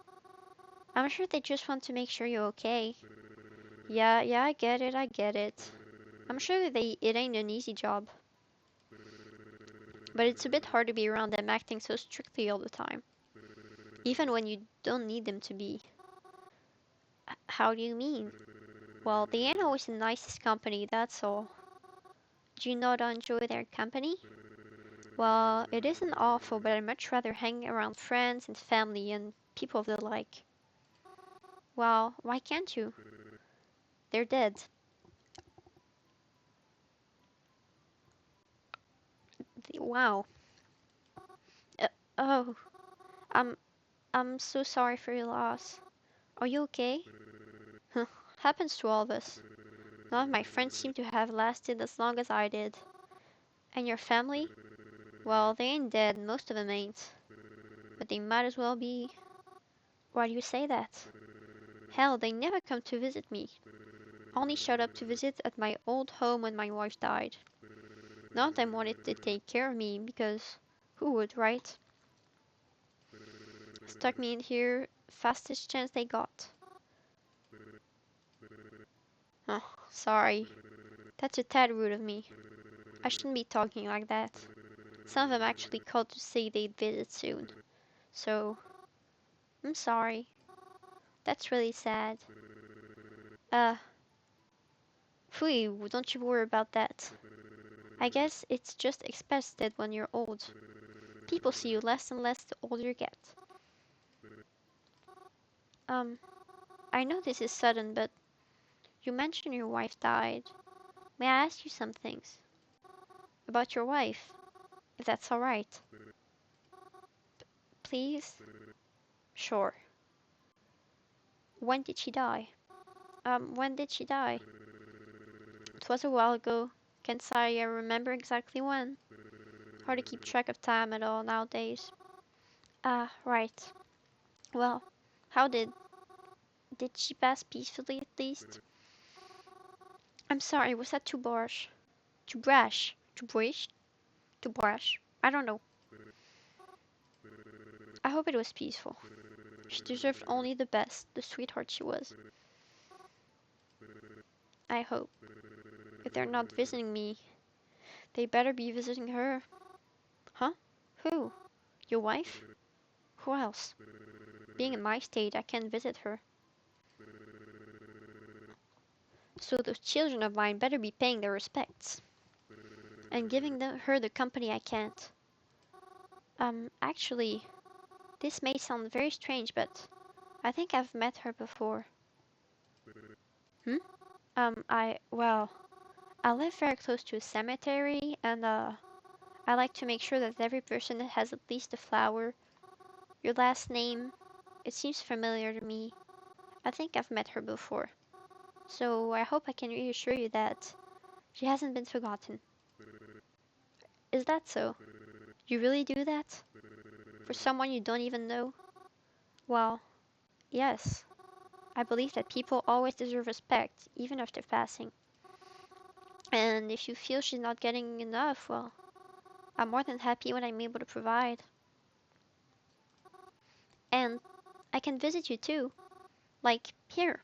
I'm sure they just want to make sure you're okay. Yeah, I get it, I get it. I'm sure it ain't an easy job. But it's a bit hard to be around them acting so strictly all the time. Even when you don't need them to be. How do you mean? Well, they ain't always the nicest company, that's all. Do you not enjoy their company? Well, it isn't awful, but I'd much rather hang around friends and family and people of the like. Well, why can't you? They're dead. Wow. Uh, oh, I'm I'm so sorry for your loss. Are you okay? Huh, happens to all of us. None of my friends seem to have lasted as long as I did. And your family? Well, they ain't dead, most of them ain't. But they might as well be. Why do you say that? Hell, they never come to visit me. Only showed up to visit at my old home when my wife died. None of them wanted to take care of me because who would, right? Stuck me in here fastest chance they got. Oh, sorry. That's a tad rude of me. I shouldn't be talking like that. Some of them actually called to say they'd visit soon. So, I'm sorry. That's really sad. Uh, Phew, don't you worry about that. I guess it's just expected when you're old. People see you less and less the older you get. Um, I know this is sudden, but you mentioned your wife died. May I ask you some things? About your wife, if that's alright. Please? Sure. When did she die? When did she die? It was a while ago. Can't say I remember exactly when. Hard to keep track of time at all nowadays. Ah, right. Well, how did she pass peacefully at least? I'm sorry, was that too harsh? Too brash? Too brash? Too brash? I don't know. I hope it was peaceful. She deserved only the best, the sweetheart she was. I hope. If they're not visiting me, they better be visiting her. Huh? Who? Your wife? Who else? Being in my state, I can't visit her. So those children of mine better be paying their respects. And giving her the company I can't. Actually, this may sound very strange, but I think I've met her before. Hmm? Well, I live very close to a cemetery, and, I like to make sure that every person has at least a flower. Your last name, it seems familiar to me. I think I've met her before. So I hope I can reassure you that she hasn't been forgotten. Is that so? You really do that? For someone you don't even know? Well, yes. I believe that people always deserve respect, even after passing. And if you feel she's not getting enough, well, I'm more than happy when I'm able to provide. And I can visit you too. Like, here.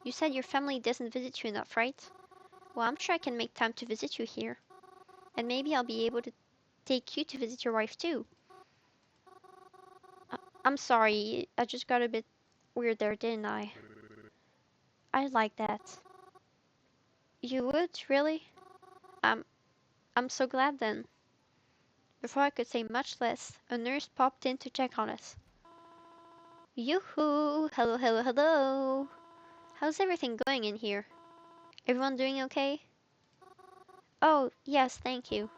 You said your family doesn't visit you enough, right? Well, I'm sure I can make time to visit you here. And maybe I'll be able to take you to visit your wife too. I'm sorry, I just got a bit weird there, didn't I? I like that. You would, really? Um, I'm so glad then. Before I could say much less, a nurse popped in to check on us. Yoo-hoo! Hello, hello, hello! How's everything going in here? Everyone doing okay? Oh, yes, thank you.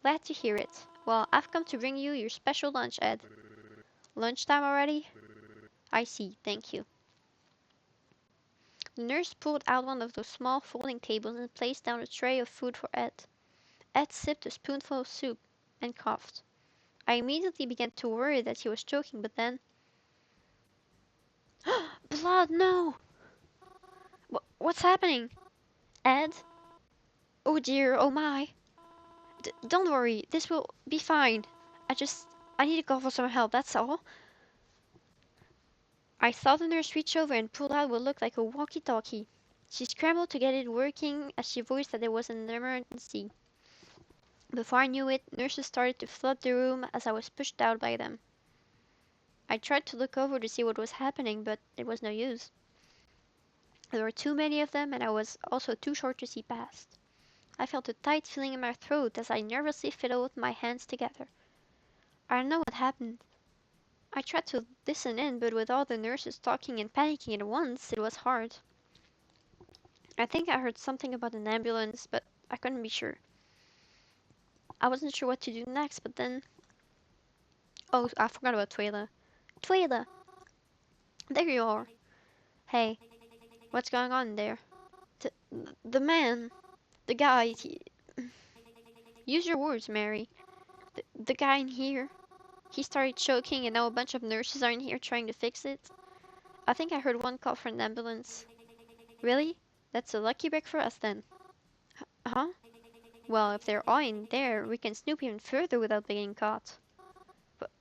Glad to hear it. Well, I've come to bring you your special lunch, Ed. Lunchtime already? I see, thank you. The nurse pulled out one of those small folding tables and placed down a tray of food for Ed. Ed sipped a spoonful of soup and coughed. I immediately began to worry that he was choking, but then... Blood, no! What's happening? Ed? Oh dear, oh my. Don't worry, this will be fine. I need to go for some help, that's all. I saw the nurse reach over and pull out what looked like a walkie-talkie. She scrambled to get it working as she voiced that there was an emergency. Before I knew it, nurses started to flood the room as I was pushed out by them. I tried to look over to see what was happening, but it was no use. There were too many of them, and I was also too short to see past. I felt a tight feeling in my throat as I nervously fiddled with my hands together. I don't know what happened. I tried to listen in, but with all the nurses talking and panicking at once, it was hard. I think I heard something about an ambulance, but I couldn't be sure. I wasn't sure what to do next, but then... Oh, I forgot about Twyla. Twyla! There you are. Hey, what's going on there? The, the man, the guy, use your words, Mary. The guy in here, he started choking and now a bunch of nurses are in here trying to fix it. I think I heard one call for an ambulance. Really? That's a lucky break for us then. Huh? Well, if they're all in there, we can snoop even further without being caught. But,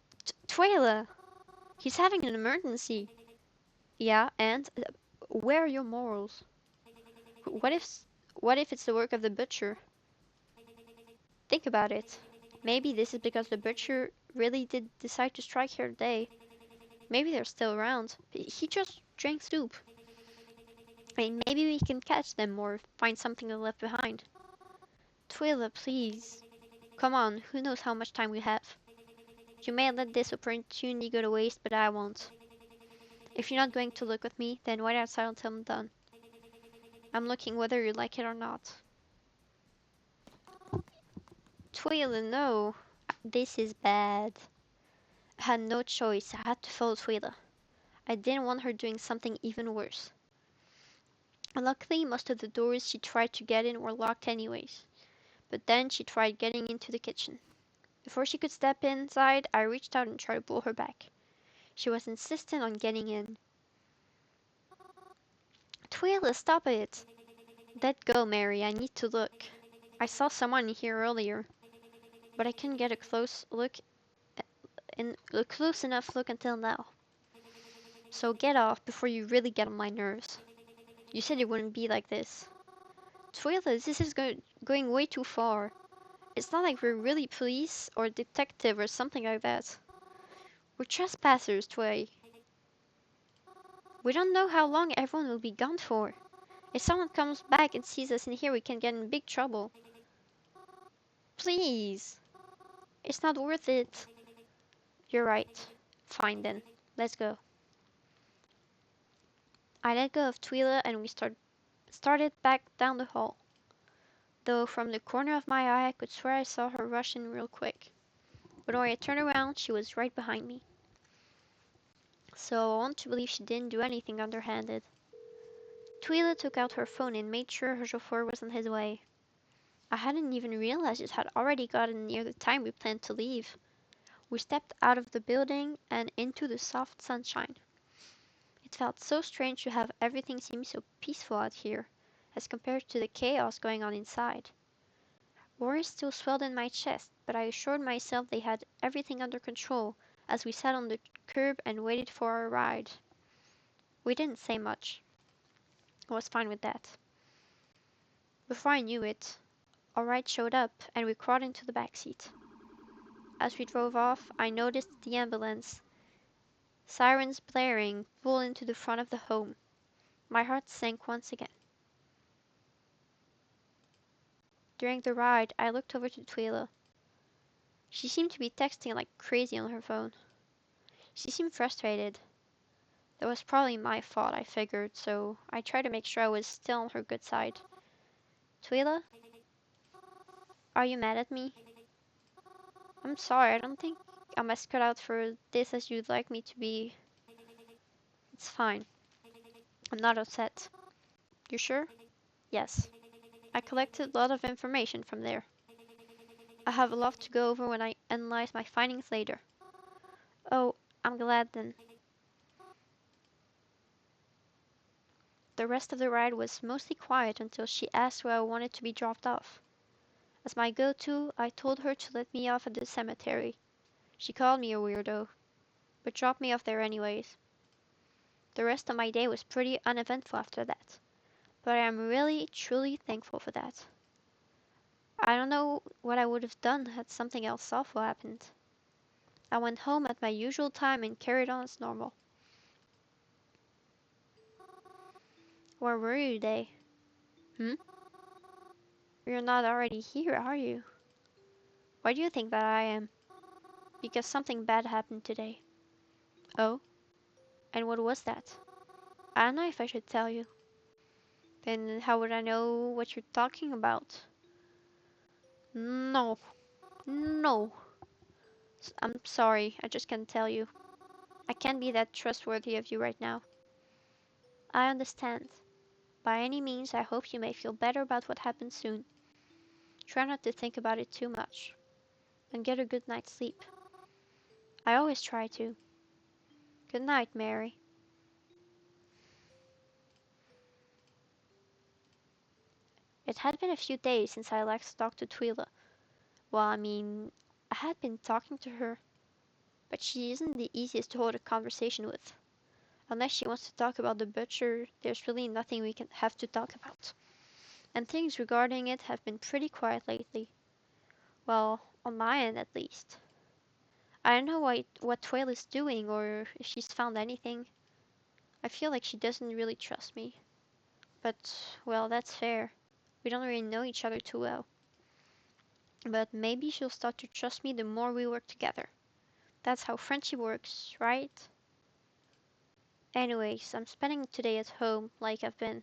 Twyla! He's having an emergency. Yeah, and where are your morals? What if what if it's the work of the butcher? Think about it. Maybe this is because the butcher really did decide to strike here today. Maybe they're still around. He just drank soup. And maybe we can catch them or find something they left behind. Twila, please. Come on, who knows how much time we have. You may let this opportunity go to waste, but I won't. If you're not going to look with me, then wait outside until I'm done. I'm looking whether you like it or not. Twila, no. This is bad. I had no choice. I had to follow Twila. I didn't want her doing something even worse. Luckily, most of the doors she tried to get in were locked anyways. But then she tried getting into the kitchen. Before she could step inside, I reached out and tried to pull her back. She was insistent on getting in. Twila, stop it! Let go, Mary. I need to look. I saw someone here earlier, but I couldn't get a close look in a close enough look until now. So get off before you really get on my nerves. You said it wouldn't be like this. Twila, this is going way too far. It's not like we're really police or detective or something like that. We're trespassers, Tway. We don't know how long everyone will be gone for. If someone comes back and sees us in here, we can get in big trouble. Please. It's not worth it. You're right. Fine then. Let's go. I let go of Twila and we started back down the hall. Though from the corner of my eye I could swear I saw her rush in real quick. But when I turned around, she was right behind me. So I want to believe she didn't do anything underhanded. Twila took out her phone and made sure her chauffeur was on his way. I hadn't even realized it had already gotten near the time we planned to leave. We stepped out of the building and into the soft sunshine. It felt so strange to have everything seem so peaceful out here, as compared to the chaos going on inside. Worry still swelled in my chest, but I assured myself they had everything under control as we sat on the curb and waited for our ride. We didn't say much. I was fine with that. Before I knew it, our ride showed up and we crawled into the back seat. As we drove off, I noticed the ambulance, sirens blaring, pull into the front of the home. My heart sank once again. During the ride, I looked over to Twila. She seemed to be texting like crazy on her phone. She seemed frustrated. That was probably my fault, I figured, so I tried to make sure I was still on her good side. Twila, are you mad at me? I'm sorry, I don't think I'm as cut out for this as you'd like me to be. It's fine. I'm not upset. You sure? Yes. I collected a lot of information from there. I have a lot to go over when I analyze my findings later. Oh, I'm glad then. The rest of the ride was mostly quiet until she asked where I wanted to be dropped off. As my go-to, I told her to let me off at the cemetery. She called me a weirdo, but dropped me off there anyways. The rest of my day was pretty uneventful after that, but I am really, truly thankful for that. I don't know what I would have done had something else awful happened. I went home at my usual time and carried on as normal. Where were you today? Hmm? You're not already here, are you? Why do you think that I am? Because something bad happened today. Oh? And what was that? I don't know if I should tell you. Then how would I know what you're talking about? No. No. I'm sorry, I just can't tell you. I can't be that trustworthy of you right now. I understand. By any means, I hope you may feel better about what happened soon. Try not to think about it too much. And get a good night's sleep. I always try to. Good night, Mary. It had been a few days since I last talked to Twila. Well, I mean, I had been talking to her, but she isn't the easiest to hold a conversation with. Unless she wants to talk about the butcher, there's really nothing we can have to talk about. And things regarding it have been pretty quiet lately. Well, on my end at least. I don't know what Twill is doing or if she's found anything. I feel like she doesn't really trust me. But, well, that's fair. We don't really know each other too well. But maybe she'll start to trust me the more we work together. That's how friendship works, right? Anyways, I'm spending today at home like I've been.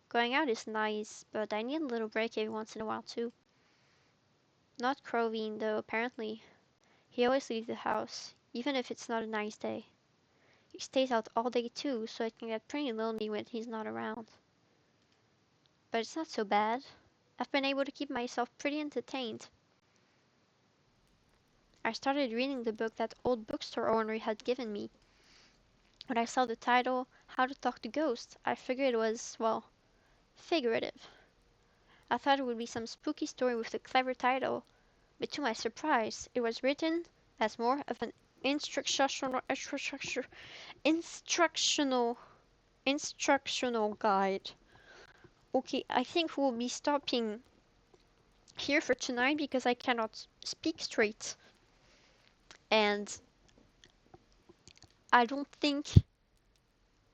Going out is nice, but I need a little break every once in a while too. Not Crovine though, apparently. He always leaves the house, even if it's not a nice day. He stays out all day too, so it can get pretty lonely when he's not around. But it's not so bad. I've been able to keep myself pretty entertained. I started reading the book that old bookstore owner had given me. When I saw the title, How to Talk to Ghosts, I figured it was, well, figurative. I thought it would be some spooky story with a clever title, but to my surprise, it was written as more of an instructional instructional guide. Okay, I think we'll be stopping here for tonight because I cannot speak straight. And I don't think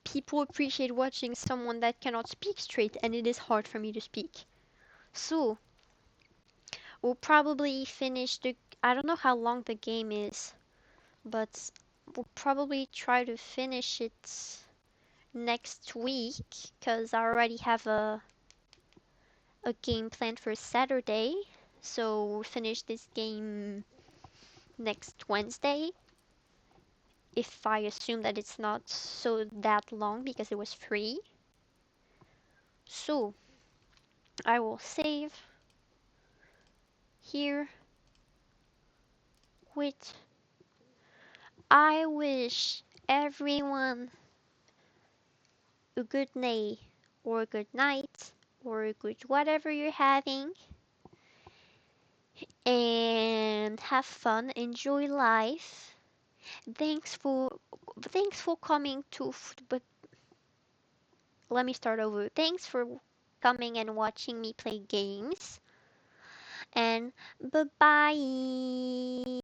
people appreciate watching someone that cannot speak straight, and it is hard for me to speak. So, we'll probably finish the. I don't know how long the game is, but we'll probably try to finish it next week because I already have a game planned for Saturday. So, we'll finish this game next Wednesday if I assume that it's not so that long because it was free. So I will save here with I wish everyone a good day or a good night or a good whatever you're having and have fun, enjoy life. Thanks for thanks for coming to but let me start over. Thanks for coming and watching me play games. And bye bye.